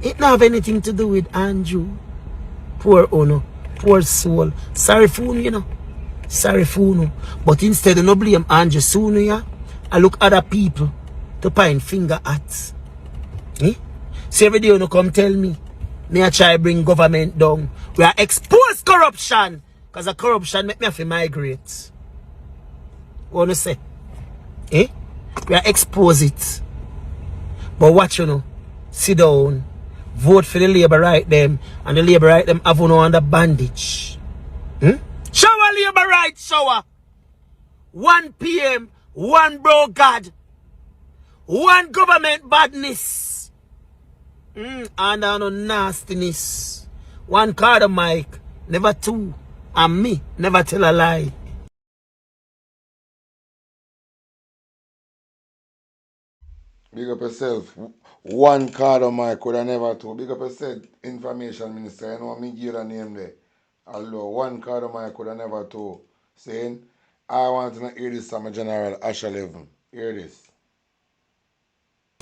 It don't have anything to do with Andrew. Poor Ono. Poor soul. Sorry for Uno, you know. Sorry for Uno. But instead of no blame Andrew sooner, yeah, I look other people to point finger at. Eh? So every day you come tell me I try bring government down. We are expose corruption. Because the corruption make me have to migrate. What you say? Eh? We are expose it. But watch you know. Sit down. Vote for the labor right them. And the labor right them have you under bandage. Hmm? Shower labor right shower. 1 PM. 1 bro God. 1 government badness. And no nastiness. 1 card of mic. Never 2. And me. Never tell a lie. Big up yourself. 1 card on my could have never told. Big up yourself, information minister. You know me give a name there. Although 1 card on my could have never told. Saying, I want to hear this from a General Asher Levin. Hear this.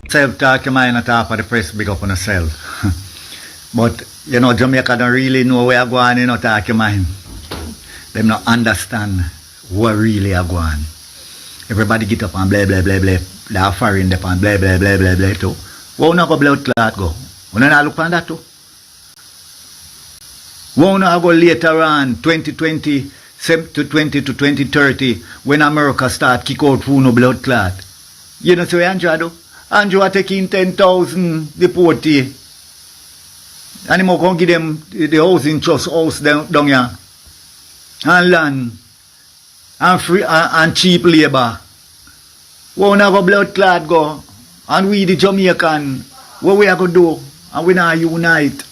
Self-talk your mind at half of the press, big up on yourself. But, you know, Jamaica don't really know where you're going, you know, talk your mind. They don't understand what really are going. Everybody get up and blah, blah, blah, blah. They are foreign up and blah, blah, blah, blah, blah, too. Why not go blood clot go? Why not look on that too? Why not go later on, 2020 to 2030, when America start kick out who no blood clot? You know so Andrew do? Andrew are taking 10,000 deportee. And him going to give them the housing trust house down here. And land. And free and cheap labor. We not go blood clot go. And we the Jamaican, what we are going to do? And we not unite.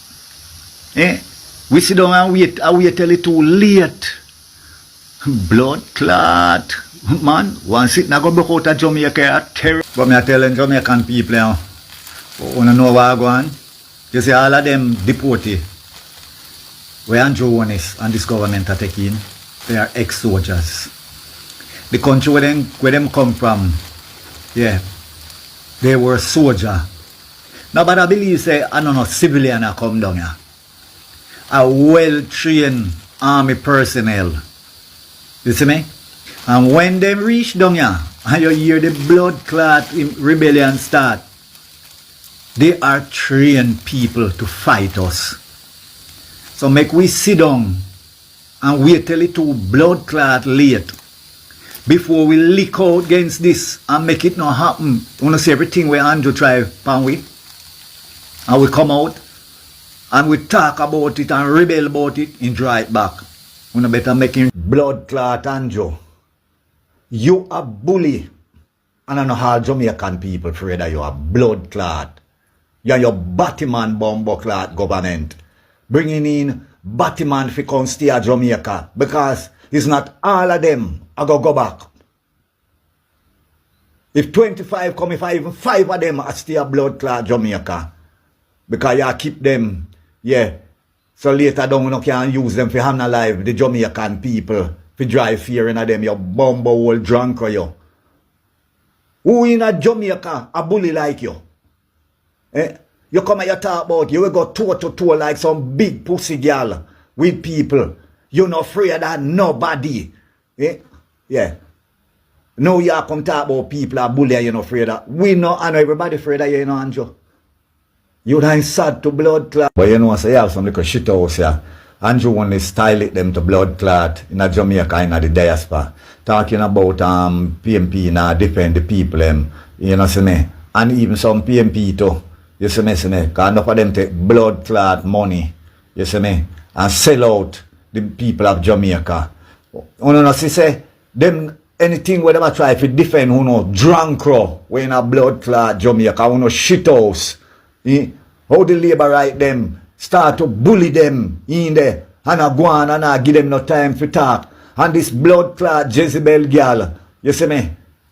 Eh? We sit down and wait till it's too late. Blood clot. Man, one sit not go block out of Jamaica. But me telling Jamaican people now, you know what going on? You see all of them deported. Where Andrew Holness and this government are taking, they are ex-soldiers. The country where them come from, yeah, they were soldier. Now, but I believe say I don't know civilian are come down here. A well-trained army personnel. You see me? And when they reach down here, and you hear the blood clot rebellion start, they are trained people to fight us. So make we sit down and wait till it too blood clot late before we leak out against this and make it not happen. You want to see everything where Andrew try pan we? And we come out and we talk about it and rebel about it and draw it back. Una better making blood clot, Andrew. You a bully. And I know how Jamaican people afraid that you are blood clot. You're your Batman bombo clot government. Bringing in Batman for come stay at Jamaica. Because it's not all of them I go back. If 25 come, if even 5 of them are stay a blood clot Jamaica. Because you keep them, yeah. So later down you can use them for analyze the Jamaican people. For drive fear in them, you bumbo old drunk or you. Who in a Jamaica a bully like you? Eh? You come and you talk about you will go toe to toe like some big pussy girl with people. You're not afraid of nobody. Eh? Yeah. Now you come talk about people are bully and you're not afraid of. We know and everybody afraid of you, you know, Andrew. You ain't sad to blood clot. But you know, so you have some little shit house here. Andrew only style it them to blood clot in a Jamaica in the diaspora. Talking about PMP now defend the people you know see me. And even some PMP too. You see me, because enough of them take blood clot money. You see me? And sell out the people of Jamaica. You know see say them anything where they try to defend who know drunk crow when in a blood clot Jamaica, who know shit house. How the labor right them start to bully them in there and I go on and I give them no time for talk. And this blood clot Jezebel girl, you see me?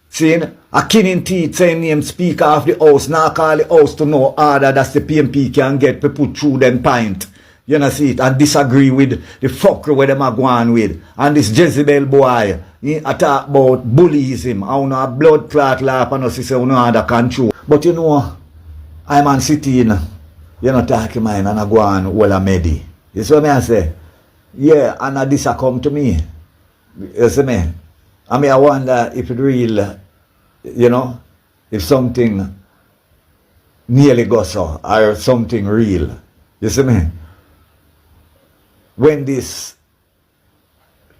Seeing a killing teeth saying name speaker of the house, now call the house to know order that's the PMP can get to put through them pint. You know see it and disagree with the fucker where them are going with. And this Jezebel boy, he talk about bullyism. I know a blood clot laugh and us say no other control. But you know, I'm on sitting, you know, talking mine and I go on well a medi. You see what I say? Yeah, and this a come to me. You see me? I mean I wonder if it real, you know, if something nearly goes so or something real. You see me? When this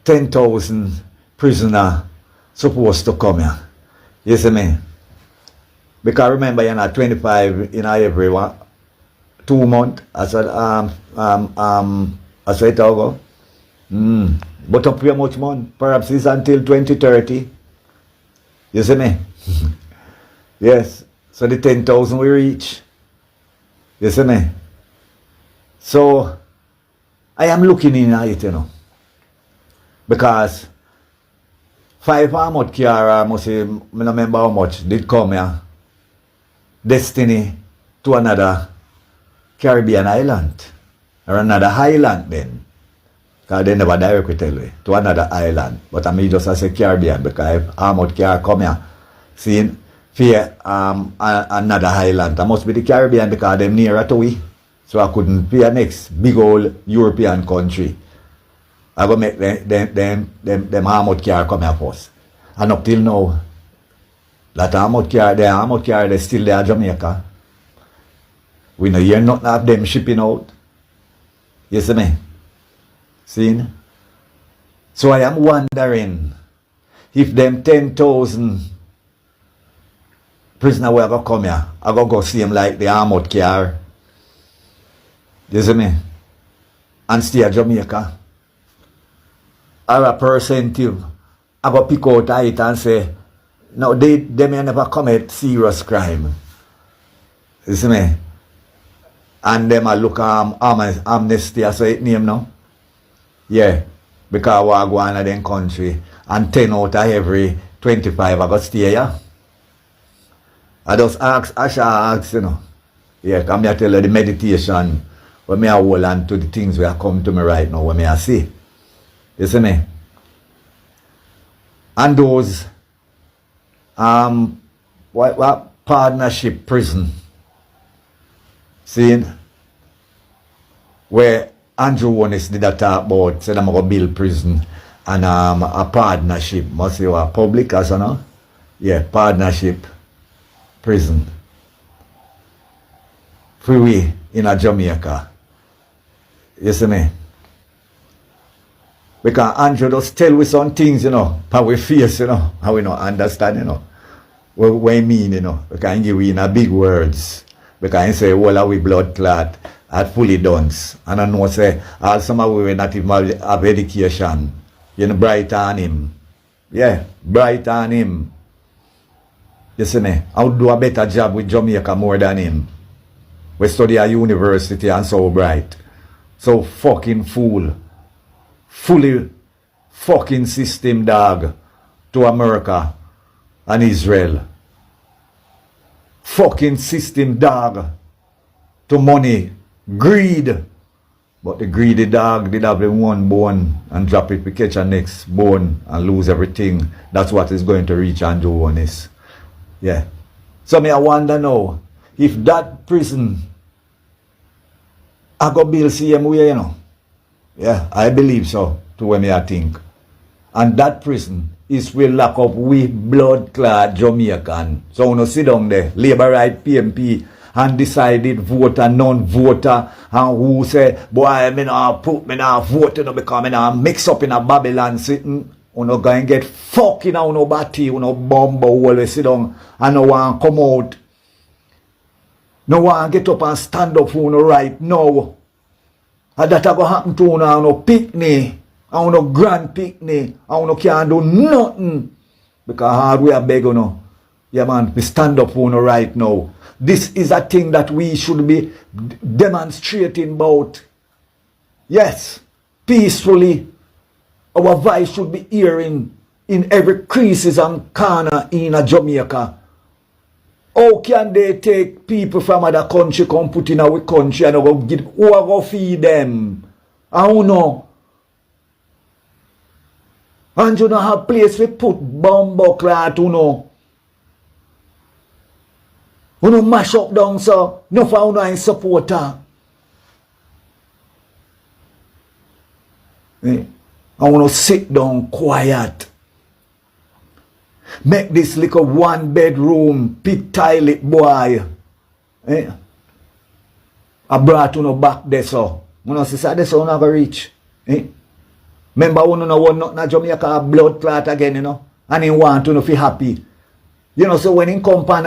10,000 prisoner supposed to come here. You see me? Because remember you're not 25 in every 2 months. I said I said go. But up here much money. Perhaps it's until 2030. You see me? Yes. So the 10,000 we reach. You see me? So I am looking in at it, you know. Because 5 armored car, I must say, I don't remember how much, did come here. Destiny to another Caribbean island. Or another island then. Because they never directly tell me. To another island. But I mean just as a Caribbean because if armored car come here, seeing fear another island. That must be the Caribbean because they're nearer to we. So I couldn't fear next big old European country. I will make them armored car come here first. And up till now, that armored car, they're still there in Jamaica. We know you're not have them shipping out. You see me? See? So I am wondering if them 10,000 prisoners will ever come here, I go see them like the armored car. You see me? And stay at Jamaica. Or a percentage, I go pick out it and say, no, they may never commit serious crime. You see me? And them I look amnesty, I say it name now. Yeah. Because I go on in them country and 10 out of every 25 I got stay here. I just ask, Asha ask, you know. Yeah, come here tell you the meditation when me I hold on to the things that come to me right now, when me I see. You see me? And those what partnership prison. See? Where Andrew Wanis did a talk about said I'm gonna build prison and a partnership, must say what public as you know? Yeah, partnership prison. Freeway in a Jamaica. You see me? Because Andrew just tell we some things, you know, how we face, you know, how we not understand, you know, what he mean, you know. Because he give we in a big words. Because he say, well, we blood clot had fully done. And I know say all some of we not even have education. You know, bright on him. Yeah, bright on him. You see me? I would do a better job with Jamaica more than him. We study at university and so bright. So fucking fool. Fully fucking system dog to America and Israel. Fucking system dog to money. Greed. But the greedy dog did have the one bone and drop it to catch a next bone and lose everything. That's what is going to reach Andrew Wanis. Yeah. So me I wonder now, if that prison I go build same way, you know. Yeah, I believe so, to when I think. And that prison is will lock up we blood clad Jamaican. So when you sit down there, Labour right PMP and decided voter, non-voter, and who say, boy, me not put me not vote, you know, because me not mix up in a Babylon sitting. You know, go and get fucking out no body, you know, bomb always sit down and no one come out. No one get up and stand up for you right now. And that go happen to you now, no picnic, and no grand picnic, and no can't do nothing. Because hard we are beg, you know. Yeah, man, we stand up for you right now. This is a thing that we should be demonstrating about. Yes, peacefully. Our voice should be hearing in every creases and corner in a Jamaica. How can they take people from other country come put in our country and go give who are go feed them? I don't know. And you don't have place we put bomb clat, you know. You know mash up down so no for you in supporter. I want to sit down quiet. Make this like a one bedroom, pit toilet boy. I brought you back there so. You know, say this one never reach. Remember when you know one not Jamaica blood clot again, you know? And he want to feel happy. You know, so when he come pan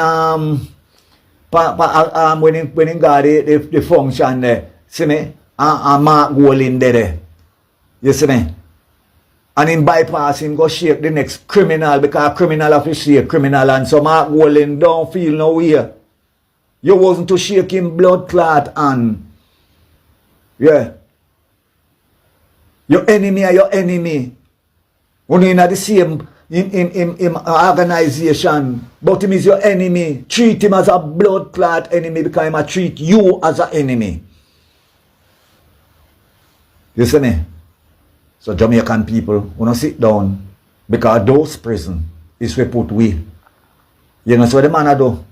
when he got the function there, see me? And Mark Gold in there. You see me? And in bypassing go shake the next criminal because criminal have to shake criminal and so Mark Golding don't feel no way. You wasn't to shake him blood clot and yeah. Your enemy are your enemy. Only in the same in organization. But him is your enemy. Treat him as a blood clot enemy because he might treat you as an enemy. You see me? So Jamaican people, wanna sit down because those prison is we put we. You know what the man do?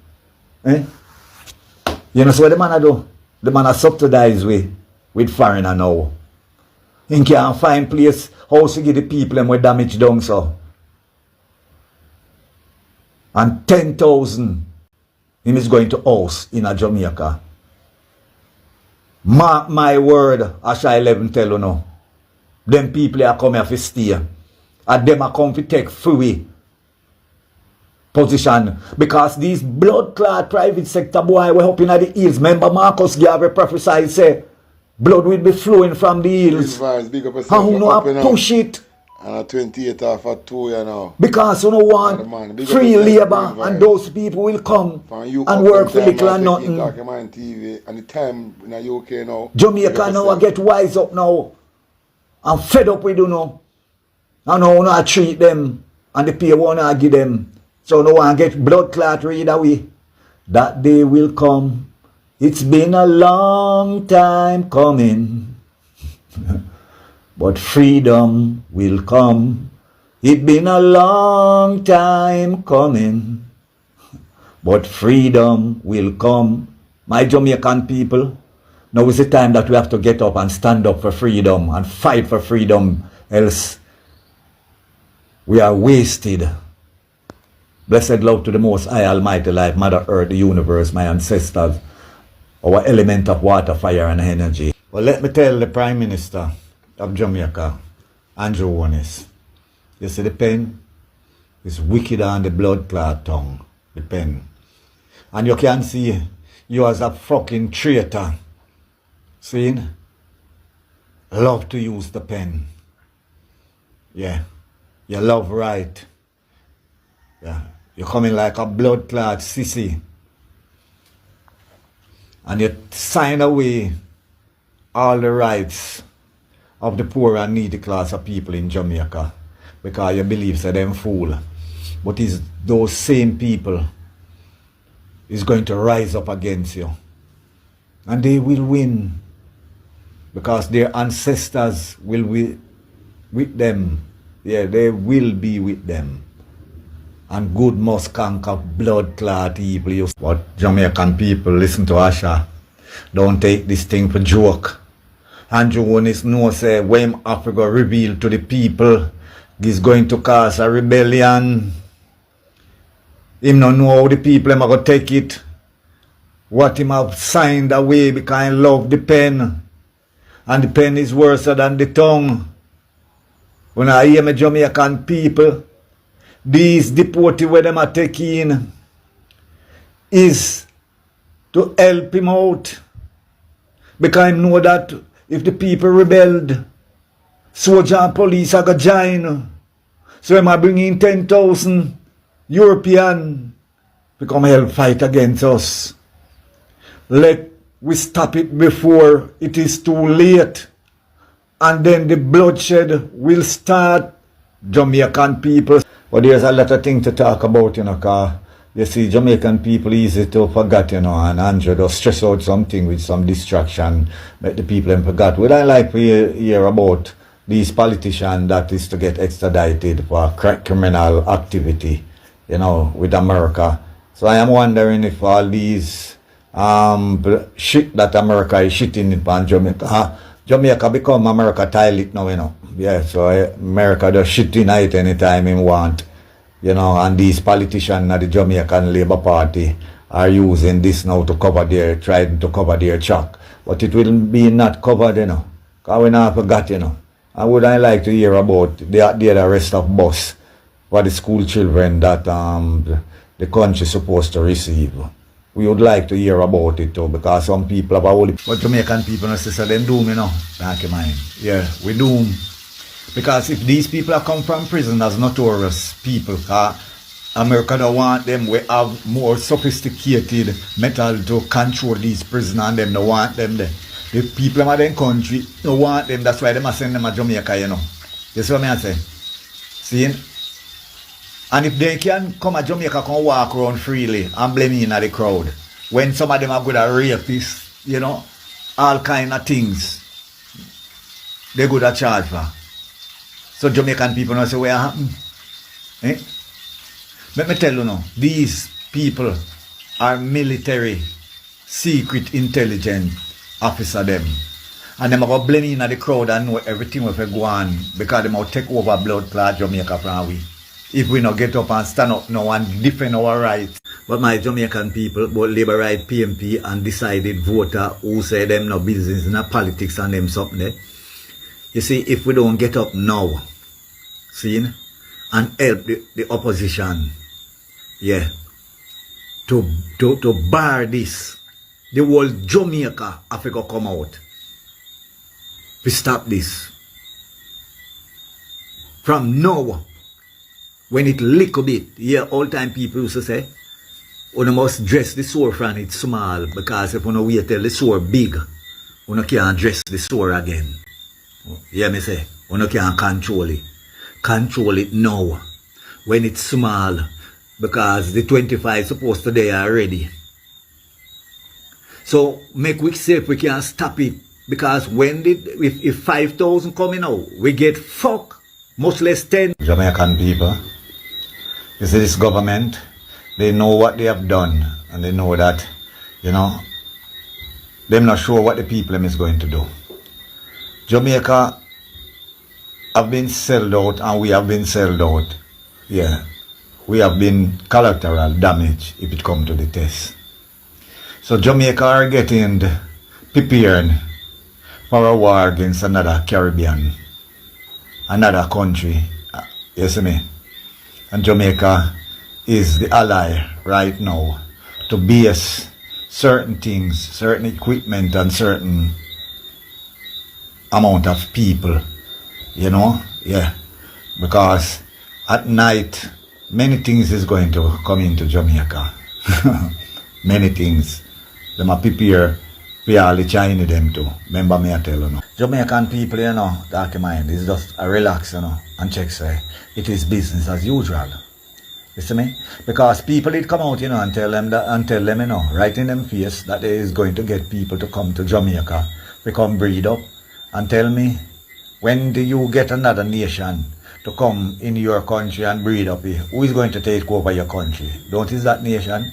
You know what the man do? The man subsidize we with foreigner now. He can't find place how to give the people them with damage down so. And 10,000 him is going to house in a Jamaica. Mark my word, as I 11 tell you now. Them people are come here to stay. And them are come to take free position. Because these blood clot private sector boy were up in the hills. Remember Marcus Garvey prophesied say blood will be flowing from the hills. And who know push it. And 28 off at 2 you know. Because you know want free labor and those people will come and work for little and nothing. TV and the time in the UK now. Jamaica now get wise up now. I'm fed up with you know. I know I treat them and the pay one I give them. So no one get blood clot right away. That day will come. It's been a long time coming. But freedom will come. It's been a long time coming. But freedom will come. My Jamaican people, now is the time that we have to get up and stand up for freedom and fight for freedom. Else we are wasted. Blessed love to the Most High, Almighty Life, Mother Earth, the universe, my ancestors, our element of water, fire, and energy. Well, let me tell the Prime Minister of Jamaica, Andrew Wanis, you see the pen is wicked on the blood clot tongue. The pen. And you can see you as a fucking traitor. See? Love to use the pen. Yeah. You love right. Yeah. You're coming like a blood clot sissy. And you sign away all the rights of the poor and needy class of people in Jamaica because you believe that them fool. But it's those same people is going to rise up against you. And they will win because their ancestors will be with them. Yeah, they will be with them. And good must conquer blood clot evil. But Jamaican people, listen to Asha. Don't take this thing for joke. Andrew Wonis knows when Africa revealed to the people is going to cause a rebellion. Him don't know how the people are going to take it. What him have signed away because he love the pen. And the pen is worse than the tongue. When I hear my Jamaican people, these deportees where them are taking is to help him out. Because I know that if the people rebelled, soldier and police are going to join. So I'm bringing 10,000 European to come help fight against us. Let we stop it before it is too late. And then the bloodshed will start. Jamaican people. But there's a lot of things to talk about, you know, because you see Jamaican people easy to forget, you know, and Andrew just stress out something with some distraction, make the people and forget. What I like to hear about these politicians that is to get extradited for criminal activity, you know, with America. So I am wondering if all these shit that America is shitting upon Jamaica, Jamaica become America toilet now, you know. Yeah, so America does shit in it anytime he want. You know, and these politicians at the Jamaican Labour Party are using this now to cover their, trying to cover their track. But it will be not covered, you know. Because we not forgot, you know. And would I like to hear about the rest of bus for the school children that the country is supposed to receive. We would like to hear about it too, because some people have only, but Jamaican people and sisters, them doom, you know. Thank you, mind. Yeah, we doom. Because if these people are come from prison as notorious people, America don't want them, we have more sophisticated metal to control these prisoners, and them don't want them there. The people in their country don't want them, that's why they must send them to Jamaica, you know. You see what I say? See? And if they can come to Jamaica, can walk around freely and blame in the crowd. When some of them are good at rapists, you know, all kind of things, they good at charge for. So Jamaican people don't say what happened. Eh? Let me tell you now, these people are military, secret intelligence officer them. And them are going to blame in the crowd and know everything will go on because they will take over blood clot Jamaica from we. If we not get up and stand up now and defend our rights. But my Jamaican people, both Labour Right, PMP and decided voter who say them no business, no politics and them something there. You see, if we don't get up now, see, and help the opposition, yeah, to bar this, the whole Jamaica have to come out to stop this. From now, when it little bit, yeah, all time people used to say, you must dress the sword from it small, because if you don't wait till the sword big, you can't dress the sword again. You hear me say? You can't control it. Control it now, when it's small, because the 25 is supposed to be already. So make we say if we can stop it, because when if 5,000 coming out, we get fuck, much less 10. Jamaican people, you see this government, they know what they have done, and they know that, you know, they're not sure what the people is going to do. Jamaica have been sold out, and we have been sold out. Yeah, we have been collateral damage if it comes to the test. So Jamaica are getting prepared for a war against another Caribbean, another country. You see me? And Jamaica is the ally right now to base certain things, certain equipment and certain amount of people, you know, yeah, because at night, many things is going to come into Jamaica. Many things. Them are prepare for all the Chinese them too. Remember me I tell you, no. Jamaican people, you know, dark mind is just a relax, you know, and check say it is business as usual. You see me? Because people did come out, you know, and tell them, you know, right in them face that they is going to get people to come to Jamaica, become breed up, and tell me, when do you get another nation to come in your country and breed up here? Who is going to take over your country? Don't is that nation?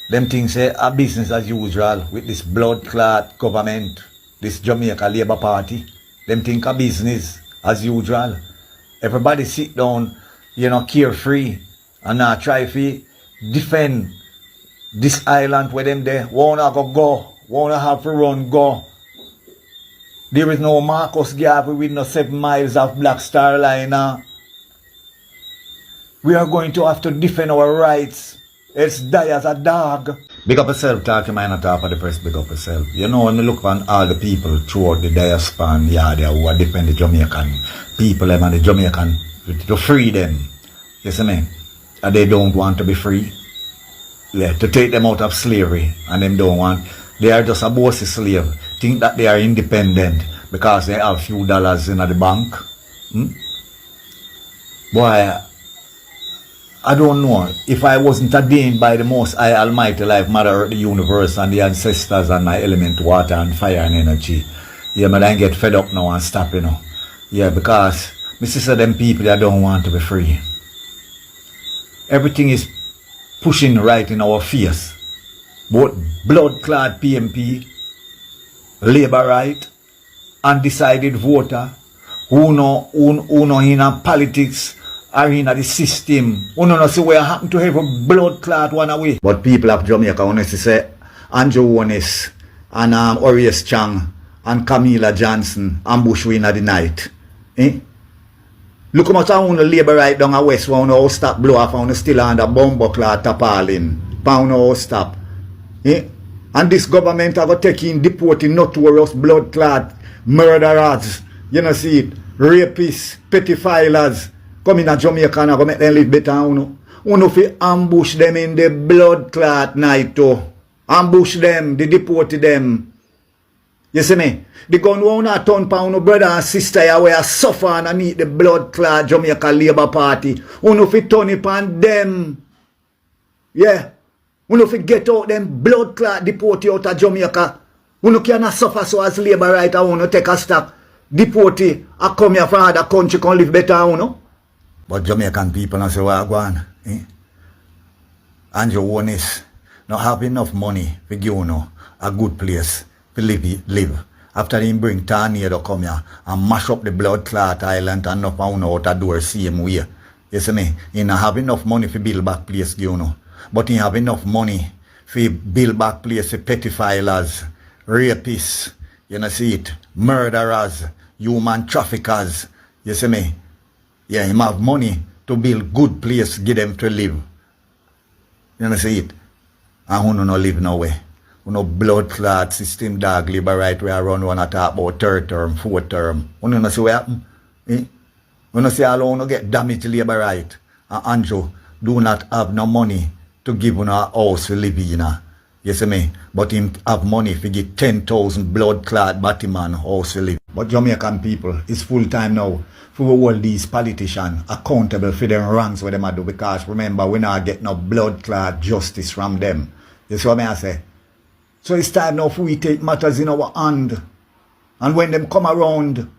Them things say a business as usual with this blood clot government, this Jamaica Labour Party. Them think a business as usual. Everybody sit down, you know, carefree and now try to defend this island where them there. Wanna go, wanna have to run go. There is no Marcus Garvey with no 7 miles of Black Star Line now. We are going to have to defend our rights. It's die as a dog. Big up yourself, talking man on top of the press, big up yourself. You know, when you look on all the people throughout the diaspora and there who are defend the Jamaican people them and the Jamaican to free them. You see me? And they don't want to be free. Yeah, to take them out of slavery and them don't want. They are just a bossy slave. Think that they are independent because they have few dollars in the bank. Boy, I don't know. If I wasn't ordained by the Most High Almighty Life, Mother of the Universe and the ancestors and my element, water and fire and energy, yeah, but I get fed up now and stop, you know. Yeah, because my sister, them people that don't want to be free. Everything is pushing right in our face. Both blood-clad PMP, labor right, undecided voter, who know in a politics, or in the system. We don't see what happened to every blood clot one away. But people of Jamaica, honestly say, Andrew Wanis and Orius Chang and Camila Johnson ambush we in the night. Look how much I want to labor right down the west, when we stop blow off and still under bomber clot tarpaulin. Pound no stop. And this government are going to take in deporting notorious blood clot murderers. You know see it. Rapists, pedophiles. Come in a Jamaica and go make them live better, you fi ambush them in the blood clot night too. Ambush them, they deport them. You see me? The gun won't turn pa uno brother and sister ya where suffer underneath the blood clot Jamaica Labour Party. Fi turn it on them. Yeah. Fi get out them blood clot deport you out of Jamaica. Cannot suffer so as Labour right and take a stop. Deport you and come here from other country can live better, But Jamaican people not say what go on. Andrew Wanis not have enough money to give a good place to live. After him bring tornado come here and mash up the blood clot island and not found out a door same way. You see me? He not have enough money to build back place give But he have enough money to build back place for pedophiles, rapists, you know see it, murderers, human traffickers. You see me? Yeah, him have money to build good place, give them to live. You know see it? And who no live nowhere. Who no blood clot system dog labor right where I run one talk about 3rd term, 4th term. Who no see what happen? Who no see how long get damaged labor right. And Andrew do not have no money to give a house to live in. You see me? But him have money to give 10,000 blood clot Batman house to live. But Jamaican people, it's full time now for all these politicians accountable for them wrongs what them do, because remember we not get no blood clot justice from them. You see what I say? So it's time now for we take matters in our hand. And when them come around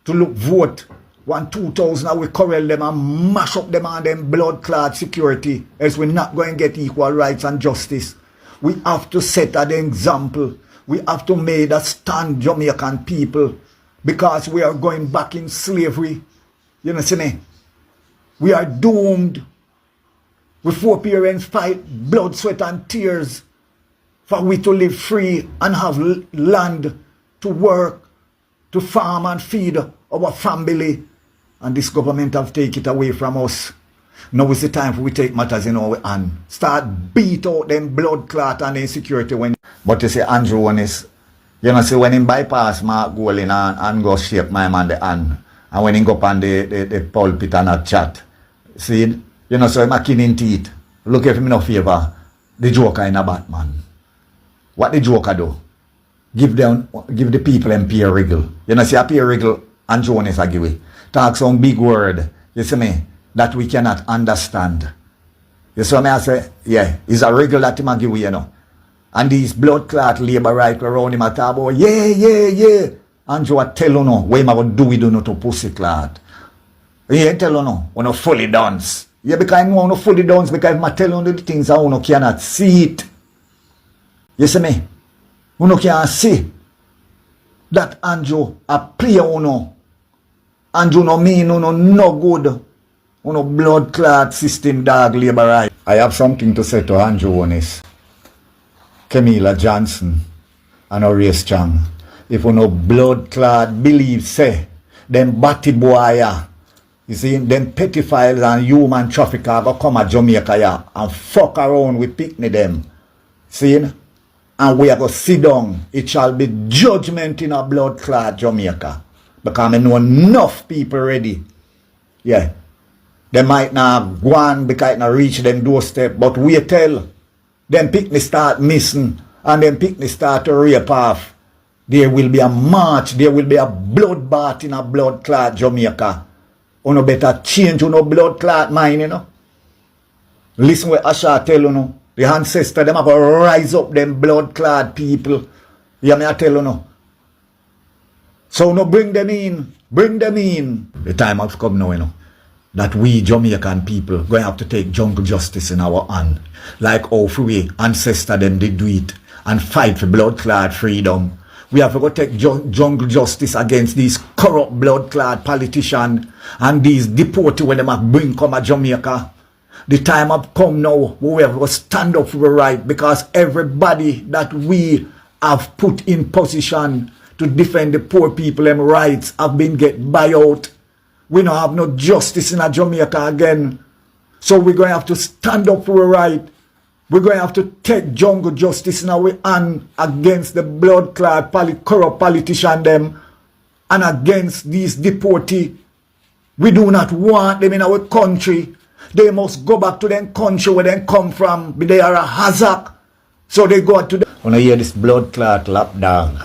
to look vote, 2000 we corral them and mash up them and them blood clot security, else we're not going to get equal rights and justice. We have to set an example. We have to make a stand, Jamaican people, because we are going back in slavery. You know see me? We are doomed. We foreparents fight blood, sweat and tears for we to live free and have land to work, to farm and feed our family. And this government have taken it away from us. Now is the time for we take matters in our hand. Start beat out them blood clot and insecurity when. But you say Andrew Wanis, You know, see when him bypass Mark Golding and go shake my man the hand, and when he go up on the pulpit and a chat, see, you know, so him a killing teeth. Look if him no favor, the Joker in a Batman. What the Joker do? Give the people them peer wriggle. You know, see a peer wriggle and Jonas a give it. Talk some big word, you see me, that we cannot understand. You see me I say, yeah, it's a wriggle that him a give, you know. And these blood clot labor right around him at about, yeah. And Joe tell you no, what him a do with you no to pussy clot. He ain't tell you no, when you fully dance. Yeah, because I know no fully dance, because I tell you the things that you cannot see it. You see me? You can't see that Andrew a play uno. Andrew no mean uno no good. Uno blood clot system dog labor right. I have something to say to Andrew Onis, Camilla Johnson, and Horace Chang. If uno blood clot believe say, them batty boy you see, them pedophiles and human traffickers go come at Jamaica and fuck around with picnic them. See? And we are going to sit down. It shall be judgment in a blood clot Jamaica. Because I know enough people ready. Yeah. They might not go on because it not reach them doorstep. But we tell them picnic start missing and them picnic start to rape off. There will be a march. There will be a bloodbath in a blood clot Jamaica. You know better change you know blood clot mind, you know. Listen what Asha tell you know. The ancestors, them have to rise up them blood clot people. Yeah, me I tell you no. So no bring them in. Bring them in. The time has come now, you know. That we Jamaican people going to have to take jungle justice in our hand. Like how we ancestors them did do it. And fight for blood clot freedom. We have to go take jungle justice against these corrupt blood clot politicians. And these deportees when them have bring come to Jamaica. The time have come now, we have to stand up for the right, because everybody that we have put in position to defend the poor people and rights have been get buyout. We don't have no justice in Jamaica again. So we're going to have to stand up for the right. We're going to have to take jungle justice in our hand against the blood clot corrupt politician them and against these deportees. We do not want them in our country. They must go back to their country where they come from. But they are a hazard. So they go to the... When I hear this blood clot lapdog,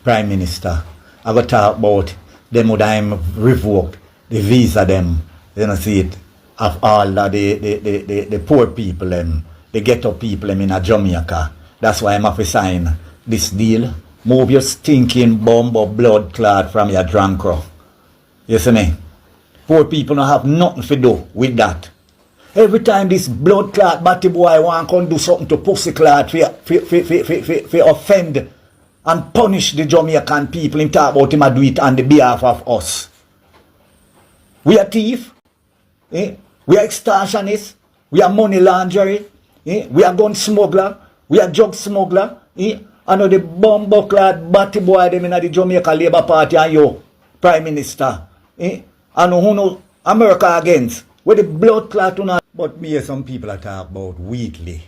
Prime Minister, I got to talk about them would have revoked the visa them. You know, see it, of all the poor people them, the ghetto people them in a Jamaica. That's why I'm have to sign this deal. Move your stinking bomb of blood clot from your drunkro. You see me? Poor people don't have nothing to do with that. Every time this blood clot batty boy want to do something to pussy clot for offend and punish the Jamaican people, him talk about him and do it on the behalf of us. We are thief. We are extortionists. We are money launderer. We are gun smuggler. We are drug smuggler. I know the bumbo clot batty boy them in the Jamaica Labour Party and you, Prime Minister. I know who know America against. Where the blood clot on. But me and some people are talk about Wheatley.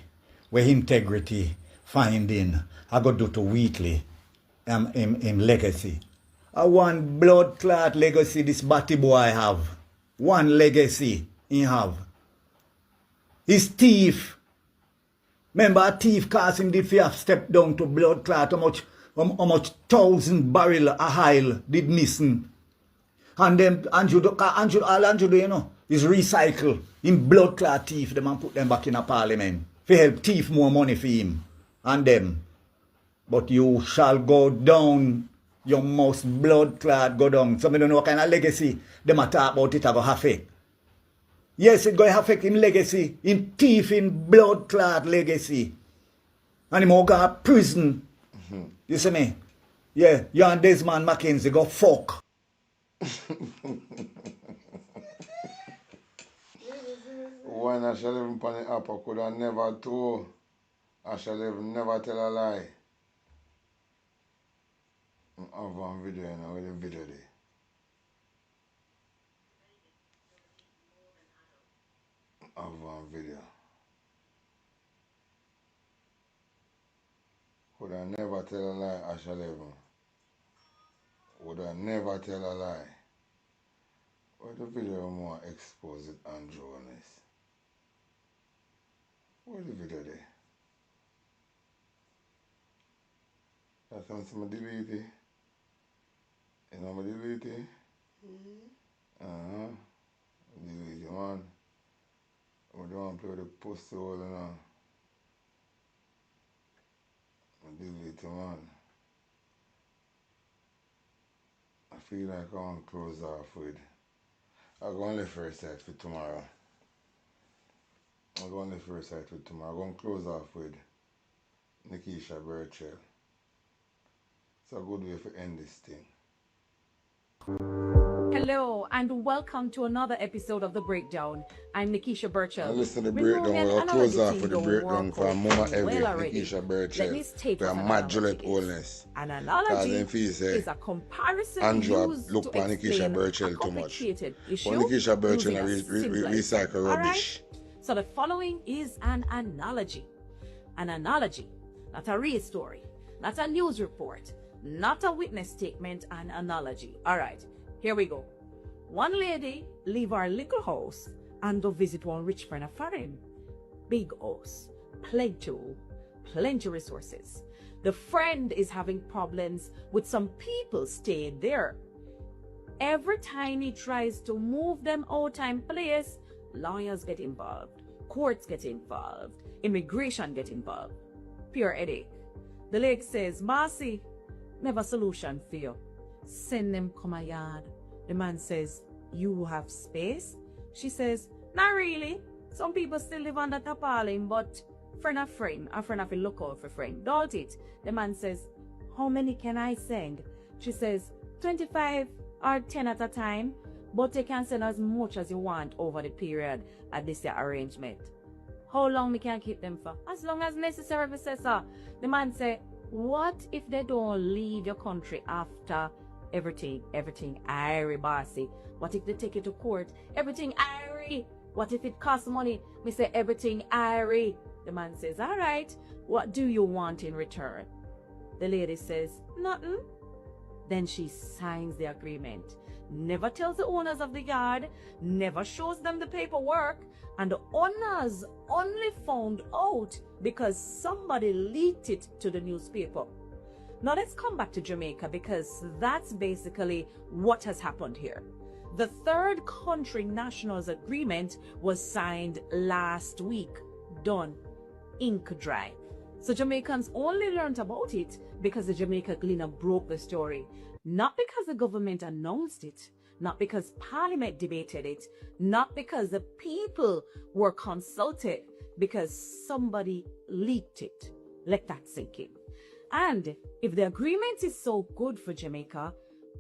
Where integrity finding. I got do to Wheatley. In legacy. I want blood clot legacy this batty boy have. One legacy he have. His thief. Remember a thief cost him did have step down to blood clot. How much 1,000 barrel a hile did missing. And then Andrew do, you know, is recycle in blood clot thief them and put them back in a parliament. For help thief more money for him and them. But you shall go down, your most blood clot go down. Some don't know what kind of legacy them a talk about it have affect. Yes, it going to affect him legacy, in thief in blood clot legacy. And him go to prison. You see me? Yeah, you and Desmond Mackenzie go fuck. When I shall live upon the app, I could have never told. I shall live never tell a lie. I have one video, you know, with the video there. I have one video. Would I never tell a lie, I shall ever. Would I never tell a lie? What the video more expose it and honest? What the video there? That's something I delete it. You know I delete it? Delete it, man. I don't want to play with the pussy hole, you know. I delete it, man. I feel like I want to close off with. I'll go on the first site for tomorrow. I'm going to close off with Nikisha Burchell. It's a good way to end this thing. Hello and welcome to another episode of The Breakdown. I'm Nikisha Burchell. I listen to the breakdown. We'll close off with the breakdown for Mama Evie, Nikisha Burchell. Let me state for a mad Juliet Oldness. An analogy is a comparison Andrew used look to for Nikisha explain Burchell a too much. complicated issue But Nikisha Burchell using a simpler recycle rubbish. Alright? So the following is an analogy. An analogy, not a real story, not a news report, not a witness statement, an analogy. Alright, here we go. One lady leave our little house and go visit one rich friend of foreign. Big house, plenty resources. The friend is having problems with some people staying there. Every time he tries to move them out and place, lawyers get involved, courts get involved, immigration get involved. Pure headache. The lady says, Marcy, never solution for you. Send them come a yard. The man says, you have space? She says, not really. Some people still live on the tarpaulin, but friend of a look out for friend. Don't it? The man says, how many can I send? She says, 25 or 10 at a time, but they can send as much as you want over the period at this arrangement. How long we can keep them for? As long as necessary, Professor. The man say, what if they don't leave your country after everything irie, bossy? What if they take it to court? Everything irie. What if it costs money? Me say everything irie. The man says, all right, what do you want in return? The lady says, nothing. Then she signs the agreement. Never tells the owners of the yard, never shows them the paperwork, and the owners only found out because somebody leaked it to the newspaper. Now let's come back to Jamaica, because that's basically what has happened here. The third country nationals agreement was signed last week. Done. Ink dry. So Jamaicans only learned about it because the Jamaica Gleaner broke the story. Not because the government announced it, not because Parliament debated it, not because the people were consulted, because somebody leaked it. Let that sink in. And if the agreement is so good for Jamaica,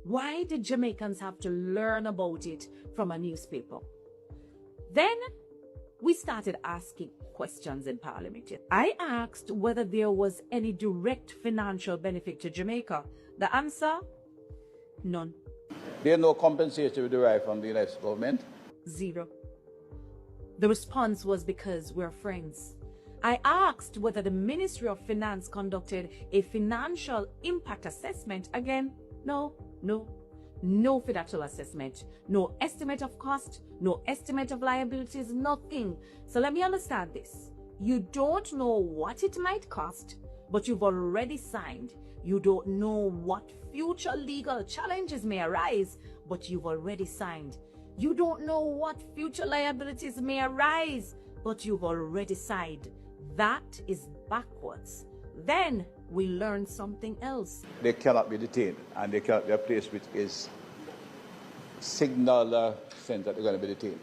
why did Jamaicans have to learn about it from a newspaper? Then we started asking questions in Parliament. I asked whether there was any direct financial benefit to Jamaica. The answer? None. There's no compensation we derive from the United States government? Zero. The response was because we're friends. I asked whether the Ministry of Finance conducted a financial impact assessment. Again, no financial assessment, no estimate of cost, no estimate of liabilities, nothing. So let me understand this. You don't know what it might cost, but you've already signed. You don't know what future legal challenges may arise, but you've already signed. You don't know what future liabilities may arise, but you've already signed. That is backwards. Then we learn something else. They cannot be detained, and they cannot be a place which is signal sense that they're going to be detained.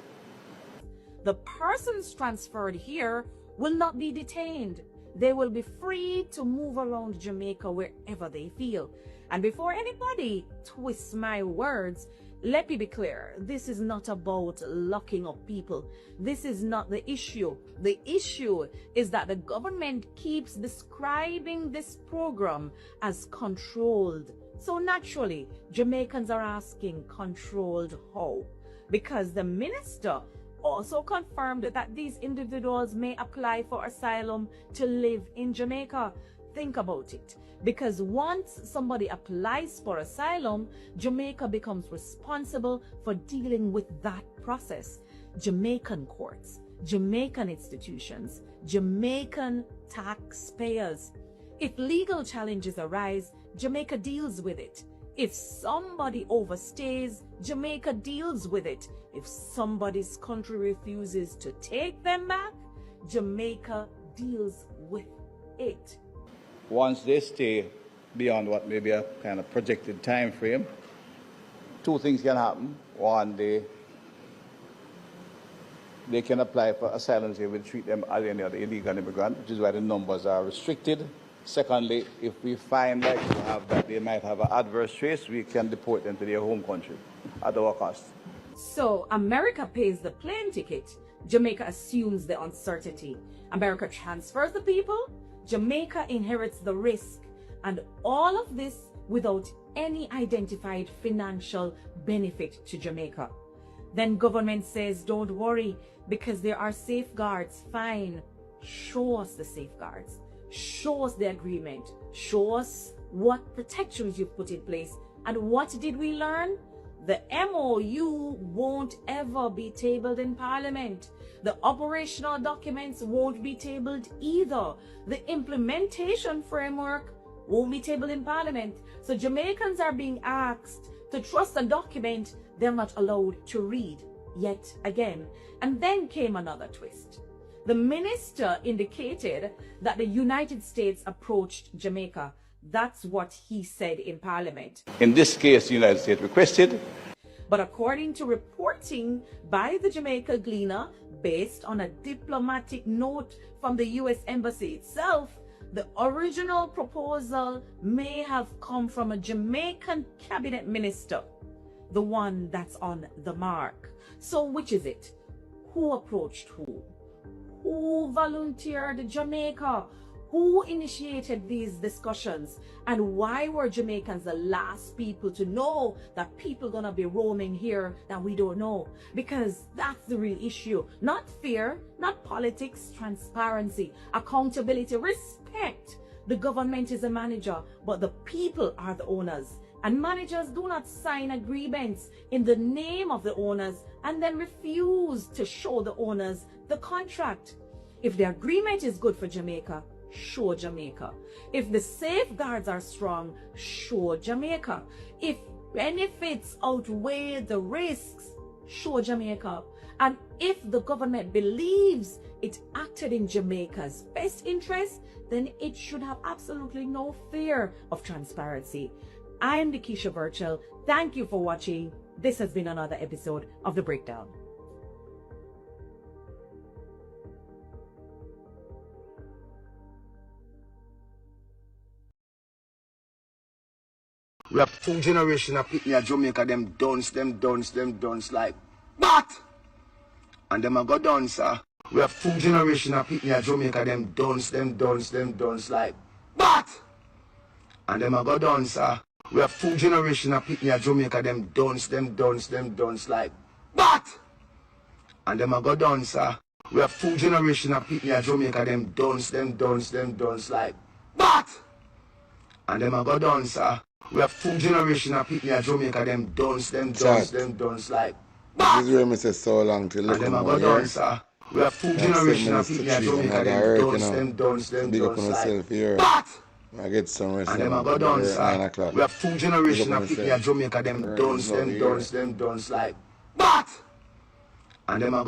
The persons transferred here will not be detained. They will be free to move around Jamaica wherever they feel. And before anybody twists my words, let me be clear. This is not about locking up people. This is not the issue. The issue is that the government keeps describing this program as controlled. So naturally, Jamaicans are asking, controlled how? Because the minister also confirmed that these individuals may apply for asylum to live in Jamaica. Think about it. Because once somebody applies for asylum, Jamaica becomes responsible for dealing with that process. Jamaican courts, Jamaican institutions, Jamaican taxpayers. If legal challenges arise, Jamaica deals with it. If somebody overstays, Jamaica deals with it. If somebody's country refuses to take them back, Jamaica deals with it. Once they stay beyond what may be a kind of projected time frame, two things can happen. One, they can apply for asylum, they will treat them as any other illegal immigrant, which is why the numbers are restricted. Secondly, if we find that they might have an adverse trace, we can deport them to their home country at our cost. So America pays the plane ticket. Jamaica assumes the uncertainty. America transfers the people. Jamaica inherits the risk. And all of this without any identified financial benefit to Jamaica. Then government says, don't worry, because there are safeguards. Fine. Show us the safeguards. Show us the agreement. Show us what protections you've put in place. And what did we learn? The MOU won't ever be tabled in Parliament. The operational documents won't be tabled either. The implementation framework won't be tabled in Parliament. So Jamaicans are being asked to trust a document they're not allowed to read yet again. And then came another twist. The minister indicated that the United States approached Jamaica. That's what he said in Parliament. In this case, the United States requested. But according to reporting by the Jamaica Gleaner, based on a diplomatic note from the U.S. Embassy itself, the original proposal may have come from a Jamaican cabinet minister, the one that's on the mark. So which is it? Who approached who? Who volunteered Jamaica? Who initiated these discussions? And why were Jamaicans the last people to know that people gonna be roaming here that we don't know? Because that's the real issue. Not fear, not politics, transparency, accountability, respect. The government is a manager, but the people are the owners. And managers do not sign agreements in the name of the owners and then refuse to show the owners the contract. If the agreement is good for Jamaica, show Jamaica. If the safeguards are strong, show Jamaica. If benefits outweigh the risks, show Jamaica. And if the government believes it acted in Jamaica's best interest, then it should have absolutely no fear of transparency. I am Nikisha Virtual. Thank you for watching. This has been another episode of The Breakdown. We have full generation of people in Jamaica, them dance like but and them a go dance, sir. We have full generation of people in Jamaica, them dance like but and them a go dance, sir. We have full generation of people in Jamaica, them dance like but and them a go dance, sir. We have full generation of people in Jamaica, them dance like but and them a go dance, sir. We have full generation of people in Jamaica, them dance like this is where I say so long to look them at go here. dance, sir. We have full generation of people in Jamaica, them dance like but I get some rest. and them a go dance, sir. We have full generation of people in Jamaica, them dance like but and them a